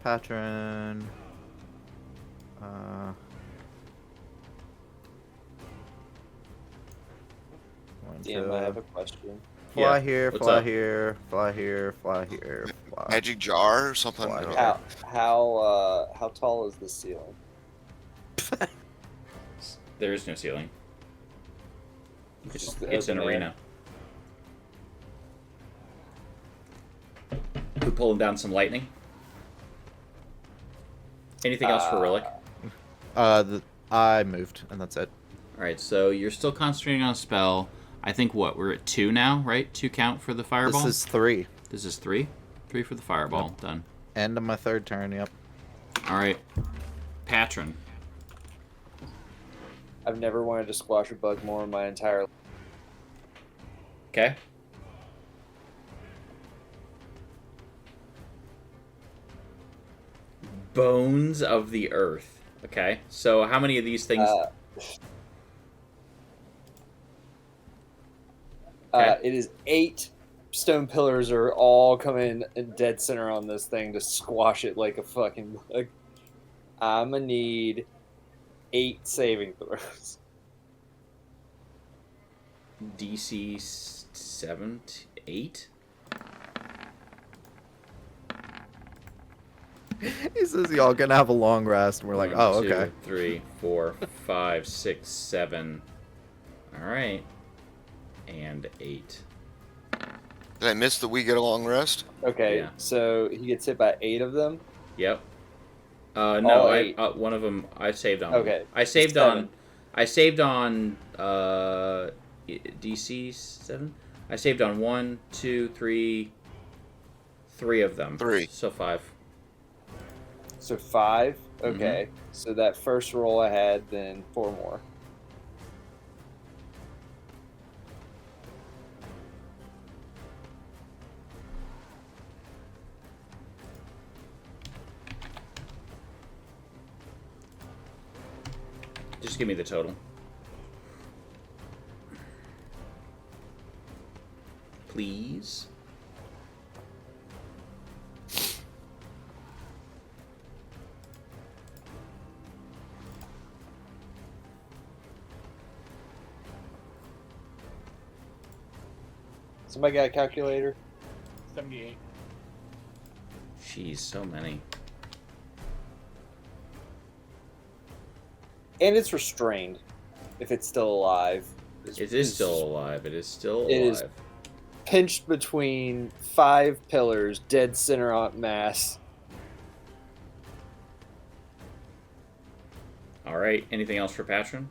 Patron. Damn, I have a question. Fly Yeah, here, what's fly up? here, fly here, fly here, fly. Magic jar or something? Fly. Or- How tall is the ceiling? There is no ceiling. Just It's an open air. arena. We pulling down some lightning. Anything else for Rillick? I moved, and that's it. Alright, so you're still concentrating on a spell. I think we're at 2 now, right? 2 count for the fireball? This is 3. This is 3? 3 for the fireball. Yep. Done. End of my 3rd turn, yep. Alright. Patron. I've never wanted to squash a bug more in my entire life. Okay. Bones of the Earth. Okay. So how many of these things... It is 8 stone pillars are all coming in dead center on this thing to squash it like a fucking bug. I'm gonna need 8 saving throws. DC 7, 8? He says y'all gonna have a long rest, and we're like, 1, oh, 2, okay. 3, 4, 5, 6, 7. Alright. And 8. Did I miss the we get a long rest? Okay, Yeah. so he gets hit by 8 of them. Yep. All No, 8. one of them I saved on. Okay. I saved 7. DC 7. I saved on 1, 2, 3 of them. 3. So 5. So 5. Okay. So that first roll I had, then 4 more. Just give me the total. Please. Somebody got a calculator? 78. Jeez, so many. And it's restrained. If it's still alive. It is still alive. It is still It is alive. pinched between 5 pillars, dead center on mass. All right. Anything else for Patron?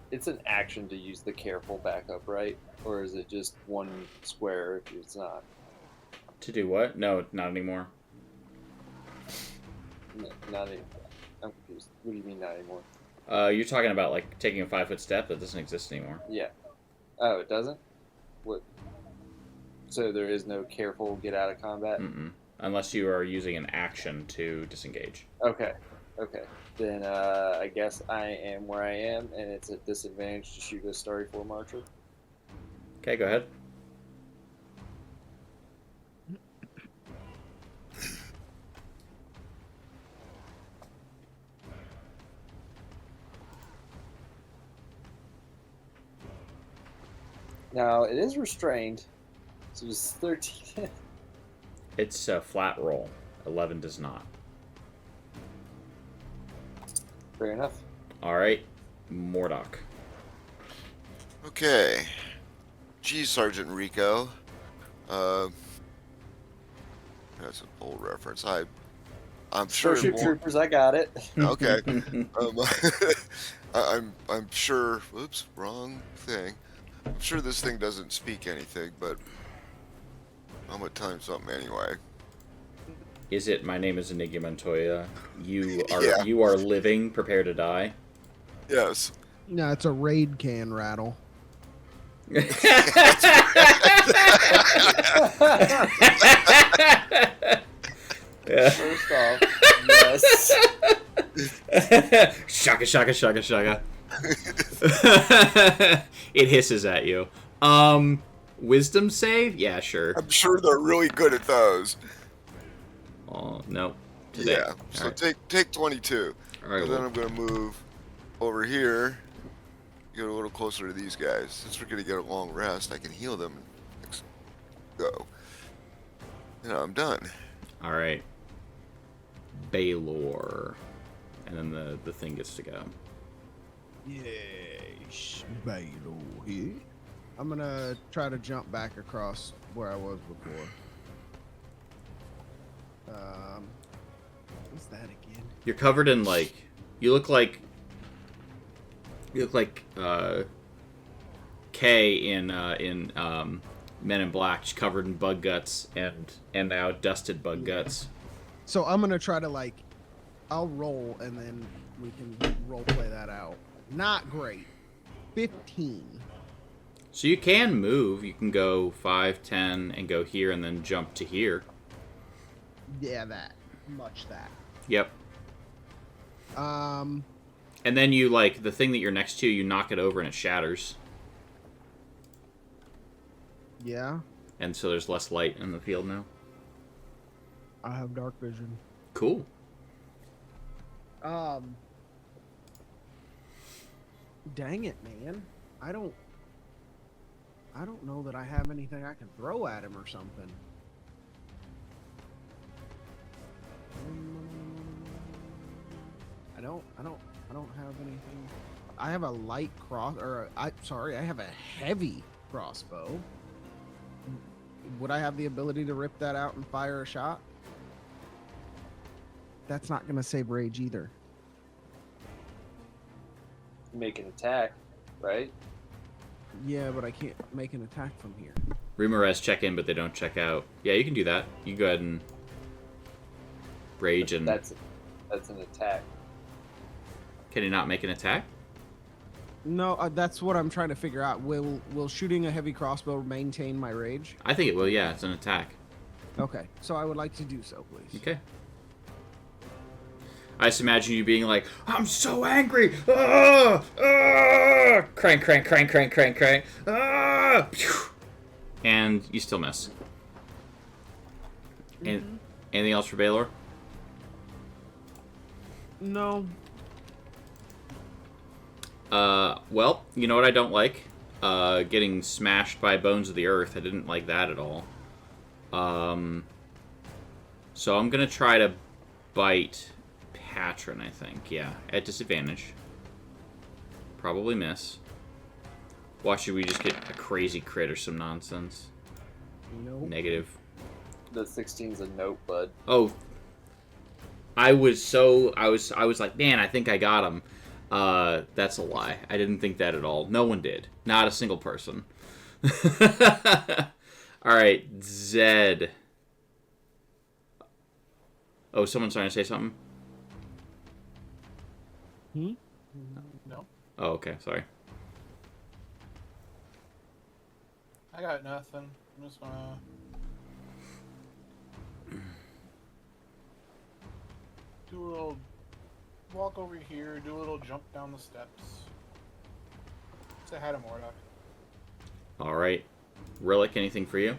It's an action to use the careful backup, right? Or is it just 1 square if it's not? To do what? No, not anymore. No, not anymore. I'm confused. What do you mean not anymore? You're talking about like taking a 5-foot step that doesn't exist anymore. Yeah. Oh, it doesn't? What? So there is no careful get out of combat? Mm-mm. Unless you are using an action to disengage. Okay. Okay. Then I guess I am where I am, and it's at disadvantage to shoot a Starry Form Archer. Okay, go ahead. Now, it is restrained, so it's 13. It's a flat roll. 11 does not. Fair enough. All right, Mordock. Okay. Geez, Sergeant Rico. That's an old reference. I'm sure. Starship Troopers, I got it. Okay. I'm sure. Oops, wrong thing. I'm sure this thing doesn't speak anything, but I'm gonna tell him something anyway. Is it? My name is Enigma Montoya. You are Yeah. you are living. Prepare to die. Yes. No, it's a raid can rattle. Yeah. First off, yes. Shaka, shaka, shaka, shaka. It hisses at you. Wisdom save? Yeah, sure. I'm sure they're really good at those. Oh, no. Today. Yeah. So take 22. All right, And then well. I'm gonna move over here. Get a little closer to these guys. Since we're gonna get a long rest, I can heal them. Go. And I'm done. All right. Baylor. And then the thing gets to go. Yes, Baylor here. I'm gonna try to jump back across where I was before. What's that again? You're covered in like you look like Kay in Men in Black, just covered in bug guts and now dusted bug guts. So I'm gonna try to I'll roll and then we can role play that out. Not great. 15. So you can move. You can go 5, 10, and go here and then jump to here. Yeah, that. Much that. Yep. Um. And then you the thing that you're next to, you knock it over and it shatters. Yeah. And so there's less light in the field now. I have dark vision. Cool. Dang it, man. I don't know that I have anything I can throw at him or something. I don't have anything. I have a light I have a heavy crossbow. Would I have the ability to rip that out and fire a shot? That's not gonna save rage either. Make an attack, right? Yeah, but I can't make an attack from here. Rumores check in, but they don't check out. Yeah, you can do that. You go ahead and rage and... That's an attack. Can he not make an attack? No, that's what I'm trying to figure out. Will shooting a heavy crossbow maintain my rage? I think it will, yeah. It's an attack. Okay, so I would like to do so, please. Okay. I just imagine you being like, I'm so angry! Ah! Ah! Crank, crank, crank, crank, crank, crank. Ah! And you still miss. And anything else for Baylor? No. Well, you know what I don't like? Getting smashed by Bones of the Earth. I didn't like that at all. So I'm gonna try to bite Patron, I think. Yeah, at disadvantage. Probably miss. Watch, should we just get a crazy crit or some nonsense? Nope. Negative. The 16's a note, bud. Oh. I was like, man, I think I got him. That's a lie. I didn't think that at all. No one did. Not a single person. Alright, Zed. Oh, someone's trying to say something? No. Oh, okay, sorry. I got nothing. I'm just gonna. Do a little walk over here, do a little jump down the steps. Say hi to Mordok. All right. Relic, anything for you?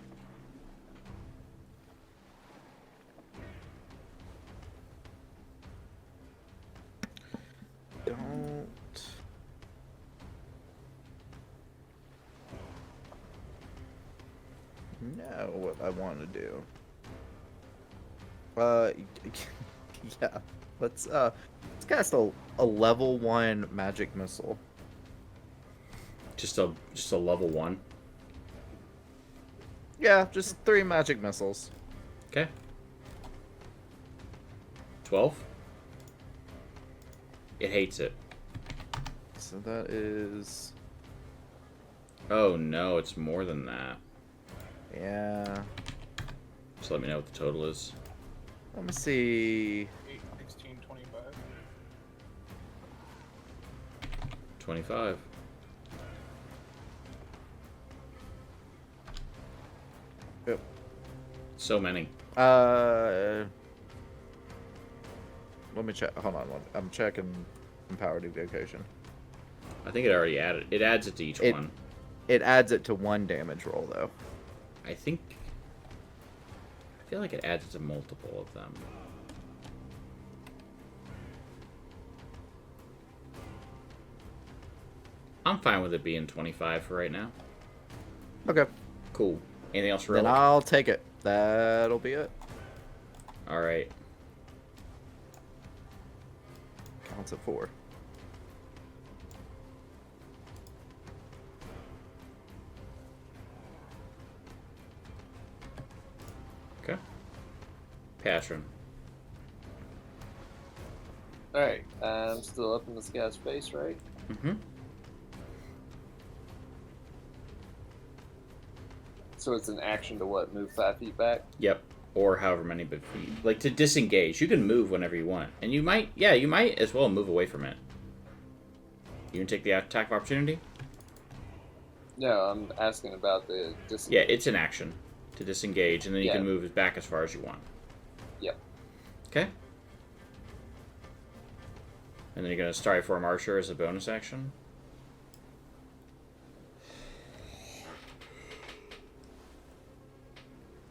Don't know what I want to do. Yeah. Let's cast a level 1 magic missile. Just a level 1. Yeah, just 3 magic missiles. Okay. 12. It hates it. So that is... Oh no, it's more than that. Yeah. Just let me know what the total is. Let me see. 8, 16, 25. 25. Yep. So many. Let me check. Hold on. I'm checking empowered evocation. I think it already added. It adds it to each one. It adds it to 1 damage roll, though. I feel like it adds it to multiple of them. I'm fine with it being 25 for right now. Okay. Cool. Anything else for Then Relic? I'll take it. That'll be it. All right. Counts at 4. Okay. Patron. Alright, I'm still up in the scout space, right? Mm-hmm. So it's an action to what? Move 5 feet back? Yep. Or however many feet. Like to disengage. You can move whenever you want. And you might as well move away from it. You can take the attack of opportunity? No, I'm asking about the disengage. Yeah, it's an action to disengage, and then you Yeah. can move back as far as you want. Yep. Okay. And then you're going to Starry Form Archer as a bonus action.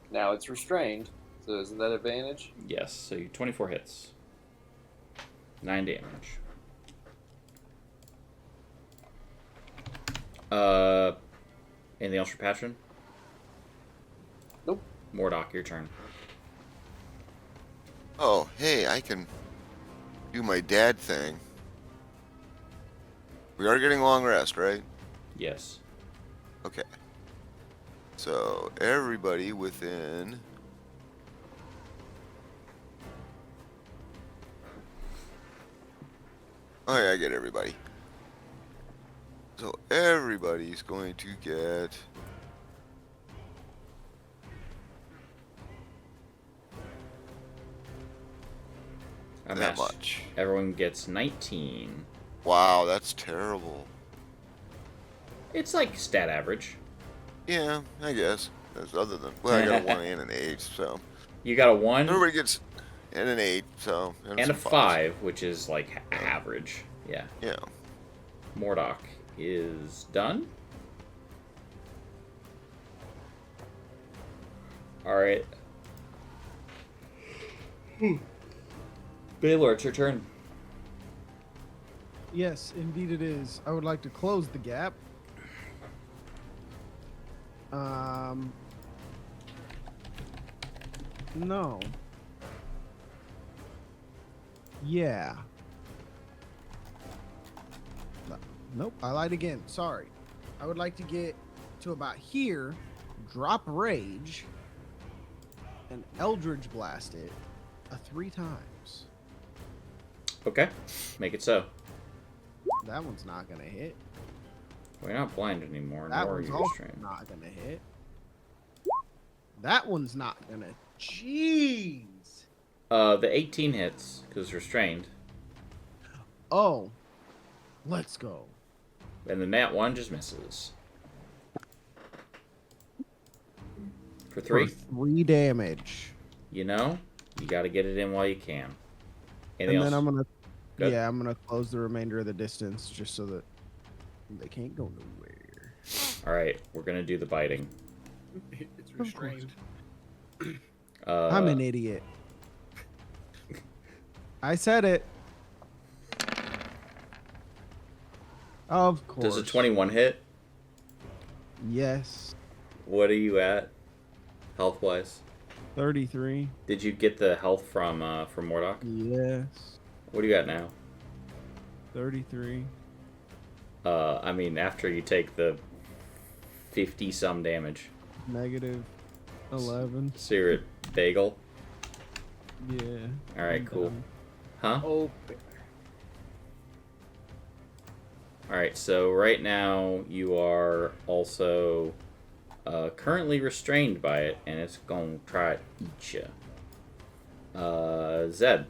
Now it's restrained, so isn't that advantage? Yes, so you 24 hits. 9 damage. Anything else for Patron? Nope. Mordok, your turn. Oh, hey, I can do my dad thing. We are getting long rest, right? Yes. Okay. So, everybody within... Oh yeah, I get everybody. So, everybody's going to get... that much. Everyone gets 19. Wow, that's terrible. It's like stat average. Yeah, I guess. That's other than... Well, I got a 1 and an 8, so... You got a 1? Everybody gets... and an 8, so... And a some 5, which is like average. Yeah. Yeah. Mordok is done. Alright. Baylor, it's your turn. Yes, indeed it is. I would like to close the gap. No. Yeah. Nope, I lied again. Sorry. I would like to get to about here, drop rage, and Eldritch blast it 3 times. Okay. Make it so. That one's not gonna hit. Well, you're not blind anymore, That nor are one's you also restrained. not gonna hit. That one's not gonna. Jeez. The 18 hits, because restrained. Oh. Let's go. And the nat 1 just misses. For 3? For 3 damage. You know, you got to get it in while you can. Anything else? I'm gonna, Good. yeah, I'm gonna close the remainder of the distance just so that they can't go nowhere. All right, we're gonna do the biting. It's restrained. I'm an idiot. I said it. Of course. Does a 21 hit? Yes. What are you at, health-wise? 33. Did you get the health from Mordock? Yes. What do you got now? 33. I mean, after you take the 50-some damage. Negative 11. So you're at bagel? Yeah. Alright, cool. Huh? Oh. Alright, so right now you are also currently restrained by it, and it's going to try to eat you. Zed.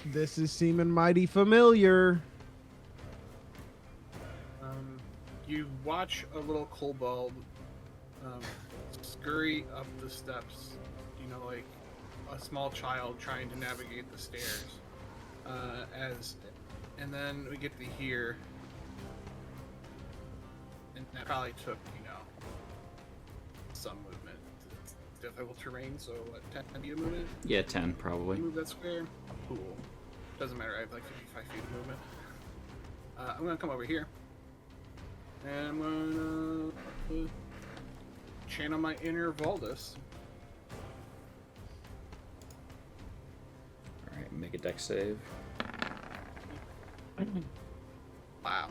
This is seeming mighty familiar. You watch a little kobold scurry up the steps, you know, like a small child trying to navigate the stairs. And then we get to here, and that probably took, you know, some movement. It's difficult terrain, so what, 10 feet of movement? Yeah, 10 probably. Move that square. Cool. Doesn't matter. I have like 55 feet of movement. I'm gonna come over here, and I'm gonna channel my inner Valdus. All right, make a dex save. Wow.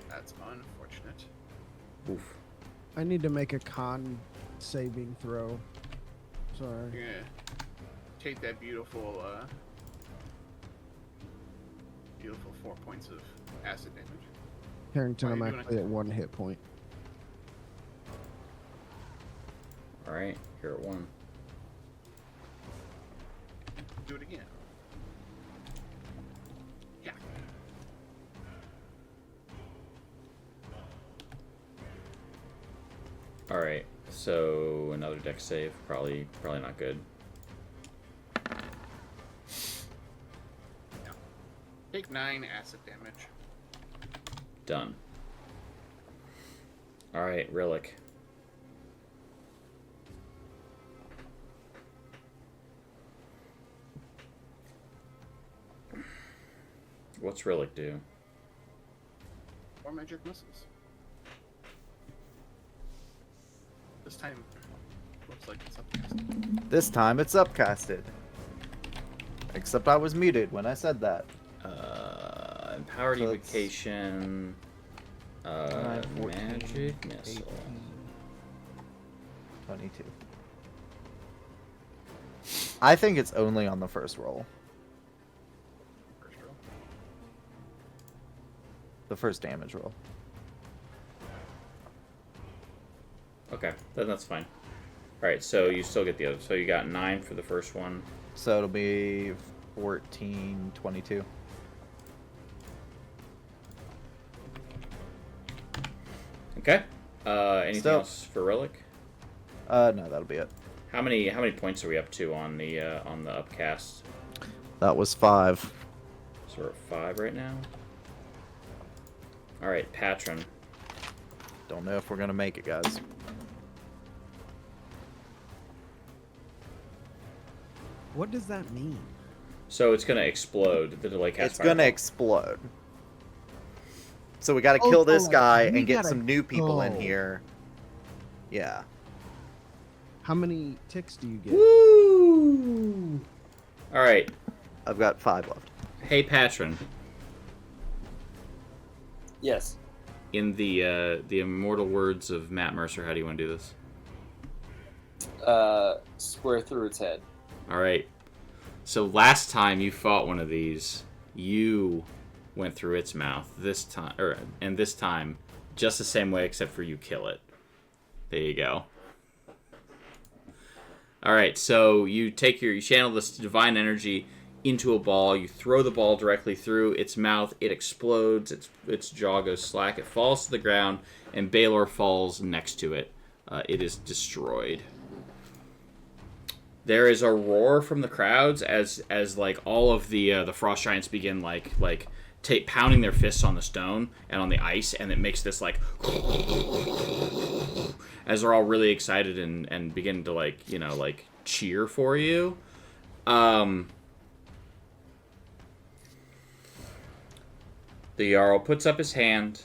That's unfortunate. Oof. I need to make a con saving throw. Sorry. You're gonna take that beautiful, beautiful 4 points of acid damage. Carrington, Why I'm are you doing actually at 1 hit point. All right, you're at 1. Do it again. Yeah. All right, so another dex save, probably not good. Take 9 acid damage. Done. All right, Rillick. What's Rillick do? 4 magic missiles. This time, looks like it's upcasted. This time it's upcasted. Except I was muted when I said that. Empowered So evocation. 5, 14, Magic missile. 22. I think it's only on the first roll. First roll. The first damage roll. Okay, then that's fine. All right, so you still get the other. So you got 9 for the first one. So it'll be 14, 22. Okay. Anything Still- else for Relic? No, that'll be it. How many points are we up to on the upcast? That was 5. So we're at 5 right now. All right, Patron. Don't know if we're gonna make it, guys. What does that mean? So it's gonna explode. The delay cast. It's gonna explode. So we gotta kill this guy and get some new people in here. Yeah. How many ticks do you get? Woo! All right. I've got 5 left. Hey, Patron. Yes. In the immortal words of Matt Mercer, how do you want to do this? Square through its head. All right. So last time you fought one of these, you went through its mouth. This time, just the same way, except for you kill it. There you go. All right. So you channel this divine energy into a ball. You throw the ball directly through its mouth. It explodes. Its jaw goes slack. It falls to the ground, and Baylor falls next to it. It is destroyed. There is a roar from the crowds as like all of the frost giants begin like pounding their fists on the stone and on the ice, and it makes this like as they're all really excited and begin to like cheer for you. The Jarl puts up his hand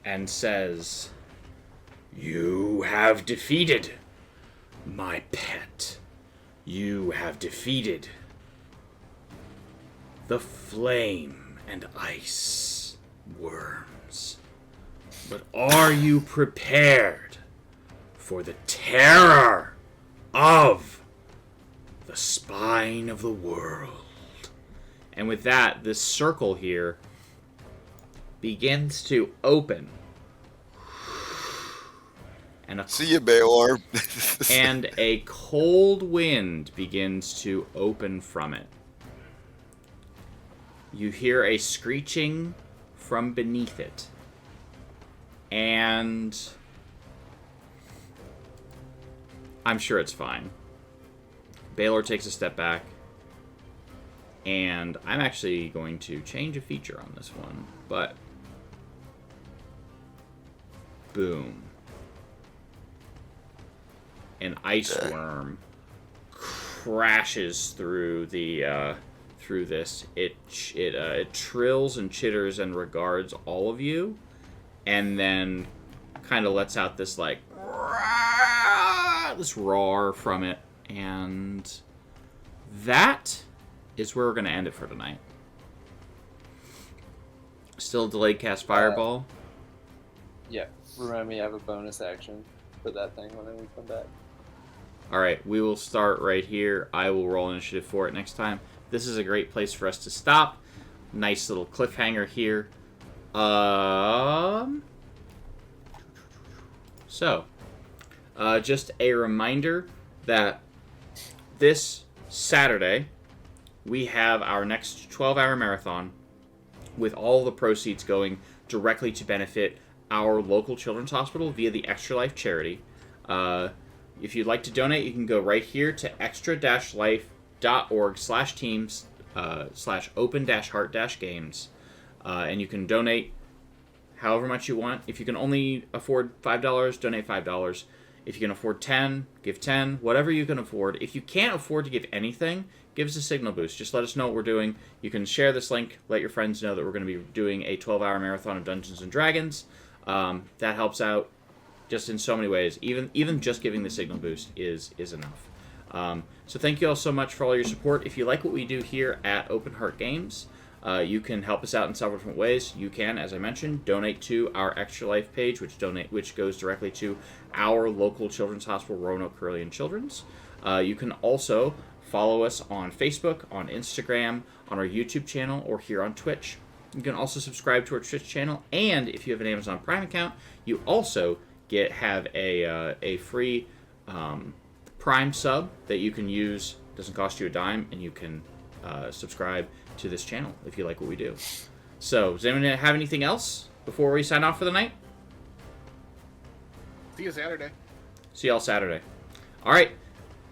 and says, "You have defeated my pet. You have defeated the flame and ice worms. But are you prepared for the terror of the spine of the world?" And with that, this circle here begins to open. And see you, Baylor. And a cold wind begins to open from it. You hear a screeching from beneath it. And I'm sure it's fine. Baylor takes a step back. And I'm actually going to change a feature on this one. But boom. An ice worm crashes through the through this. It trills and chitters and regards all of you, and then kind of lets out this like this roar from it, and that is where we're gonna end it for tonight. Still delayed cast fireball. Yeah, remind me I have a bonus action for that thing when we come back. Alright, we will start right here. I will roll initiative for it next time. This is a great place for us to stop. Nice little cliffhanger here. So, just a reminder that this Saturday, we have our next 12-hour marathon with all the proceeds going directly to benefit our local children's hospital via the Extra Life charity. If you'd like to donate, you can go right here to extra-life.org/teams/open-heart-games. And you can donate however much you want. If you can only afford $5, donate $5. If you can afford 10, give 10. Whatever you can afford. If you can't afford to give anything, give us a signal boost. Just let us know what we're doing. You can share this link. Let your friends know that we're going to be doing a 12-hour marathon of Dungeons & Dragons. That helps out just in so many ways. Even just giving the signal boost is enough. So thank you all so much for all your support. If you like what we do here at Open Heart Games, you can help us out in several different ways. You can, as I mentioned, donate to our Extra Life page, which goes directly to our local children's hospital, Roanoke Carillion Children's. You can also follow us on Facebook, on Instagram, on our YouTube channel, or here on Twitch. You can also subscribe to our Twitch channel, and if you have an Amazon Prime account, you also have a free Prime sub that you can use. Doesn't cost you a dime, and you can subscribe to this channel if you like what we do. So, does anyone have anything else before we sign off for the night? See you Saturday. See y'all Saturday. All right.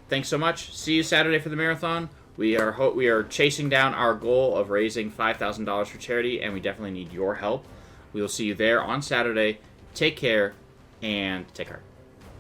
Thanks so much. See you Saturday for the marathon. We are chasing down our goal of raising $5,000 for charity, and we definitely need your help. We will see you there on Saturday. Take care, and take heart.